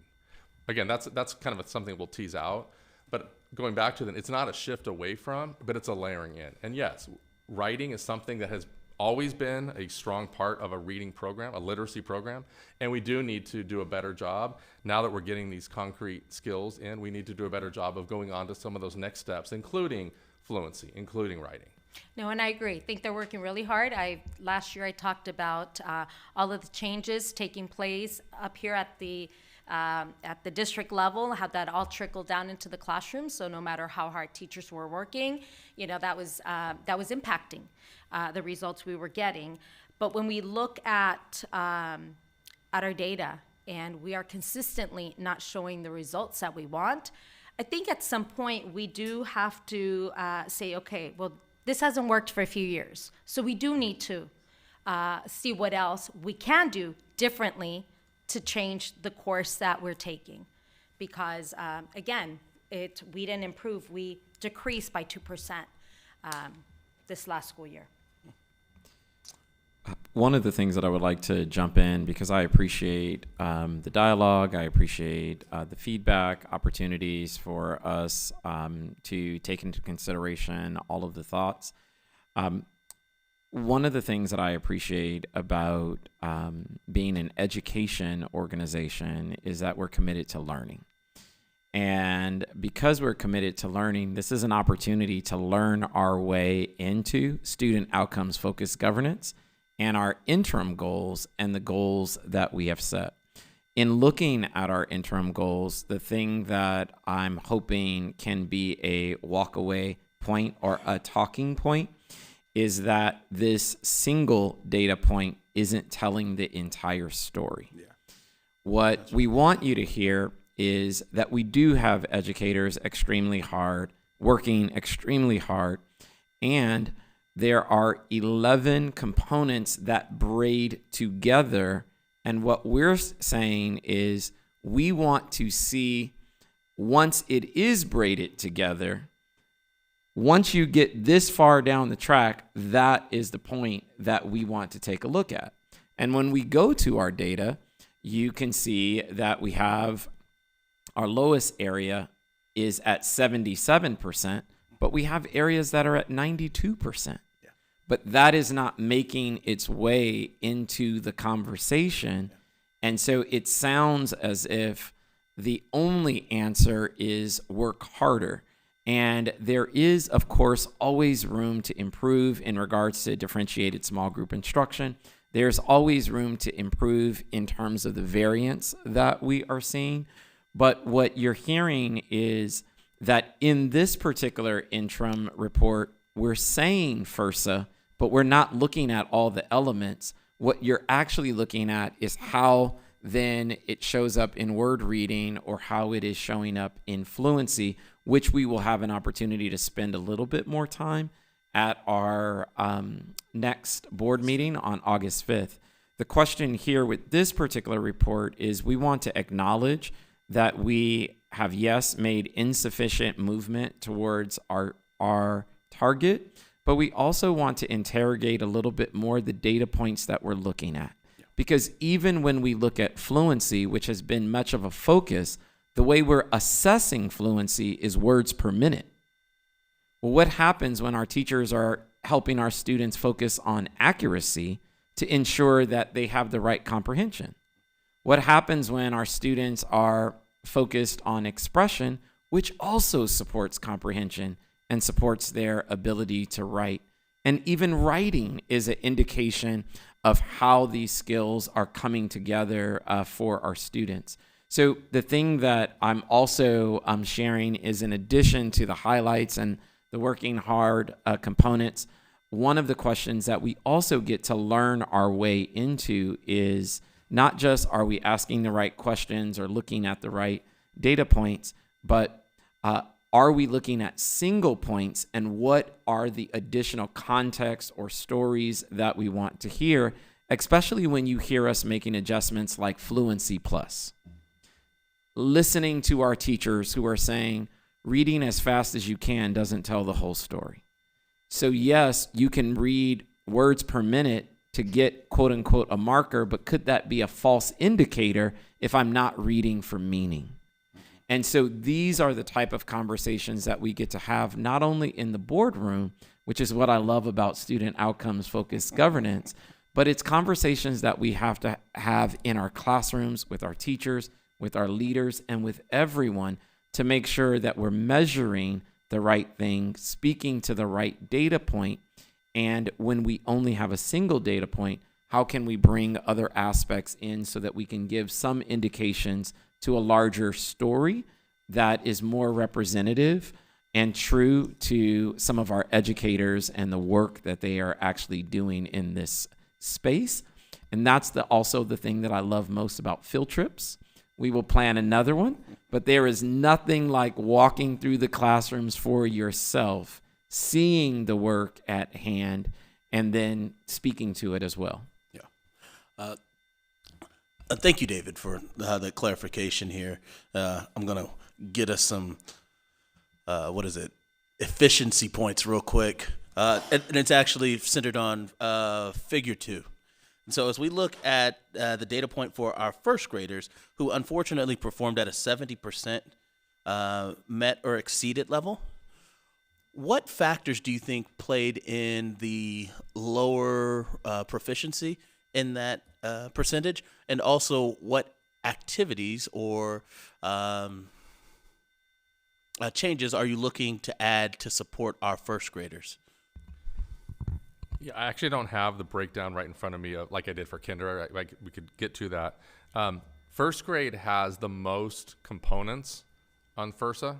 [SPEAKER 17] Again, that's kind of something we'll tease out. But going back to it's not a shift away from, but it's a layering in. And yes, writing is something that has always been a strong part of a reading program, a literacy program, and we do need to do a better job. Now that we're getting these concrete skills in, we need to do a better job of going on to some of those next steps, including fluency, including writing.
[SPEAKER 16] No, and I agree. I think they're working really hard. Last year I talked about all of the changes taking place up here at the district level, how that all trickled down into the classroom. So no matter how hard teachers were working, that was impacting the results we were getting. But when we look at our data and we are consistently not showing the results that we want, I think at some point we do have to say, okay, well, this hasn't worked for a few years. So we do need to see what else we can do differently to change the course that we're taking. Because again, we didn't improve, we decreased by 2% this last school year.
[SPEAKER 20] One of the things that I would like to jump in, because I appreciate the dialogue, I appreciate the feedback, opportunities for us to take into consideration all of the thoughts. One of the things that I appreciate about being an education organization is that we're committed to learning. And because we're committed to learning, this is an opportunity to learn our way into student outcomes focused governance and our interim goals and the goals that we have set. In looking at our interim goals, the thing that I'm hoping can be a walk-away point or a talking point is that this single data point isn't telling the entire story. Yeah. What we want you to hear is that we do have educators working extremely hard, and there are 11 components that braid together. And what we're saying is we want to see, once it is braided together, once you get this far down the track, that is the point that we want to take a look at. And when we go to our data, you can see that we have our lowest area is at 77%, but we have areas that are at 92%. Yeah. But that is not making its way into the conversation. Yeah. And so it sounds as if the only answer is work harder. And there is, of course, always room to improve in regards to differentiated small group instruction. There's always room to improve in terms of the variance that we are seeing. But what you're hearing is that in this particular interim report, we're saying FIRSA, but we're not looking at all the elements. What you're actually looking at is how then it shows up in word reading or how it is showing up in fluency, which we will have an opportunity to spend a little bit more time at our next board meeting on August 5th. The question here with this particular report is we want to acknowledge that we have, yes, made insufficient movement towards our target, but we also want to interrogate a little bit more the data points that we're looking at. Yeah. Because even when we look at fluency, which has been much of a focus, the way we're assessing fluency is words per minute. Well, what happens when our teachers are helping our students focus on accuracy to ensure that they have the right comprehension? What happens when our students are focused on expression, which also supports comprehension and supports their ability to write. And even writing is an indication of how these skills are coming together for our students. So the thing that I'm also sharing is, in addition to the highlights and the working hard components, one of the questions that we also get to learn our way into is not just are we asking the right questions or looking at the right data points, but are we looking at single points, and what are the additional context or stories that we want to hear, especially when you hear us making adjustments like Fluency Plus. Listening to our teachers who are saying reading as fast as you can doesn't tell the whole story. So yes, you can read words per minute to get quote unquote a marker, but could that be a false indicator if I'm not reading for meaning? And so these are the type of conversations that we get to have not only in the boardroom, which is what I love about student outcomes focused governance, but it's conversations that we have to have in our classrooms with our teachers, with our leaders, and with everyone to make sure that we're measuring the right thing, speaking to the right data point. And when we only have a single data point, how can we bring other aspects in so that we can give some indications to a larger story that is more representative and true to some of our educators and the work that they are actually doing in this space. And that's also the thing that I love most about field trips. We will plan another one, but there is nothing like walking through the classrooms for yourself, seeing the work at hand, and then speaking to it as well.
[SPEAKER 12] Yeah. Thank you, David, for the clarification here. I'm going to get us some, efficiency points real quick. And it's actually centered on figure 2. And so as we look at the data point for our first graders who unfortunately performed at a 70% met or exceeded level, what factors do you think played in the lower proficiency in that percentage? And also, what activities or changes are you looking to add to support our first graders?
[SPEAKER 17] Yeah, I actually don't have the breakdown right in front of me like I did for kinder. We could get to that. First grade has the most components on FIRSA.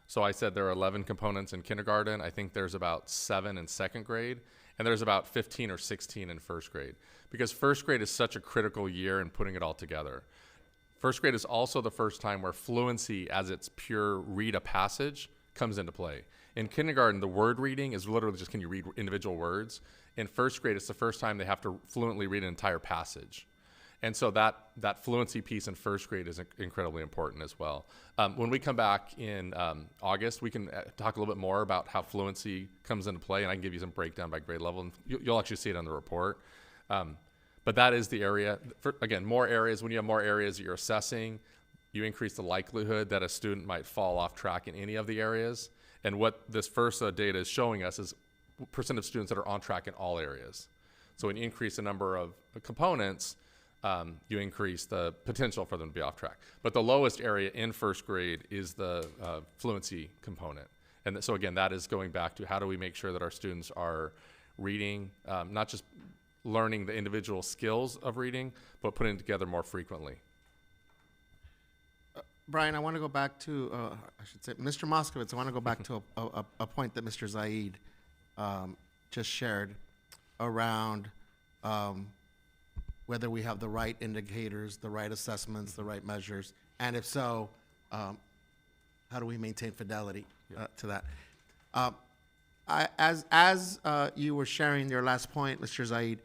[SPEAKER 17] So I said there are 11 components in kindergarten. I think there's about 7 in second grade, and there's about 15 or 16 in first grade, because first grade is such a critical year in putting it all together. First grade is also the first time where fluency as its pure read a passage comes into play. In kindergarten, the word reading is literally just can you read individual words. In first grade, it's the first time they have to fluently read an entire passage. And so that fluency piece in first grade is incredibly important as well. When we come back in August, we can talk a little bit more about how fluency comes into play, and I can give you some breakdown by grade level, and you'll actually see it on the report. But that is the area. Again, more areas. When you have more areas that you're assessing, you increase the likelihood that a student might fall off track in any of the areas. And what this FIRSA data is showing us is percent of students that are on track in all areas. So when you increase the number of components, you increase the potential for them to be off track. But the lowest area in first grade is the fluency component. And so again, that is going back to how do we make sure that our students are reading, not just learning the individual skills of reading, but putting it together more frequently.
[SPEAKER 2] Brian, I want to go back to, I should say, Mr. Moskowitz, I want to go back to a point that Mr. Zaid just shared around whether we have the right indicators, the right assessments, the right measures, and if so, how do we maintain fidelity to that? As you were sharing your last point, Mr. Zaid,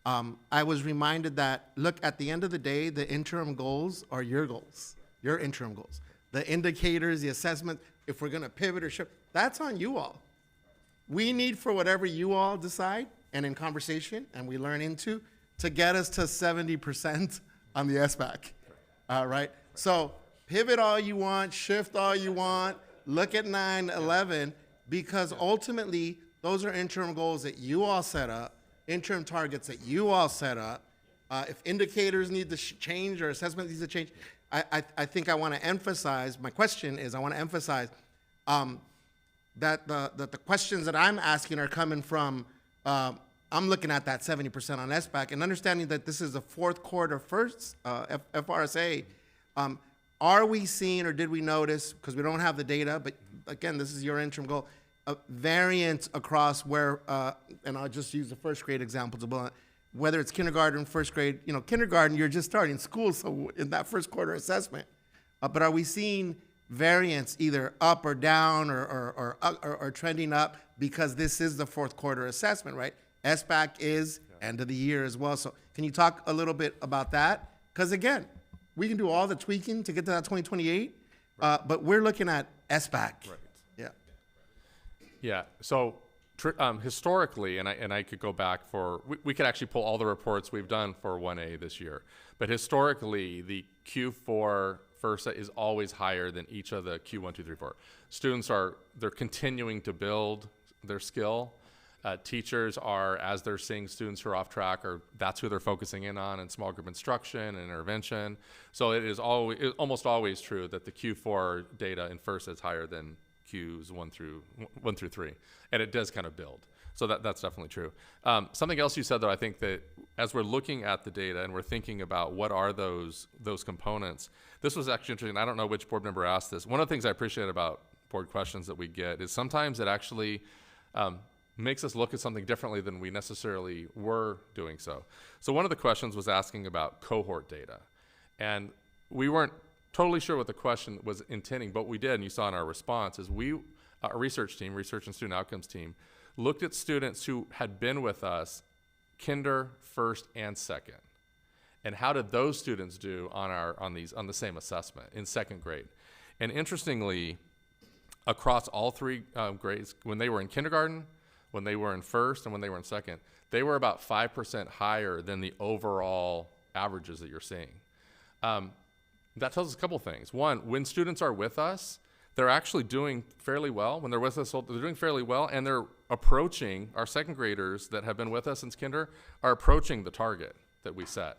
[SPEAKER 2] I was reminded that, look, at the end of the day, the interim goals are your goals. Your interim goals. The indicators, the assessment, if we're going to pivot or shift, that's on you all. We need for whatever you all decide and in conversation and we learn into to get us to 70% on the SBAC. Right? So pivot all you want, shift all you want, look at 9/11, because ultimately those are interim goals that you all set up, interim targets that you all set up. If indicators need to change or assessment needs to change, I think I want to emphasize, my question is I want to emphasize that the questions that I'm asking are coming from, I'm looking at that 70% on SBAC and understanding that this is the fourth quarter first FRSA. Are we seeing or did we notice, because we don't have the data, but again, this is your interim goal, a variance across where, and I'll just use the first grade example to blunt, whether it's kindergarten, first grade, kindergarten, you're just starting school, so in that first quarter assessment. But are we seeing variance either up or down or trending up because this is the fourth quarter assessment, right? SBAC is end of the year as well. So can you talk a little bit about that? Because again, we can do all the tweaking to get to that 2028, but we're looking at SBAC.
[SPEAKER 17] Right.
[SPEAKER 2] Yeah.
[SPEAKER 17] Yeah. So historically, and I could go back we could actually pull all the reports we've done for 1A this year, but historically the Q4 FIRSA is always higher than each of the Q1, 2, 3, 4. Students they're continuing to build their skill. Teachers are, as they're seeing students who are off track, that's who they're focusing in on in small group instruction and intervention. So it's almost always true that the Q4 data in FIRSA is higher than Qs 1 through 3, and it does kind of build. So that's definitely true. Something else you said, though, I think that as we're looking at the data and we're thinking about what are those components, this was actually interesting. I don't know which board member asked this. One of the things I appreciate about board questions that we get is sometimes it actually makes us look at something differently than we necessarily were doing so. So one of the questions was asking about cohort data. And we weren't totally sure what the question was intending, but we did, and you saw in our response, is our research team, research and student outcomes team, looked at students who had been with us kinder, first, and second. And how did those students do on the same assessment in second grade? And interestingly, across all three grades, when they were in kindergarten, when they were in first, and when they were in second, they were about 5% higher than the overall averages that you're seeing. That tells us a couple things. One, when students are with us, they're actually doing fairly well. When they're with us, they're doing fairly well, and they're approaching, our second graders that have been with us since kinder are approaching the target that we set.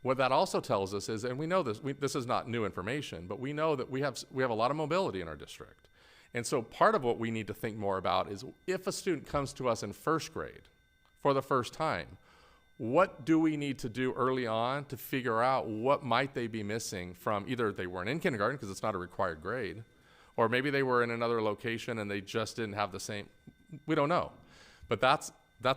[SPEAKER 17] What that also tells us is, and we know this, this is not new information, but we know that we have a lot of mobility in our district. And so part of what we need to think more about is if a student comes to us in first grade for the first time, what do we need to do early on to figure out what might they be missing from either they weren't in kindergarten because it's not a required grade, or maybe they were in another location and they just didn't have the same, we don't know. But that's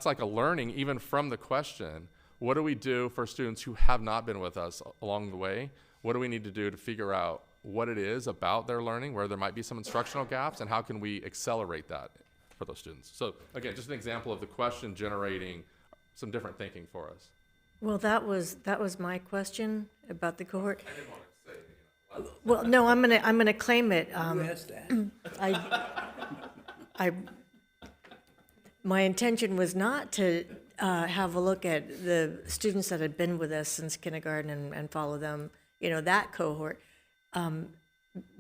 [SPEAKER 17] like a learning even from the question, what do we do for students who have not been with us along the way? What do we need to do to figure out what it is about their learning, where there might be some instructional gaps, and how can we accelerate that for those students? So again, just an example of the question generating some different thinking for us.
[SPEAKER 1] Well, that was my question about the cohort. I didn't want to say anything. Well, no, I'm gonna claim it.
[SPEAKER 7] Who asked that?
[SPEAKER 1] My intention was not to have a look at the students that had been with us since kindergarten and follow them, that cohort,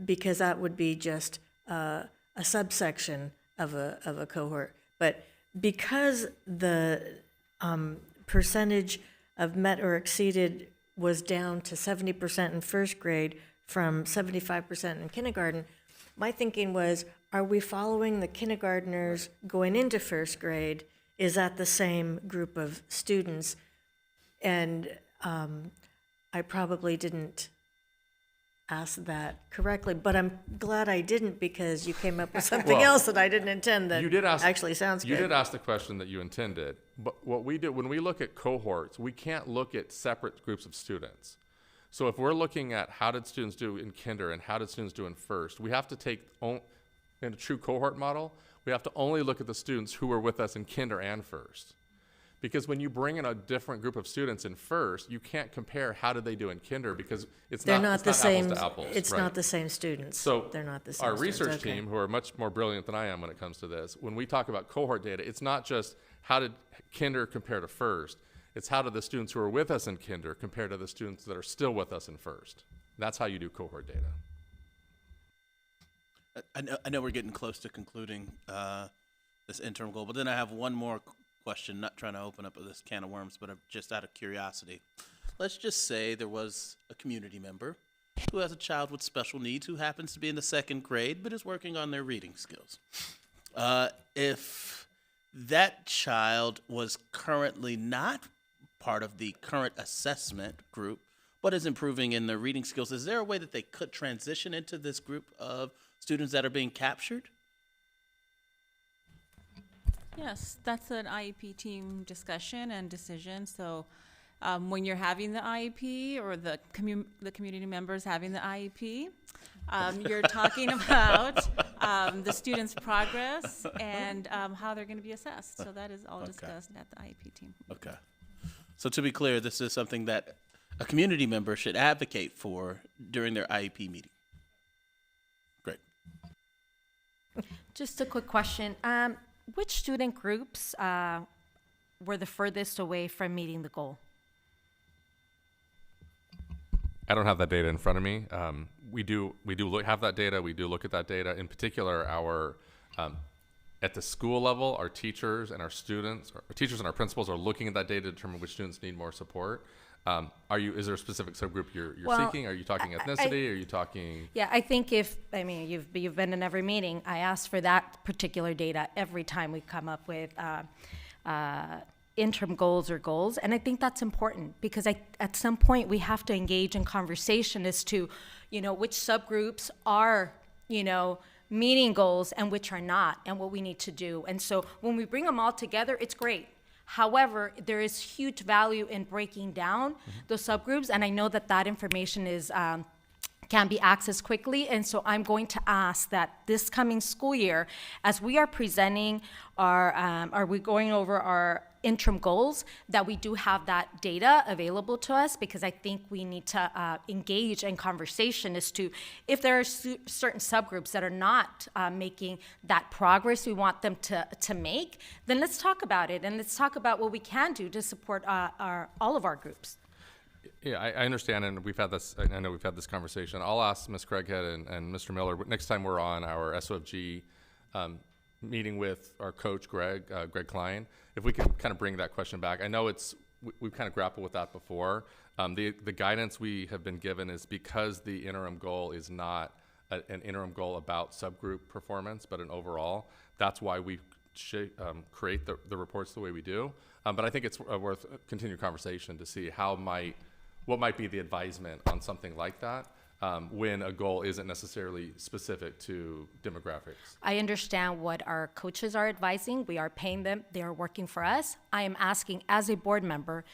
[SPEAKER 1] because that would be just a subsection of a cohort. But because the percentage of met or exceeded was down to 70% in first grade from 75% in kindergarten, my thinking was, are we following the kindergartners going into first grade? Is that the same group of students? And I probably didn't ask that correctly, but I'm glad I didn't, because you came up with something else that I didn't intend that actually sounds good.
[SPEAKER 17] You did ask the question that you intended, but what we do, when we look at cohorts, we can't look at separate groups of students. So if we're looking at how did students do in kinder and how did students do in first, we have to take, in a true cohort model, we have to only look at the students who were with us in kinder and first. Because when you bring in a different group of students in first, you can't compare how did they do in kinder, because it's not
[SPEAKER 1] the same.
[SPEAKER 17] Apples to apples.
[SPEAKER 1] It's
[SPEAKER 17] right?
[SPEAKER 1] not the same students.
[SPEAKER 17] So
[SPEAKER 1] they're not the same.
[SPEAKER 17] Our
[SPEAKER 1] students.
[SPEAKER 17] research team, who are much more brilliant than I am when it comes to this, when we talk about cohort data, it's not just how did kinder compare to first. It's how do the students who are with us in kinder compare to the students that are still with us in first. That's how you do cohort data.
[SPEAKER 12] I know we're getting close to concluding this interim goal, but then I have one more question, not trying to open up this can of worms, but just out of curiosity. Let's just say there was a community member who has a child with special needs who happens to be in the 2nd grade but is working on their reading skills. If that child was currently not part of the current assessment group, but is improving in their reading skills, is there a way that they could transition into this group of students that are being captured?
[SPEAKER 18] Yes, that's an IEP team discussion and decision. So when you're having the IEP or the community members having the IEP, you're talking about the student's progress and how they're going to be assessed. So that is all discussed at the IEP team.
[SPEAKER 12] Okay. So to be clear, this is something that a community member should advocate for during their IEP meeting. Great.
[SPEAKER 16] Just a quick question. Which student groups were the furthest away from meeting the goal?
[SPEAKER 17] I don't have that data in front of me. We do have that data. We do look at that data. In particular, our at the school level, our teachers and our students, our teachers and our principals are looking at that data to determine which students need more support. Is there a specific subgroup you're seeking? Are you talking ethnicity? Are you talking?
[SPEAKER 16] Yeah, I think you've been in every meeting. I ask for that particular data every time we come up with interim goals or goals, and I think that's important because at some point we have to engage in conversation as to, which subgroups are, meeting goals and which are not, and what we need to do. And so when we bring them all together, it's great. However, there is huge value in breaking down those subgroups, and I know that information is can be accessed quickly, and so I'm going to ask that this coming school year, as we are presenting we're going over our interim goals, that we do have that data available to us, because I think we need to engage in conversation as to if there are certain subgroups that are not making that progress we want them to make, then let's talk about it, and let's talk about what we can do to support all of our groups.
[SPEAKER 17] Yeah, I understand, and we've had this. I know we've had this conversation. I'll ask Ms. Craighead and Mr. Miller next time we're on our SOFG meeting with our coach, Greg Klein, if we can kind of bring that question back. I know we've kind of grappled with that before. The guidance we have been given is because the interim goal is not an interim goal about subgroup performance, but an overall. That's why we create the reports the way we do. But I think it's worth a continued conversation to see what might be the advisement on something like that when a goal isn't necessarily specific to demographics.
[SPEAKER 16] I understand what our coaches are advising. We are paying them. They are working for us. I am asking, as a board member,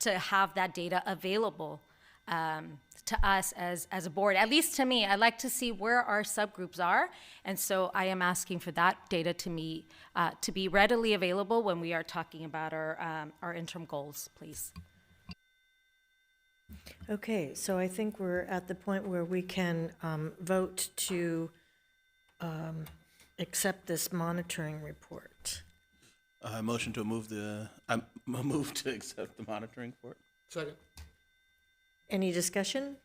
[SPEAKER 16] to have that data available to us as a board. At least to me, I'd like to see where our subgroups are. And so I am asking for that data to be readily available when we are talking about our interim goals, please.
[SPEAKER 1] Okay, so I think we're at the point where we can vote to accept this monitoring report.
[SPEAKER 12] I move to accept the monitoring report.
[SPEAKER 2] Second.
[SPEAKER 1] Any discussion?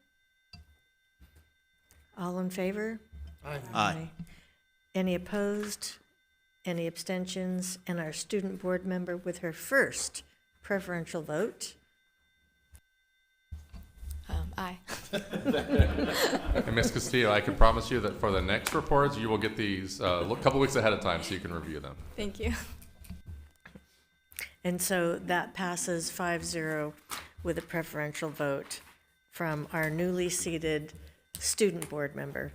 [SPEAKER 1] All in favor?
[SPEAKER 2] Aye.
[SPEAKER 12] Aye.
[SPEAKER 1] Any opposed? Any abstentions? And our student board member with her first preferential vote.
[SPEAKER 21] Aye.
[SPEAKER 17] And Ms. Castillo, I can promise you that for the next reports, you will get these a couple weeks ahead of time so you can review them.
[SPEAKER 21] Thank you.
[SPEAKER 1] And so that passes 5-0 with a preferential vote from our newly seated student board member.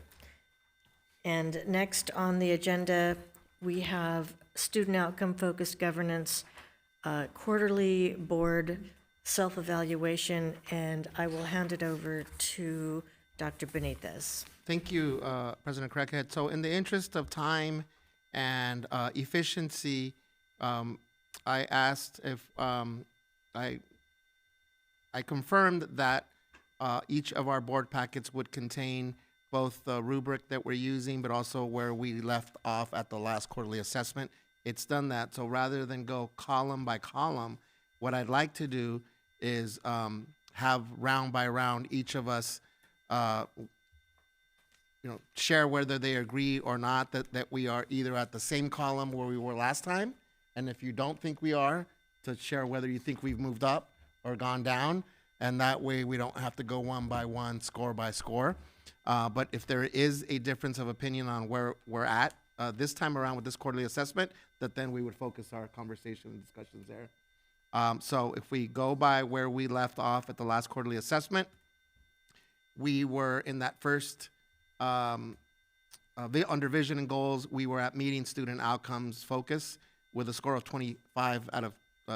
[SPEAKER 1] And next on the agenda, we have student outcome focused governance, quarterly board self-evaluation, and I will hand it over to Dr. Benitez.
[SPEAKER 2] Thank you, President Craighead. So in the interest of time and efficiency, I asked if I confirmed that each of our board packets would contain both the rubric that we're using, but also where we left off at the last quarterly assessment. It's done that. So rather than go column by column, what I'd like to do is have round by round each of us share whether they agree or not that we are either at the same column where we were last time, and if you don't think we are, to share whether you think we've moved up or gone down, and that way we don't have to go one by one, score by score. But if there is a difference of opinion on where we're at this time around with this quarterly assessment, that then we would focus our conversation and discussions there. So if we go by where we left off at the last quarterly assessment, we were in that first under vision and goals, we were at meeting student outcomes focus with a score of 25 out of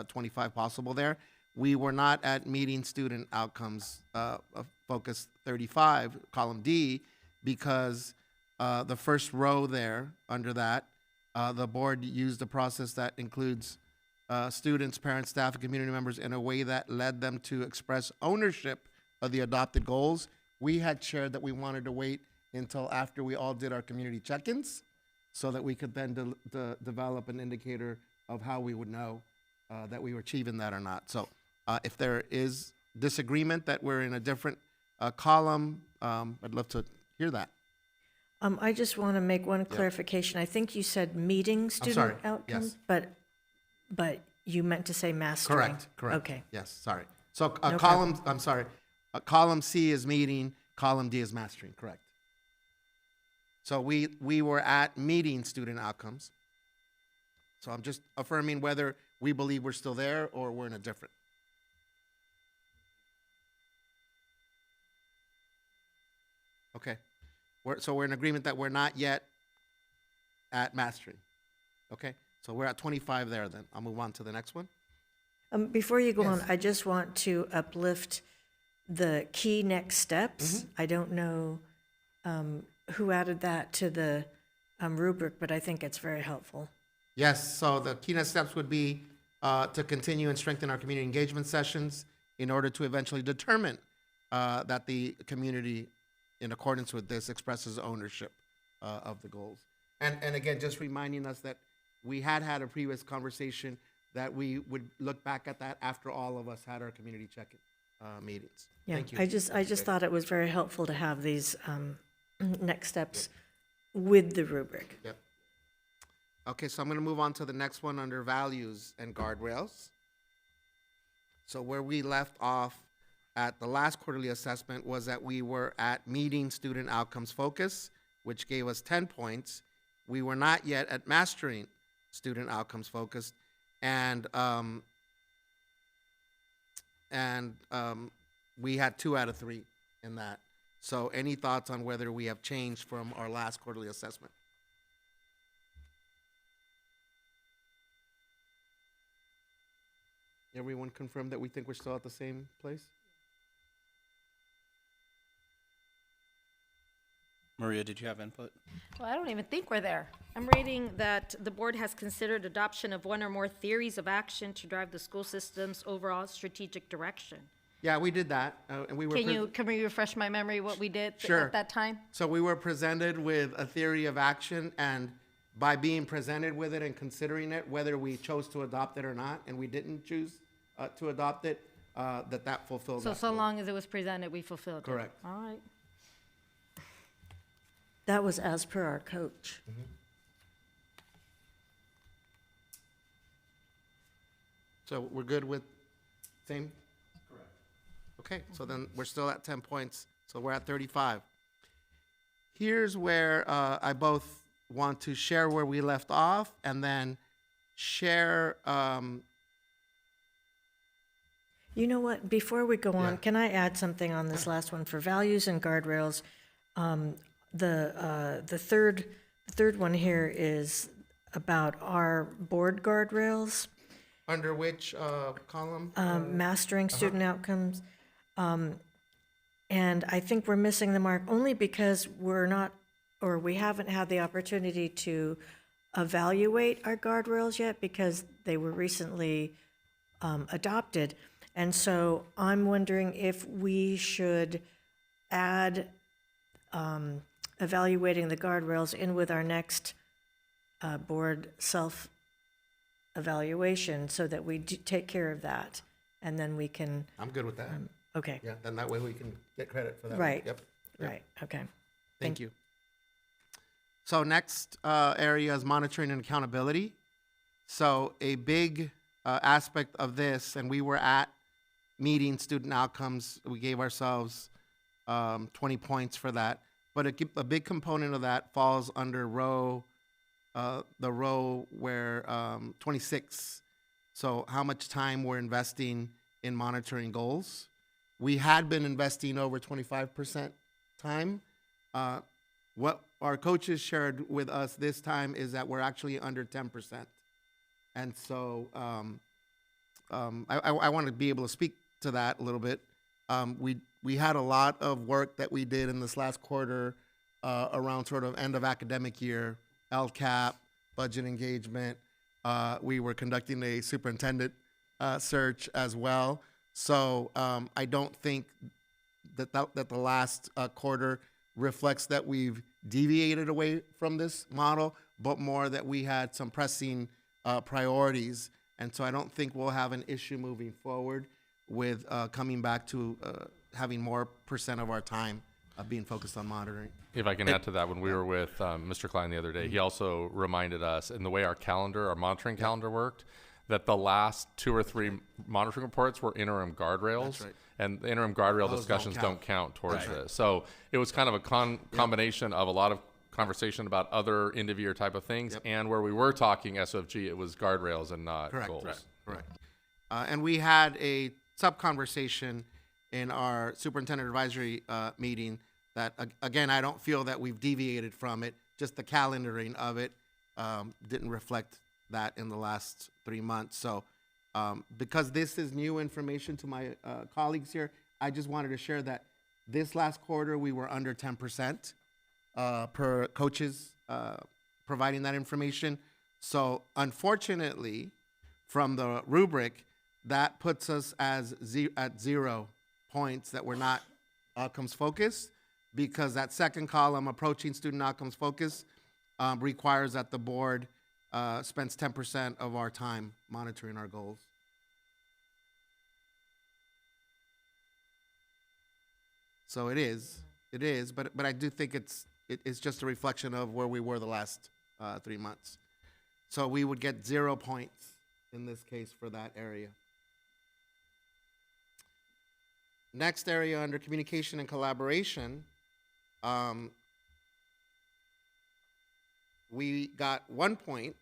[SPEAKER 2] 25 possible there. We were not at meeting student outcomes focus 35, column D, because the first row there under that, the board used a process that includes students, parents, staff, and community members in a way that led them to express ownership of the adopted goals. We had shared that we wanted to wait until after we all did our community check-ins so that we could then develop an indicator of how we would know that we were achieving that or not. So if there is disagreement that we're in a different column, I'd love to hear that.
[SPEAKER 1] I just want to make one clarification. I think you said meeting student outcomes,
[SPEAKER 2] yes.
[SPEAKER 1] but you meant to say mastering.
[SPEAKER 2] Correct.
[SPEAKER 1] Okay.
[SPEAKER 2] Yes, sorry. So
[SPEAKER 1] No
[SPEAKER 2] column,
[SPEAKER 1] problem.
[SPEAKER 2] I'm sorry, column C is meeting, column D is mastering, correct. So we were at meeting student outcomes. So I'm just affirming whether we believe we're still there or we're in a different. Okay. So we're in agreement that we're not yet at mastering. Okay. So we're at 25 there then. I'll move on to the next one.
[SPEAKER 1] Before you go
[SPEAKER 2] Yes.
[SPEAKER 1] on, I just want to uplift the key next steps. I don't know who added that to the rubric, but I think it's very helpful.
[SPEAKER 2] Yes, so the key next steps would be to continue and strengthen our community engagement sessions in order to eventually determine that the community, in accordance with this, expresses ownership of the goals. And again, just reminding us that we had a previous conversation that we would look back at that after all of us had our community check-in meetings.
[SPEAKER 1] Yeah,
[SPEAKER 2] Thank you.
[SPEAKER 1] I just thought it was very helpful to have these next steps with the rubric.
[SPEAKER 2] Yep. Okay, so I'm going to move on to the next one under values and guardrails. So where we left off at the last quarterly assessment was that we were at meeting student outcomes focus, which gave us 10 points. We were not yet at mastering student outcomes focused, and we had 2 out of 3 in that. So any thoughts on whether we have changed from our last quarterly assessment? Everyone confirm that we think we're still at the same place?
[SPEAKER 12] Maria, did you have input?
[SPEAKER 16] Well, I don't even think we're there. I'm reading that the board has considered adoption of one or more theories of action to drive the school system's overall strategic direction.
[SPEAKER 2] Yeah, we did that, and we were.
[SPEAKER 16] Can we refresh my memory what we did
[SPEAKER 2] Sure.
[SPEAKER 16] at that time?
[SPEAKER 2] So we were presented with a theory of action, and by being presented with it and considering it, whether we chose to adopt it or not, and we didn't choose to adopt it, that fulfilled that.
[SPEAKER 16] So long as it was presented, we fulfilled it.
[SPEAKER 2] Correct.
[SPEAKER 16] All right.
[SPEAKER 1] That was as per our coach.
[SPEAKER 2] So we're good with same? Correct. Okay, so then we're still at 10 points, so we're at 35. Here's where I both want to share where we left off and then share.
[SPEAKER 1] You know what, before we go on,
[SPEAKER 2] Yeah.
[SPEAKER 1] can I add something on this last one for values and guardrails? The third one here is about our board guardrails.
[SPEAKER 2] Under which column?
[SPEAKER 1] Mastering student outcomes. And I think we're missing the mark only because we haven't had the opportunity to evaluate our guardrails yet because they were recently adopted. And so I'm wondering if we should add evaluating the guardrails in with our next board self-evaluation so that we do take care of that, and then we can.
[SPEAKER 2] I'm good with that.
[SPEAKER 1] Okay.
[SPEAKER 2] Yeah, then that way we can get credit for that.
[SPEAKER 1] Right.
[SPEAKER 2] Yep.
[SPEAKER 1] Right, okay.
[SPEAKER 2] Thank you. So next area is monitoring and accountability. So a big aspect of this, and we were at meeting student outcomes. We gave ourselves 20 points for that. But a big component of that falls under the row where 26. So how much time we're investing in monitoring goals. We had been investing over 25% time. What our coaches shared with us this time is that we're actually under 10%. And so I want to be able to speak to that a little bit. We had a lot of work that we did in this last quarter around sort of end of academic year, LCAP, budget engagement. We were conducting a superintendent search as well. So I don't think that the last quarter reflects that we've deviated away from this model, but more that we had some pressing priorities. And so I don't think we'll have an issue moving forward with coming back to having more percent of our time being focused on monitoring.
[SPEAKER 17] If I can add to that, when we were with Mr. Klein the other day, he also reminded us, in the way our monitoring calendar worked, that the last 2 or 3 monitoring reports were interim guardrails.
[SPEAKER 2] That's right.
[SPEAKER 17] And the interim guardrail
[SPEAKER 2] Those
[SPEAKER 17] discussions don't count towards
[SPEAKER 2] Right.
[SPEAKER 17] this. So it was kind of a combination of a lot of conversation about other end of year type of things, and where we were talking SOFG, it was guardrails and not goals.
[SPEAKER 2] Correct. And we had a sub-conversation in our superintendent advisory meeting that, again, I don't feel that we've deviated from it. Just the calendaring of it didn't reflect that in the last 3 months. So because this is new information to my colleagues here, I just wanted to share that this last quarter we were under 10% per coaches providing that information. So unfortunately, from the rubric, that puts us at 0 points that we're not outcomes focused, because that second column, approaching student outcomes focus, requires that the board spends 10% of our time monitoring our goals. So it is, but I do think it's just a reflection of where we were the last 3 months. So we would get 0 points in this case for that area. Next area under communication and collaboration, we got 1 point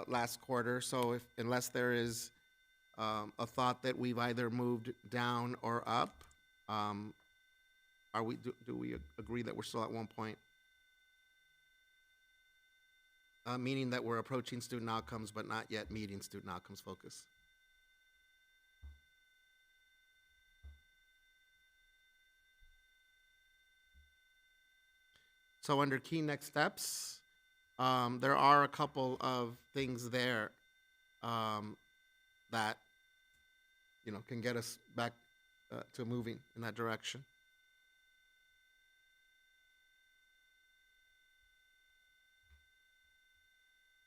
[SPEAKER 2] last quarter. So unless there is a thought that we've either moved down or up, do we agree that we're still at 1 point? Meaning that we're approaching student outcomes but not yet meeting student outcomes focus. So under key next steps, there are a couple of things there that can get us back to moving in that direction.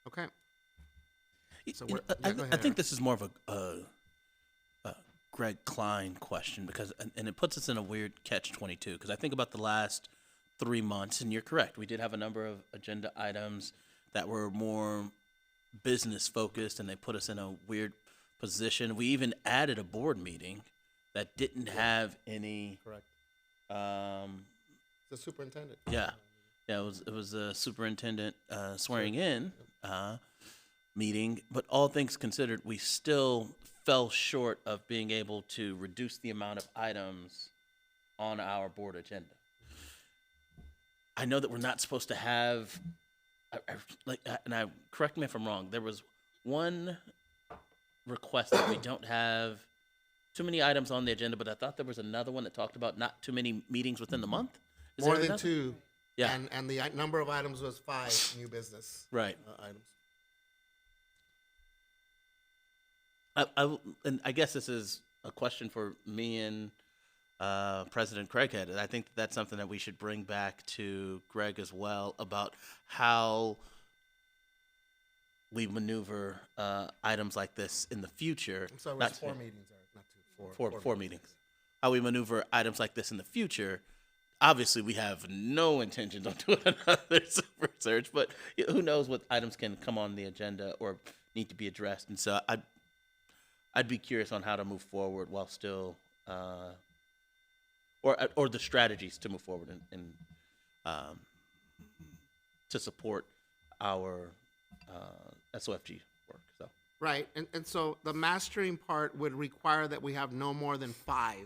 [SPEAKER 2] Okay. So
[SPEAKER 12] I think this is more of a Greg Klein question, because and it puts us in a weird catch-22, because I think about the last 3 months, and you're correct. We did have a number of agenda items that were more business focused, and they put us in a weird position. We even added a board meeting that didn't have any.
[SPEAKER 2] Correct. The superintendent.
[SPEAKER 12] Yeah, it was a superintendent swearing in meeting. But all things considered, we still fell short of being able to reduce the amount of items on our board agenda. I know that we're not supposed to have, correct me if I'm wrong, there was one request that we don't have too many items on the agenda, but I thought there was another one that talked about not too many meetings within the month.
[SPEAKER 2] More than another? 2.
[SPEAKER 12] Yeah.
[SPEAKER 2] And the number of items was 5 new business
[SPEAKER 12] right.
[SPEAKER 2] Items.
[SPEAKER 12] And I guess this is a question for me and President Craighead. I think that's something that we should bring back to Greg as well, about how we maneuver items like this in the future.
[SPEAKER 2] So it was 4 meetings, not 2, 4.
[SPEAKER 12] 4 meetings. How we maneuver items like this in the future. Obviously, we have no intentions on doing another super search, but who knows what items can come on the agenda or need to be addressed. And so I'd be curious on how to move forward while still or the strategies to move forward and to support our SOFG work. So
[SPEAKER 2] Right, and so the mastering part would require that we have no more than 5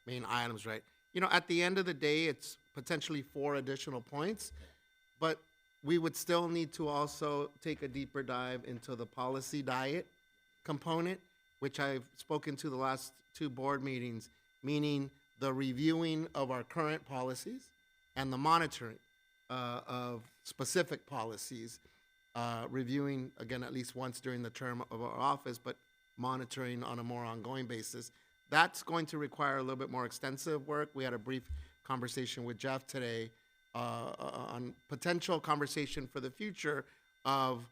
[SPEAKER 2] main items, right? You know, at the end of the day, it's potentially 4 additional points, but we would still need to also take a deeper dive into the policy diet component, which I've spoken to the last 2 board meetings, meaning the reviewing of our current policies and the monitoring of specific policies, reviewing, again, at least once during the term of our office, but monitoring on a more ongoing basis. That's going to require a little bit more extensive work. We had a brief conversation with Jeff today on potential conversation for the future of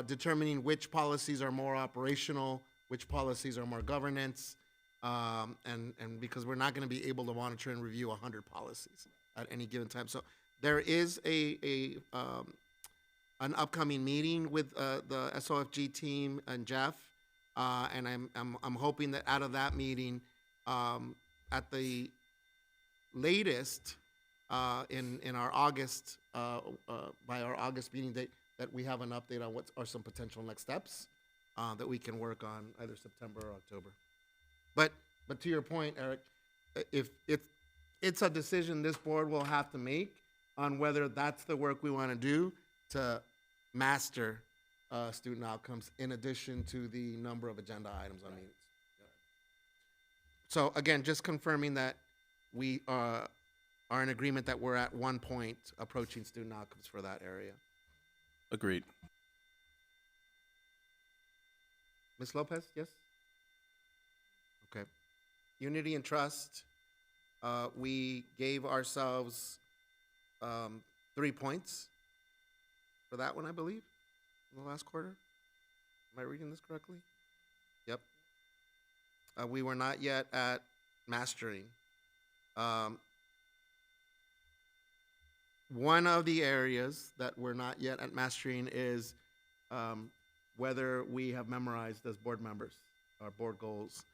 [SPEAKER 2] determining which policies are more operational, which policies are more governance, and because we're not going to be able to monitor and review 100 policies at any given time. So there is an upcoming meeting with the SOFG team and Jeff, and I'm hoping that out of that meeting, at the latest, in our August, by our August meeting date, that we have an update on what are some potential next steps that we can work on either September or October. But to your point, Eric, if it's a decision this board will have to make on whether that's the work we want to do to master student outcomes in addition to the number of agenda items on meetings. So again, just confirming that we are in agreement that we're at 1 point approaching student outcomes for that area.
[SPEAKER 12] agreed.
[SPEAKER 2] Ms. Lopez, yes? Okay. Unity and trust, we gave ourselves 3 points for that one, I believe, in the last quarter. Am I reading this correctly? Yep. We were not yet at mastering. One of the areas that we're not yet at mastering is whether we have memorized as board members our board goals.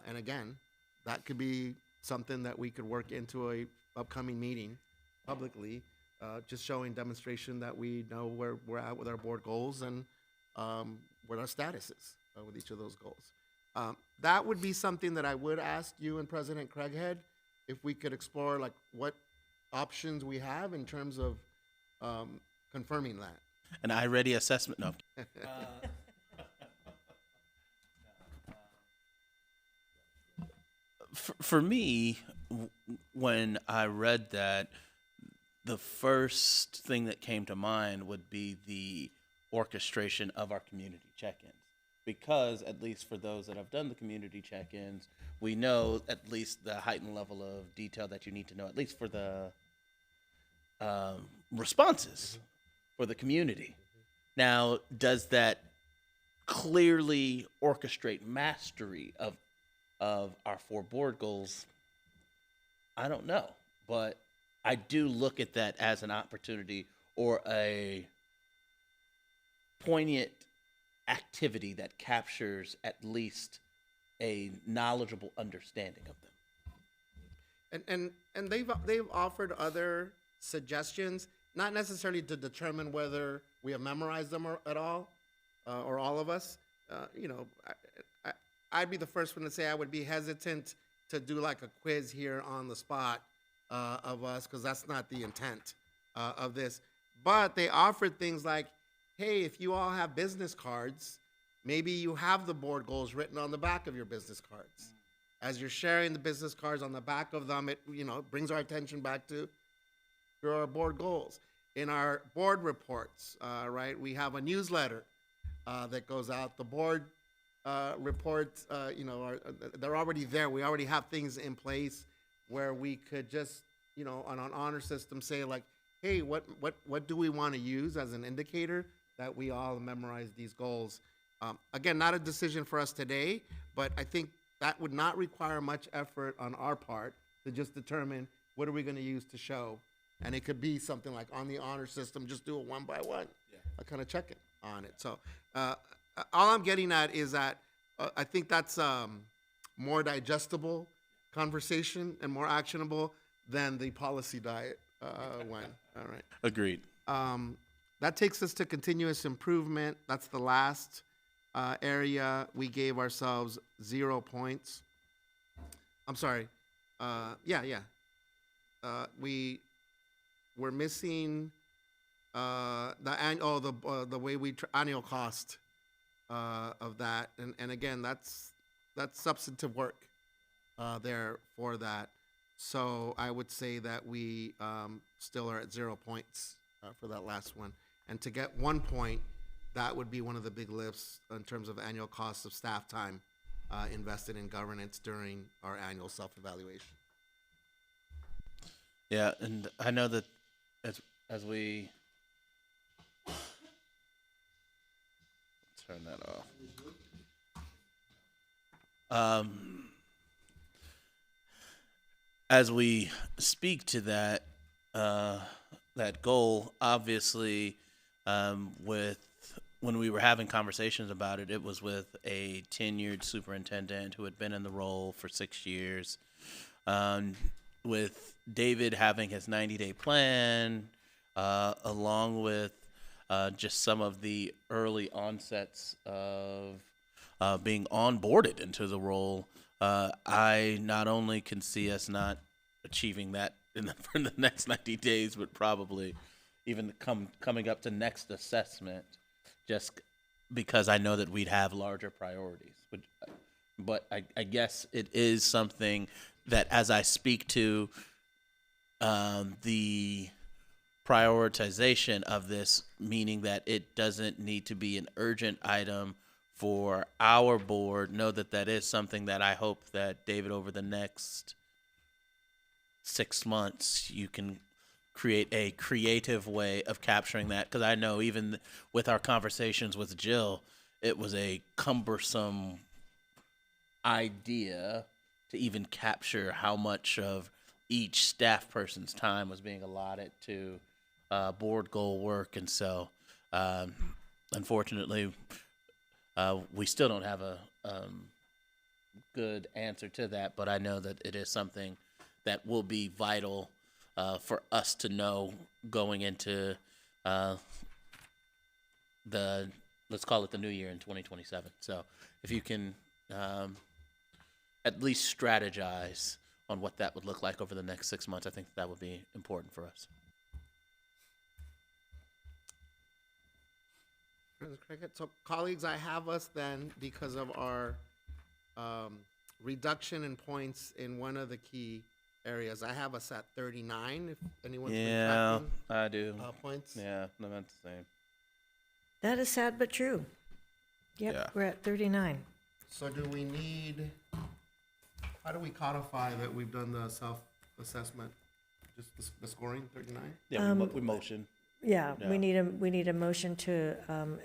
[SPEAKER 2] And again, that could be something that we could work into a upcoming meeting publicly, just showing demonstration that we know where we're at with our board goals and what our status is with each of those goals. That would be something that I would ask you and President Craighead if we could explore, like, what options we have in terms of confirming that.
[SPEAKER 12] An I-ready assessment. No. For me, when I read that, the first thing that came to mind would be the orchestration of our community check-ins. Because, at least for those that have done the community check-ins, we know at least the heightened level of detail that you need to know, at least for the responses for the community. Now, does that clearly orchestrate mastery of our 4 board goals? I don't know, but I do look at that as an opportunity or a poignant activity that captures at least a knowledgeable understanding of them.
[SPEAKER 2] And they've offered other suggestions, not necessarily to determine whether we have memorized them at all, or all of us. You know, I'd be the first one to say I would be hesitant to do like a quiz here on the spot of us, because that's not the intent of this. But they offered things like, hey, if you all have business cards, maybe you have the board goals written on the back of your business cards. As you're sharing the business cards on the back of them, it brings our attention back to our board goals. In our board reports, right, we have a newsletter that goes out. The board reports, they're already there. We already have things in place where we could just, on an honor system, say like, hey, what do we want to use as an indicator that we all memorize these goals? Again, not a decision for us today, but I think that would not require much effort on our part to just determine what are we going to use to show. And it could be something like on the honor system, just do it one by one. I kind of check it on it. So all I'm getting at is that I think that's more digestible conversation and more actionable than the policy diet went. All right.
[SPEAKER 12] Agreed.
[SPEAKER 2] That takes us to continuous improvement. That's the last area. We gave ourselves 0 points. I'm sorry. We were missing the way we annual cost of that, and again, that's substantive work there for that. So I would say that we still are at 0 points for that last one. And to get 1 point, that would be one of the big lifts in terms of annual costs of staff time invested in governance during our annual self-evaluation.
[SPEAKER 12] Yeah, and I know that as we turn that off. As we speak to that goal, obviously, when we were having conversations about it, it was with a tenured superintendent who had been in the role for 6 years. With David having his 90-day plan, along with just some of the early onsets of being onboarded into the role, I not only can see us not achieving that for the next 90 days, but probably even coming up to next assessment, just because I know that we'd have larger priorities. But I guess it is something that, as I speak to the prioritization of this, meaning that it doesn't need to be an urgent item for our board, know that that is something that I hope that, David, over the next 6 months, you can create a creative way of capturing that. Because I know even with our conversations with Jill, it was a cumbersome idea to even capture how much of each staff person's time was being allotted to board goal work. And so, unfortunately, we still don't have a good answer to that, but I know that it is something that will be vital for us to know going into let's call it the new year in 2027. So if you can at least strategize on what that would look like over the next 6 months, I think that would be important for us.
[SPEAKER 2] So, colleagues, I have us then, because of our reduction in points in one of the key areas, I have us at 39, if anyone's been tracking.
[SPEAKER 12] I do.
[SPEAKER 2] Points.
[SPEAKER 12] Yeah, no, that's the same.
[SPEAKER 1] That is sad but true. Yep,
[SPEAKER 12] Yeah.
[SPEAKER 1] we're at 39.
[SPEAKER 2] So how do we codify that we've done the self-assessment? Just the scoring, 39?
[SPEAKER 12] Yeah, we motion.
[SPEAKER 1] Yeah, we need a motion to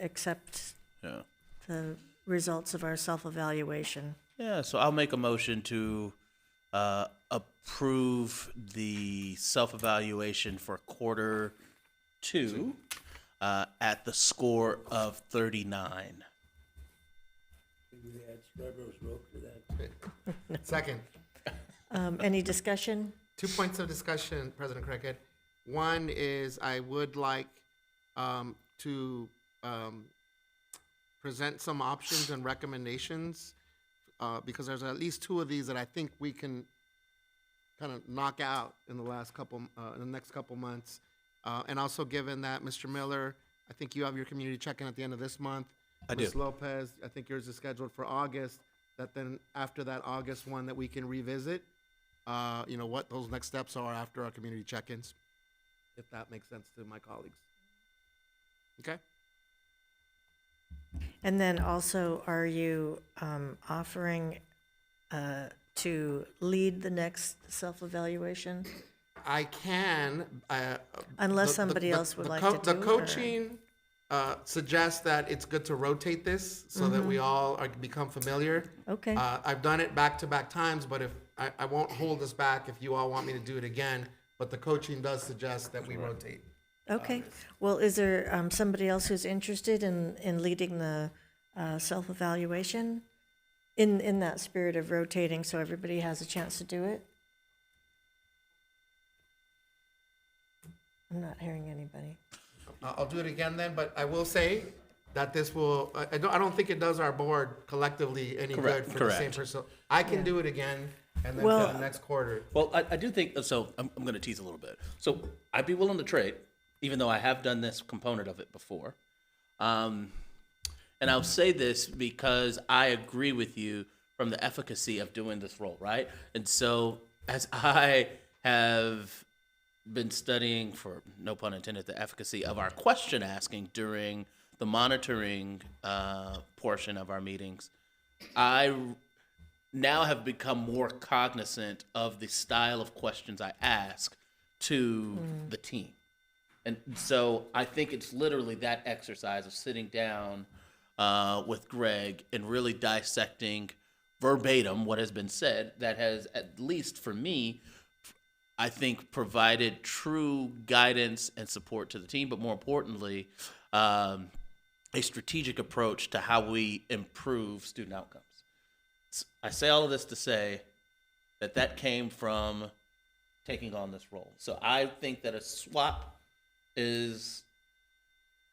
[SPEAKER 1] accept the results of our self-evaluation.
[SPEAKER 12] Yeah, so I'll make a motion to approve the self-evaluation for quarter 2 at the score of 39.
[SPEAKER 2] Second.
[SPEAKER 1] Any discussion?
[SPEAKER 2] 2 points of discussion, President Craighead. One is I would like to present some options and recommendations because there's at least 2 of these that I think we can kind of knock out in the next couple months. And also, given that Mr. Miller, I think you have your community check-in at the end of this month.
[SPEAKER 12] I do.
[SPEAKER 2] Ms. Lopez, I think yours is scheduled for August. That then after that August one that we can revisit, what those next steps are after our community check-ins, if that makes sense to my colleagues. Okay?
[SPEAKER 1] And then also, are you offering to lead the next self-evaluation?
[SPEAKER 2] I can.
[SPEAKER 1] Unless somebody else would like to do
[SPEAKER 2] it. The coaching suggests that it's good to rotate this so that we all become familiar.
[SPEAKER 1] Okay.
[SPEAKER 2] I've done it back-to-back times, but if I won't hold us back if you all want me to do it again, but the coaching does suggest that we rotate.
[SPEAKER 1] Okay. Well, is there somebody else who's interested in leading the self-evaluation? in that spirit of rotating, so everybody has a chance to do it. I'm not hearing anybody.
[SPEAKER 2] I'll do it again then, but I will say that this will, I don't think it does our board collectively any
[SPEAKER 12] Correct,
[SPEAKER 2] good for the same
[SPEAKER 12] correct.
[SPEAKER 2] person. I can
[SPEAKER 1] Yeah.
[SPEAKER 2] do it again, and then
[SPEAKER 1] Well-
[SPEAKER 2] for the next quarter.
[SPEAKER 12] Well, I do think, so I'm going to tease a little bit. So I'd be willing to trade, even though I have done this component of it before. And I'll say this because I agree with you from the efficacy of doing this role, right? And so as I have been studying, for no pun intended, the efficacy of our question asking during the monitoring portion of our meetings, I now have become more cognizant of the style of questions I ask to the team. And so I think it's literally that exercise of sitting down with Greg and really dissecting verbatim what has been said that has, at least for me, I think provided true guidance and support to the team, but more importantly, a strategic approach to how we improve student outcomes. I say all of this to say that came from taking on this role. So I think that a swap is,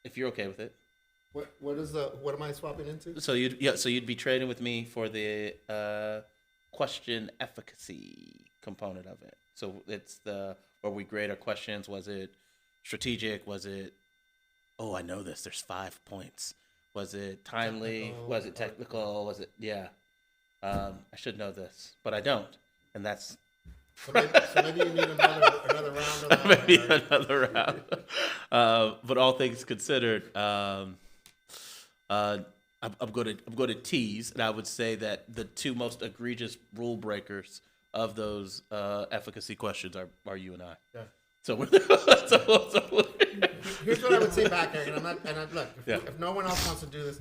[SPEAKER 12] if you're okay with it.
[SPEAKER 2] What am I swapping into?
[SPEAKER 12] So you'd be trading with me for the question efficacy component of it. So it's where we grade our questions. Was it strategic? Was it, oh, I know this, there's 5 points. Was it timely?
[SPEAKER 2] Technical.
[SPEAKER 12] Was it technical? Was it, yeah. I should know this, but I don't. And that's
[SPEAKER 2] So maybe you need another round of that.
[SPEAKER 12] maybe another round. But all things considered, I'm going to tease, and I would say that the two most egregious rule breakers of those efficacy questions are you and I.
[SPEAKER 2] Yeah.
[SPEAKER 12] So we're
[SPEAKER 2] Here's what I would say back, Eric, look,
[SPEAKER 12] Yeah.
[SPEAKER 2] if no one else wants to do this,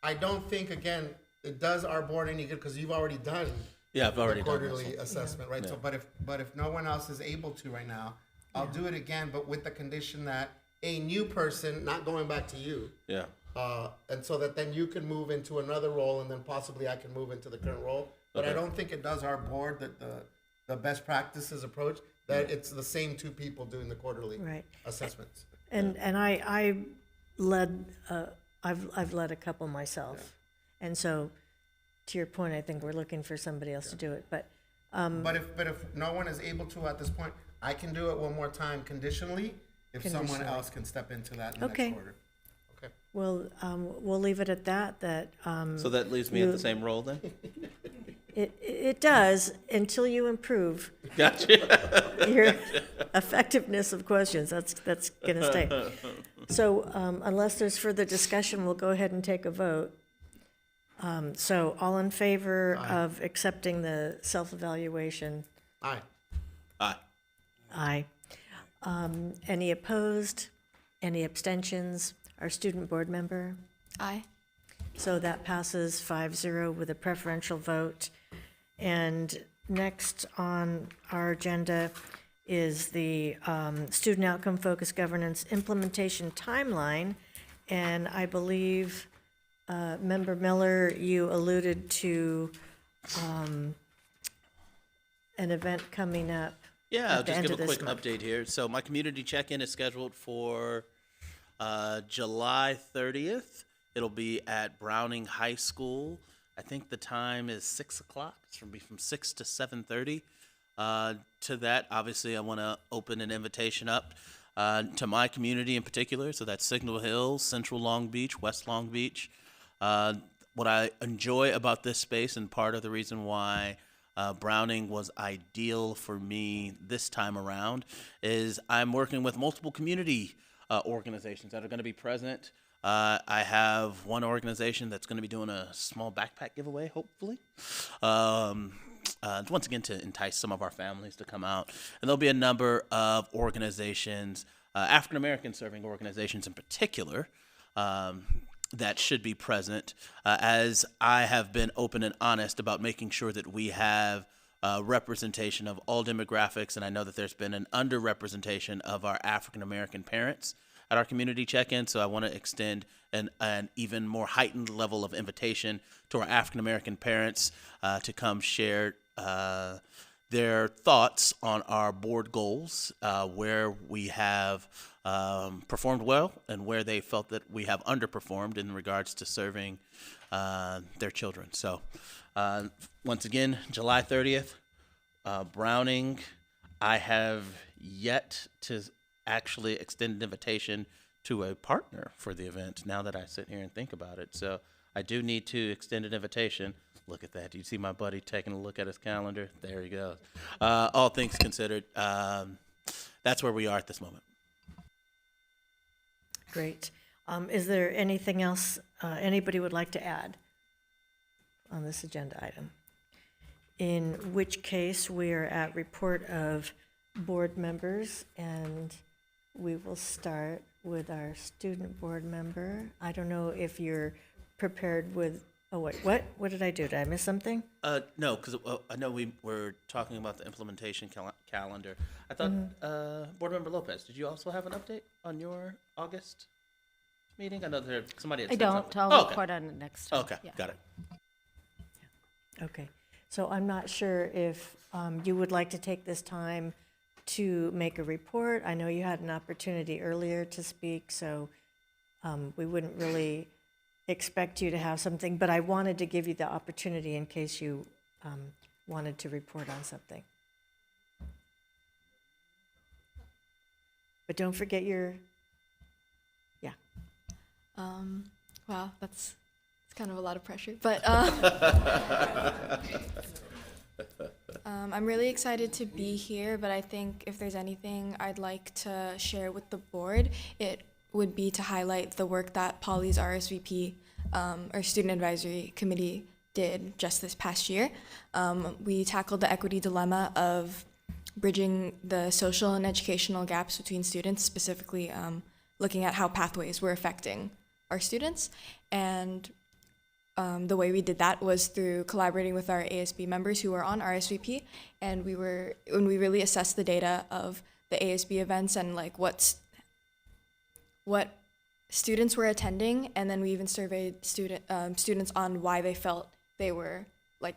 [SPEAKER 2] I don't think, again, it does our board any good because you've already done
[SPEAKER 12] Yeah, I've already
[SPEAKER 2] the
[SPEAKER 12] done this
[SPEAKER 2] quarterly
[SPEAKER 12] one.
[SPEAKER 2] assessment, right?
[SPEAKER 12] Yeah.
[SPEAKER 2] So, but if no one else is able to right now, I'll do it again, but with the condition that a new person, not going back to you,
[SPEAKER 12] Yeah.
[SPEAKER 2] and so that then you can move into another role, and then possibly I can move into the current role. But I
[SPEAKER 12] Okay.
[SPEAKER 2] don't think it does our board that the best practices approach that it's the same two people doing the quarterly
[SPEAKER 1] Right.
[SPEAKER 2] assessments.
[SPEAKER 1] And I led, I've led a couple myself. And so, to your point, I think we're looking for somebody else to do it, but.
[SPEAKER 2] But if no one is able to at this point, I can do it one more time conditionally if someone
[SPEAKER 1] Conditionally.
[SPEAKER 2] else can step into that in the
[SPEAKER 1] Okay.
[SPEAKER 2] next quarter. Okay.
[SPEAKER 1] We'll leave it at that.
[SPEAKER 12] So that leaves me at the same role then?
[SPEAKER 1] It does, until you improve
[SPEAKER 12] Gotcha.
[SPEAKER 1] your effectiveness of questions. That's gonna stay. So, unless there's further discussion, we'll go ahead and take a vote. So all in favor of accepting the self-evaluation?
[SPEAKER 2] Aye.
[SPEAKER 12] Aye.
[SPEAKER 1] Aye. Any opposed? Any abstentions? Our student board member?
[SPEAKER 21] Aye.
[SPEAKER 1] So that passes 5-0 with a preferential vote. And next on our agenda is the student outcome focused governance implementation timeline. And I believe, Member Miller, you alluded to an event coming up.
[SPEAKER 12] Yeah, I'll
[SPEAKER 1] at the
[SPEAKER 12] just
[SPEAKER 1] end
[SPEAKER 12] give
[SPEAKER 1] of
[SPEAKER 12] a
[SPEAKER 1] this
[SPEAKER 12] quick
[SPEAKER 1] month.
[SPEAKER 12] update here. So my community check-in is scheduled for July 30th. It'll be at Browning High School. I think the time is 6 o'clock. It's going to be from 6 to 7:30. To that, obviously, I want to open an invitation up to my community in particular. So that's Signal Hill, Central Long Beach, West Long Beach. What I enjoy about this space, and part of the reason why Browning was ideal for me this time around, is I'm working with multiple community organizations that are going to be present. I have one organization that's going to be doing a small backpack giveaway, hopefully. Once again, to entice some of our families to come out. And there'll be a number of organizations, African-American serving organizations in particular, that should be present, as I have been open and honest about making sure that we have representation of all demographics, and I know that there's been an underrepresentation of our African-American parents at our community check-in. So I want to extend an even more heightened level of invitation to our African American parents to come share their thoughts on our board goals, where we have performed well and where they felt that we have underperformed in regards to serving their children. So once again, July 30th, Browning. I have yet to actually extend an invitation to a partner for the event now that I sit here and think about it. So I do need to extend an invitation. Look at that. Do you see my buddy taking a look at his calendar? There he goes. All things considered, that's where we are at this moment.
[SPEAKER 1] Great. Is there anything else anybody would like to add on this agenda item? In which case, we are at report of board members, and we will start with our student board member. I don't know if you're prepared with, oh wait, what did I do? Did I miss something?
[SPEAKER 12] No, because I know we were talking about the implementation calendar. I thought, Board Member Lopez, did you also have an update on your August meeting? I know there somebody had
[SPEAKER 16] I
[SPEAKER 12] said
[SPEAKER 16] don't.
[SPEAKER 12] something.
[SPEAKER 16] I'll
[SPEAKER 12] Oh, okay.
[SPEAKER 16] report on it next time.
[SPEAKER 12] Okay,
[SPEAKER 16] Yeah.
[SPEAKER 12] got it.
[SPEAKER 1] Okay, so I'm not sure if you would like to take this time to make a report. I know you had an opportunity earlier to speak, so we wouldn't really expect you to have something, but I wanted to give you the opportunity in case you wanted to report on something. But don't forget your, yeah.
[SPEAKER 21] Wow, it's kind of a lot of pressure, but I'm really excited to be here, but I think if there's anything I'd like to share with the board, it would be to highlight the work that Polly's RSVP, or Student Advisory Committee, did just this past year. We tackled the equity dilemma of bridging the social and educational gaps between students, specifically looking at how pathways were affecting our students. And the way we did that was through collaborating with our ASB members who were on RSVP, and when we really assessed the data of the ASB events and like what students were attending, and then we even surveyed students on why they felt they were, like,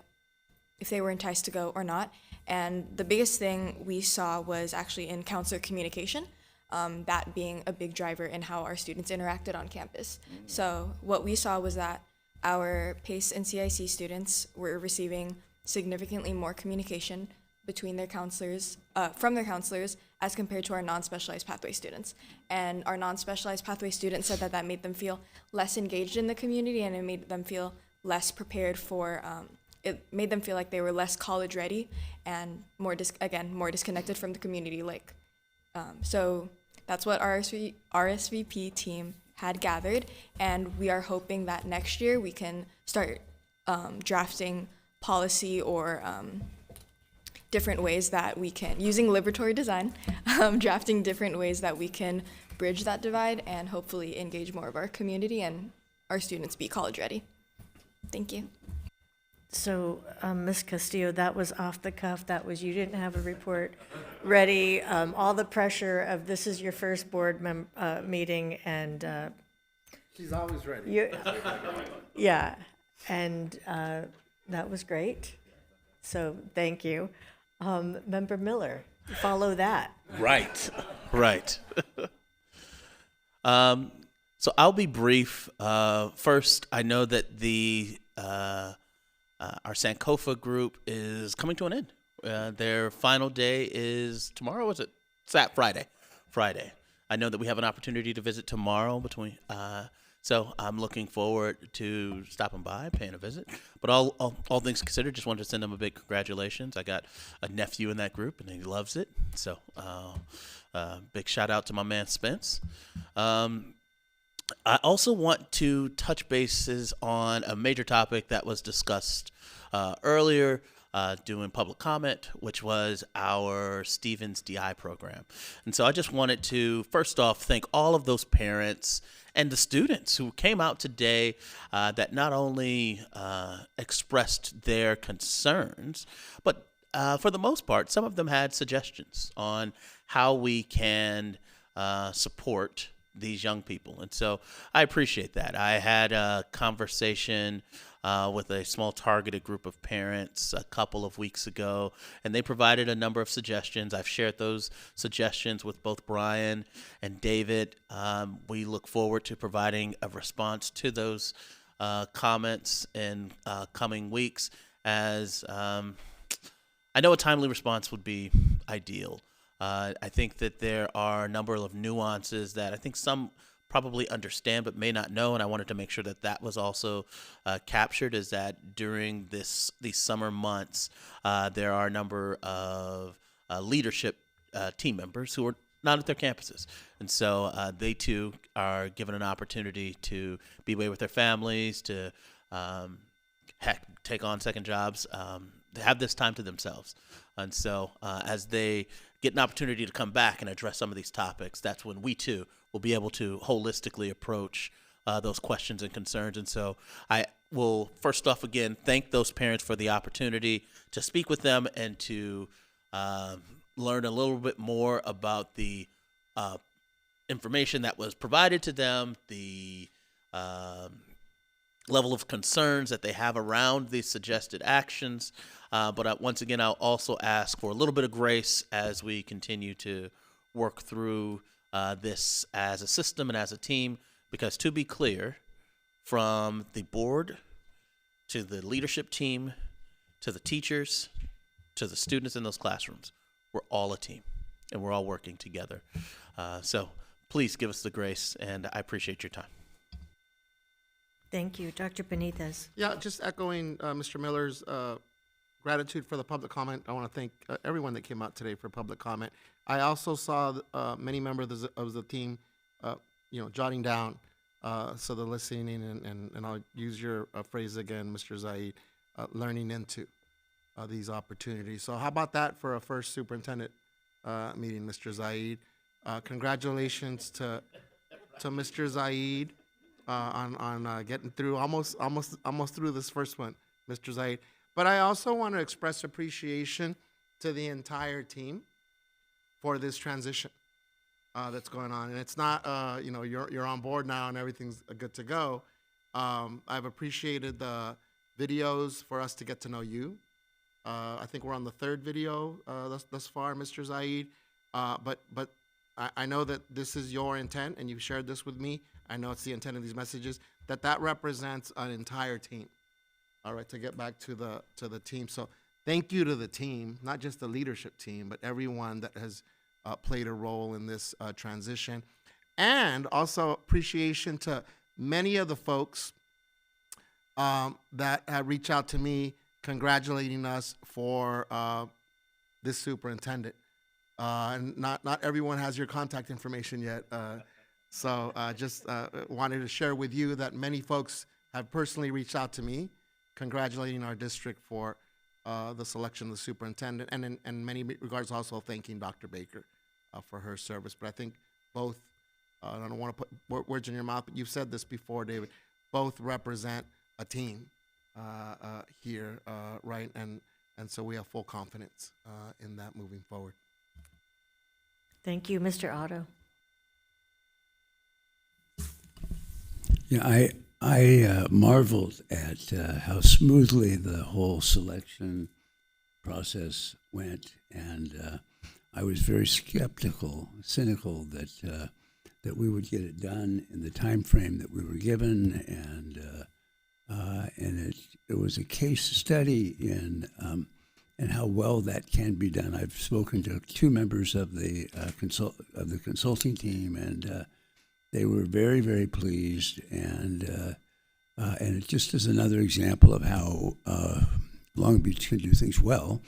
[SPEAKER 21] if they were enticed to go or not. And the biggest thing we saw was actually in counselor communication, that being a big driver in how our students interacted on campus. So what we saw was that our PACE and CIC students were receiving significantly more communication between their counselors, from their counselors, as compared to our non-specialized pathway students. And our non-specialized pathway students said that made them feel less engaged in the community, and it made them feel less prepared for, it made them feel like they were less college ready and more disconnected from the community. So that's what our RSVP team had gathered, and we are hoping that next year we can start drafting policy or different ways that we can, using liberatory design, drafting different ways that we can bridge that divide and hopefully engage more of our community and our students be college ready. Thank you.
[SPEAKER 1] So, Ms. Castillo, that was off the cuff. That was, you didn't have a report ready. All the pressure of this is your first board meeting, and
[SPEAKER 2] She's always ready.
[SPEAKER 1] yeah, and that was great. So thank you. Member Miller, follow that.
[SPEAKER 12] Right. So I'll be brief. First, I know that our Sankofa group is coming to an end. Their final day is tomorrow. Is it? Friday. I know that we have an opportunity to visit tomorrow so I'm looking forward to stopping by, paying a visit. But all things considered, just wanted to send them a big congratulations. I got a nephew in that group, and he loves it. So big shout out to my man Spence. I also want to touch bases on a major topic that was discussed earlier doing public comment, which was our Stevens DI program. And so I just wanted to, first off, thank all of those parents and the students who came out today that not only expressed their concerns, but for the most part, some of them had suggestions on how we can support these young people. And so I appreciate that. I had a conversation with a small targeted group of parents a couple of weeks ago, and they provided a number of suggestions. I've shared those suggestions with both Brian and David. We look forward to providing a response to those comments in coming weeks, as I know a timely response would be ideal. I think that there are a number of nuances that I think some probably understand but may not know, and I wanted to make sure that that was also captured, is that during these summer months, there are a number of leadership team members who are not at their campuses. And so they too are given an opportunity to be away with their families, to take on second jobs, to have this time to themselves. And so as they get an opportunity to come back and address some of these topics, that's when we too will be able to holistically approach those questions and concerns. And so I will first off again thank those parents for the opportunity to speak with them and to learn a little bit more about the information that was provided to them, the level of concerns that they have around the suggested actions. But once again, I'll also ask for a little bit of grace as we continue to work through this as a system and as a team, because to be clear, from the board to the leadership team to the teachers to the students in those classrooms, we're all a team and we're all working together. So please give us the grace, and I appreciate your time.
[SPEAKER 1] Thank you. Dr. Benitez.
[SPEAKER 2] Yeah, just echoing Mr. Miller's gratitude for the public comment. I want to thank everyone that came out today for public comment. I also saw many members of the team, jotting down, so the listening, and I'll use your phrase again, Mr. Zaid, learning into these opportunities. So how about that for a first superintendent meeting, Mr. Zaid? Congratulations to Mr. Zaid on getting through almost through this first one, Mr. Zaid. But I also want to express appreciation to the entire team for this transition that's going on. And it's not, you're on board now and everything's good to go. I've appreciated the videos for us to get to know you. I think we're on the third video thus far, Mr. Zaid. But I know that this is your intent, and you've shared this with me. I know it's the intent of these messages, that represents an entire team. All right, to get back to the team. So thank you to the team, not just the leadership team, but everyone that has played a role in this transition. And also appreciation to many of the folks that have reached out to me congratulating us for this superintendent. And not everyone has your contact information yet. So just wanted to share with you that many folks have personally reached out to me congratulating our district for the selection of the superintendent, and in many regards also thanking Dr. Baker for her service. But I think both, I don't want to put words in your mouth, but you've said this before, David, both represent a team here, right? And so we have full confidence in that moving forward.
[SPEAKER 1] Thank you. Mr. Otto.
[SPEAKER 7] Yeah, I marveled at how smoothly the whole selection process went, and I was very cynical that we would get it done in the time frame that we were given, and it was a case study in how well that can be done. I've spoken to two members of the consulting team, and they were very, very pleased, and it just is another example of how Long Beach can do things well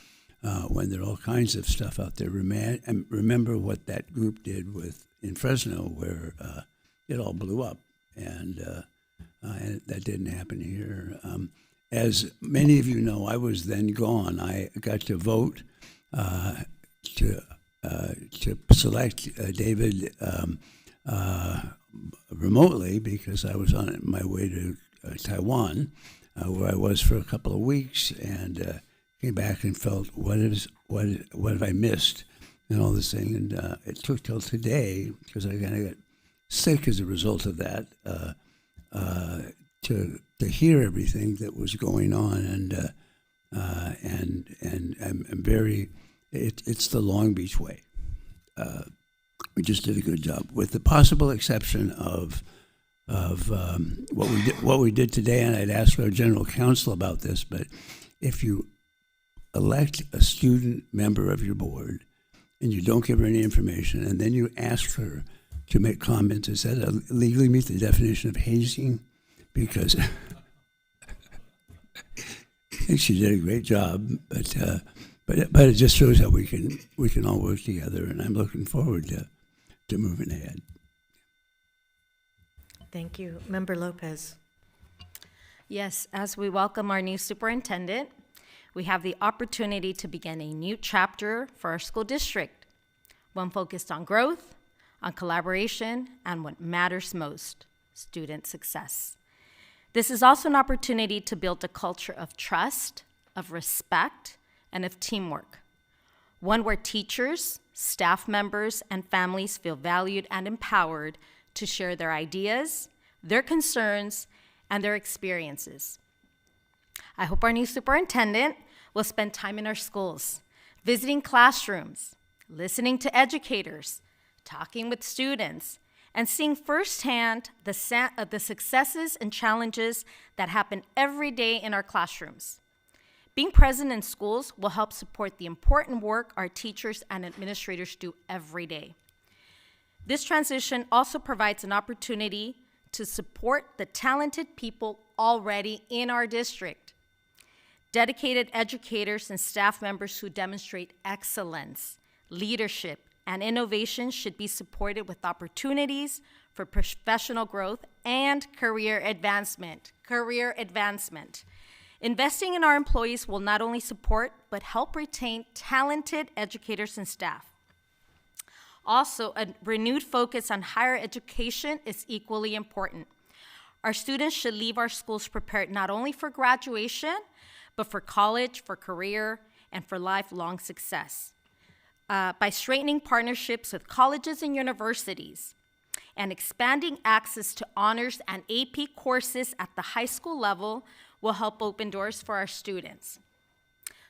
[SPEAKER 7] when there are all kinds of stuff out there. And remember what that group did in Fresno, where it all blew up, and that didn't happen here. As many of you know, I was then gone. I got to vote to select David remotely because I was on my way to Taiwan, where I was for a couple of weeks, and came back and felt what have I missed and all this thing. And it took till today, because I kind of got sick as a result of that. To hear everything that was going on, and I'm very. It's the Long Beach way. We just did a good job, with the possible exception of what we did today. And I'd ask our general counsel about this, but if you elect a student member of your board and you don't give her any information, and then you ask her to make comments, does that legally meet the definition of hazing? Because I think she did a great job, but it just shows how we can all work together, and I'm looking forward to moving ahead.
[SPEAKER 1] Thank you. Member Lopez.
[SPEAKER 16] Yes, as we welcome our new superintendent, we have the opportunity to begin a new chapter for our school district, one focused on growth, on collaboration, and what matters most, student success. This is also an opportunity to build a culture of trust, of respect, and of teamwork, one where teachers, staff members, and families feel valued and empowered to share their ideas, their concerns, and their experiences. I hope our new superintendent will spend time in our schools, visiting classrooms, listening to educators, talking with students, and seeing firsthand the successes and challenges that happen every day in our classrooms. Being present in schools will help support the important work our teachers and administrators do every day. This transition also provides an opportunity to support the talented people already in our district. Dedicated educators and staff members who demonstrate excellence, leadership, and innovation should be supported with opportunities for professional growth and career advancement. Investing in our employees will not only support, but help retain talented educators and staff. Also, a renewed focus on higher education is equally important. Our students should leave our schools prepared not only for graduation, but for college, for career, and for lifelong success. By straightening partnerships with colleges and universities and expanding access to honors and AP courses at the high school level will help open doors for our students.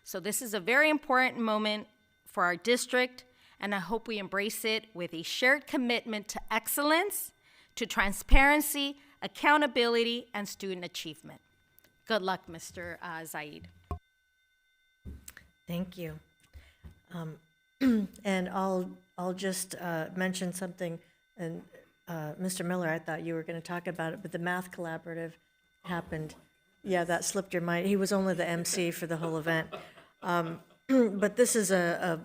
[SPEAKER 16] So this is a very important moment for our district, and I hope we embrace it with a shared commitment to excellence, to transparency, accountability, and student achievement. Good luck, Mr. Zaid.
[SPEAKER 1] Thank you. And I'll just mention something, and Mr. Miller, I thought you were going to talk about it, but the math collaborative happened. Yeah, that slipped your mind. He was only the MC for the whole event. But this is a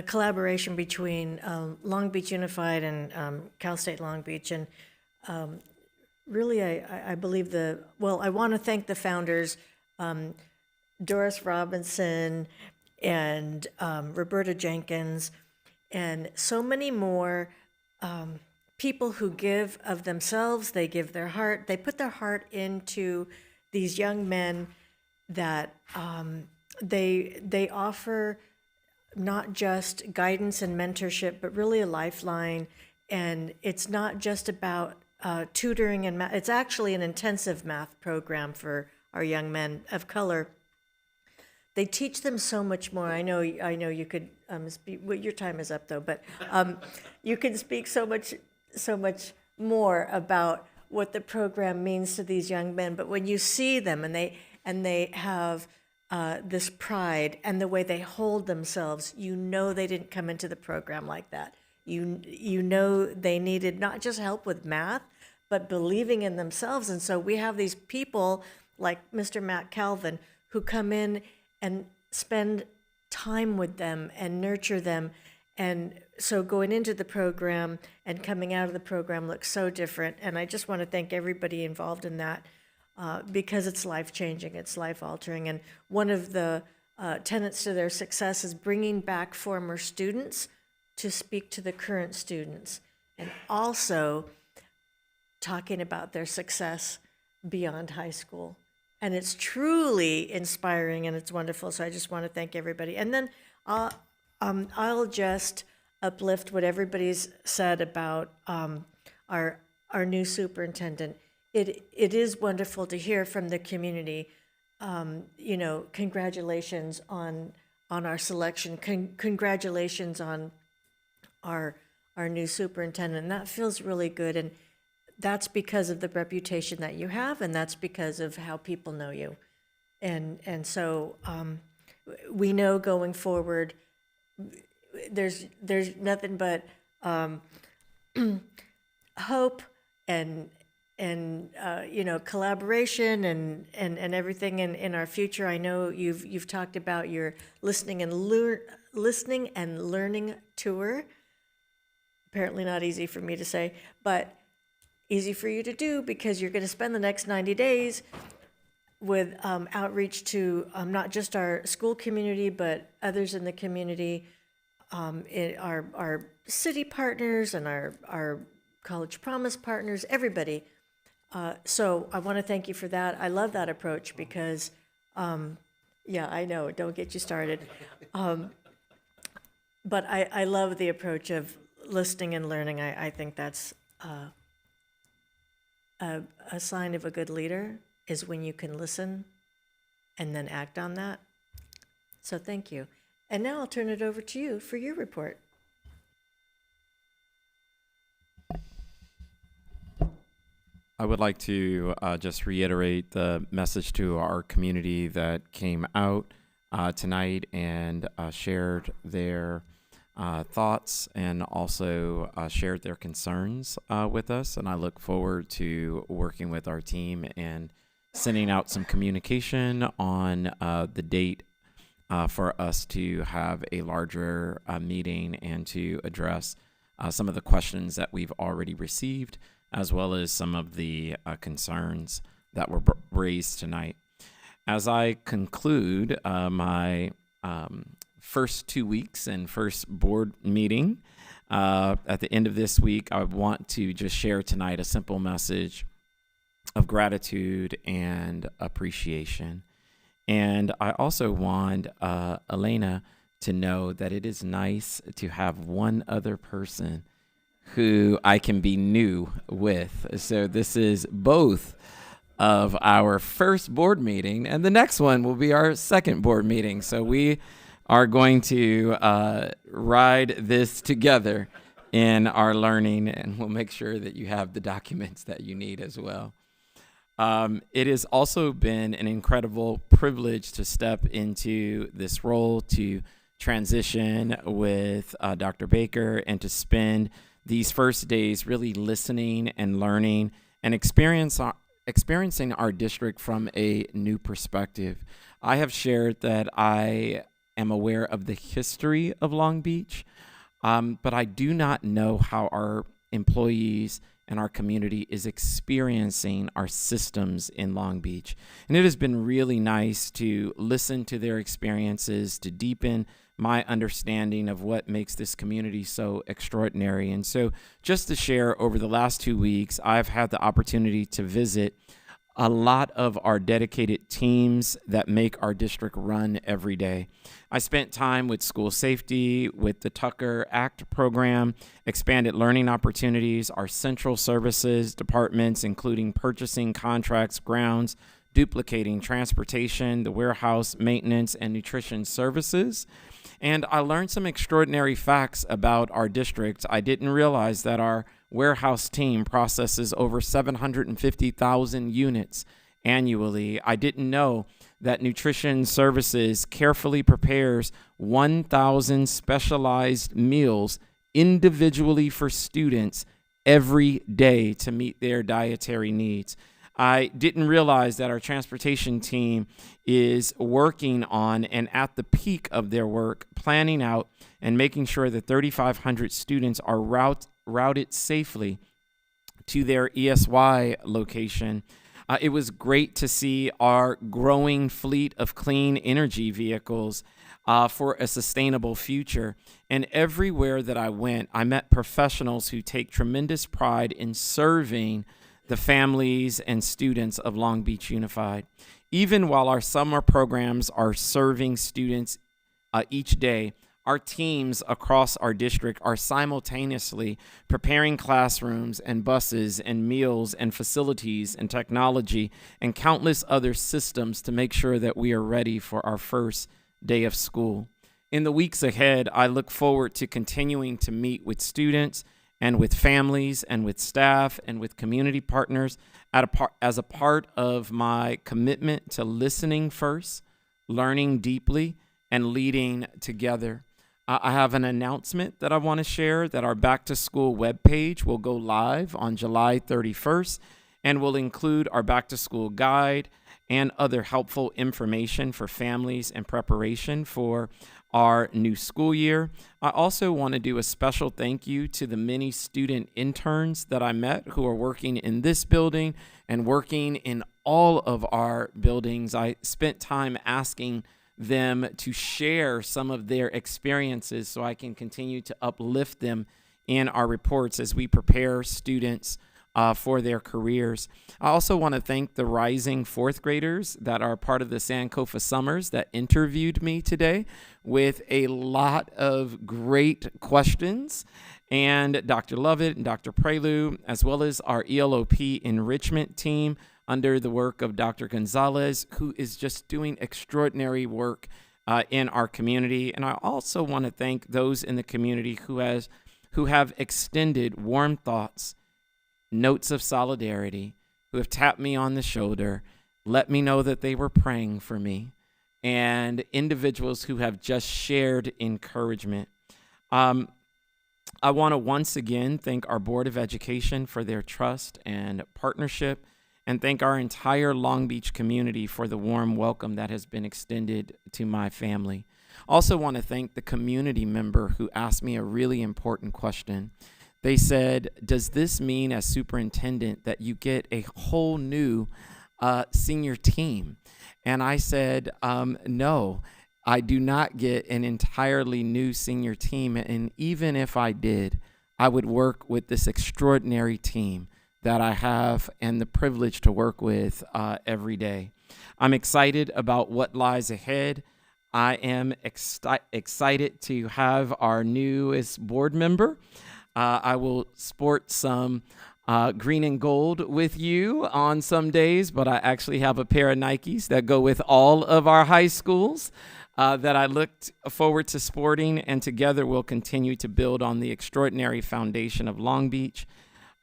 [SPEAKER 1] collaboration between Long Beach Unified and Cal State Long Beach, and really, I believe I want to thank the founders, Doris Robinson and Roberta Jenkins, and so many more people who give of themselves. They give their heart. They put their heart into these young men that they offer not just guidance and mentorship, but really a lifeline. And it's not just about tutoring and math. It's actually an intensive math program for our young men of color. They teach them so much more. I know you could speak. Well, your time is up though, but you can speak so much more about what the program means to these young men. But when you see them and they have this pride and the way they hold themselves, you know they didn't come into the program like that. You know they needed not just help with math, but believing in themselves. And so we have these people like Mr. Matt Calvin who come in and spend time with them and nurture them. And so going into the program and coming out of the program looks so different. And I just want to thank everybody involved in that because it's life-changing, it's life-altering. And one of the tenets to their success is bringing back former students to speak to the current students, and also talking about their success beyond high school. And it's truly inspiring and it's wonderful. So I just want to thank everybody. And then I'll just uplift what everybody's said about our new superintendent. It is wonderful to hear from the community. Congratulations on our selection. Congratulations on our new superintendent. And that feels really good. And that's because of the reputation that you have, and that's because of how people know you. And so we know going forward, there's nothing but hope and collaboration and everything in our future. I know you've talked about your listening and learning tour. Apparently not easy for me to say, but easy for you to do, because you're going to spend the next 90 days with outreach to not just our school community, but others in the community, our city partners and our College Promise partners, everybody. So I want to thank you for that. I love that approach because, I know, don't get you started. But I love the approach of listening and learning. I think that's a sign of a good leader, is when you can listen and then act on that. So thank you. And now I'll turn it over to you for your report.
[SPEAKER 20] I would like to just reiterate the message to our community that came out tonight and shared their thoughts and also shared their concerns with us. And I look forward to working with our team and sending out some communication on the date for us to have a larger meeting and to address some of the questions that we've already received, as well as some of the concerns that were raised tonight. As I conclude my first 2 weeks and first board meeting, at the end of this week, I want to just share tonight a simple message of gratitude and appreciation. And I also want Elena to know that it is nice to have one other person who I can be new with. So this is both of our first board meeting, and the next one will be our second board meeting. So we are going to ride this together in our learning, and we'll make sure that you have the documents that you need as well. It has also been an incredible privilege to step into this role, to transition with Dr. Baker, and to spend these first days really listening and learning and experiencing our district from a new perspective. I have shared that I am aware of the history of Long Beach, but I do not know how our employees and our community is experiencing our systems in Long Beach. And it has been really nice to listen to their experiences, to deepen my understanding of what makes this community so extraordinary. And so just to share, over the last 2 weeks, I've had the opportunity to visit a lot of our dedicated teams that make our district run every day. I spent time with school safety, with the Tucker Act program, expanded learning opportunities, our central services departments, including purchasing, contracts, grounds, duplicating, transportation, the warehouse, maintenance, and nutrition services. And I learned some extraordinary facts about our district. I didn't realize that our warehouse team processes over 750,000 units annually. I didn't know that nutrition services carefully prepares 1,000 specialized meals individually for students every day to meet their dietary needs. I didn't realize that our transportation team is working on, and at the peak of their work, planning out and making sure that 3,500 students are routed safely to their ESY location. It was great to see our growing fleet of clean energy vehicles for a sustainable future. And everywhere that I went, I met professionals who take tremendous pride in serving the families and students of Long Beach Unified. Even while our summer programs are serving students each day, our teams across our district are simultaneously preparing classrooms and buses and meals and facilities and technology and countless other systems to make sure that we are ready for our first day of school. In the weeks ahead, I look forward to continuing to meet with students and with families and with staff and with community partners as a part of my commitment to listening first, learning deeply, and leading together. I have an announcement that I want to share that our back to school webpage will go live on July 31st and will include our back to school guide and other helpful information for families in preparation for our new school year. I also want to do a special thank you to the many student interns that I met who are working in this building and working in all of our buildings. I spent time asking them to share some of their experiences so I can continue to uplift them in our reports as we prepare students for their careers. I also want to thank the rising fourth graders that are part of the Sankofa Summers that interviewed me today with a lot of great questions, and Dr. Lovett and Dr. Prelude, as well as our ELOP enrichment team under the work of Dr. Gonzalez, who is just doing extraordinary work in our community. And I also want to thank those in the community who have extended warm thoughts, notes of solidarity, who have tapped me on the shoulder, let me know that they were praying for me, and individuals who have just shared encouragement. I want to once again thank our Board of Education for their trust and partnership, and thank our entire Long Beach community for the warm welcome that has been extended to my family. Also want to thank the community member who asked me a really important question. They said, does this mean as superintendent that you get a whole new senior team? And I said, no, I do not get an entirely new senior team. And even if I did, I would work with this extraordinary team that I have and the privilege to work with every day. I'm excited about what lies ahead. I am excited to have our newest board member. I will sport some green and gold with you on some days, but I actually have a pair of Nikes that go with all of our high schools that I looked forward to sporting, and together we'll continue to build on the extraordinary foundation of Long Beach.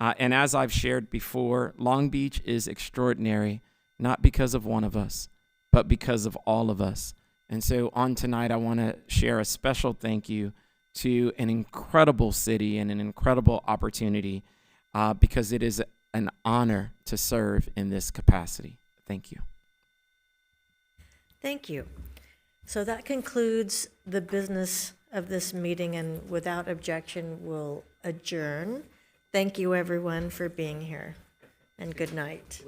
[SPEAKER 20] And as I've shared before, Long Beach is extraordinary, not because of one of us, but because of all of us. And so on tonight, I want to share a special thank you to an incredible city and an incredible opportunity because it is an honor to serve in this capacity. Thank you.
[SPEAKER 1] Thank you. So that concludes the business of this meeting, and without objection, we'll adjourn. Thank you, everyone, for being here, and good night.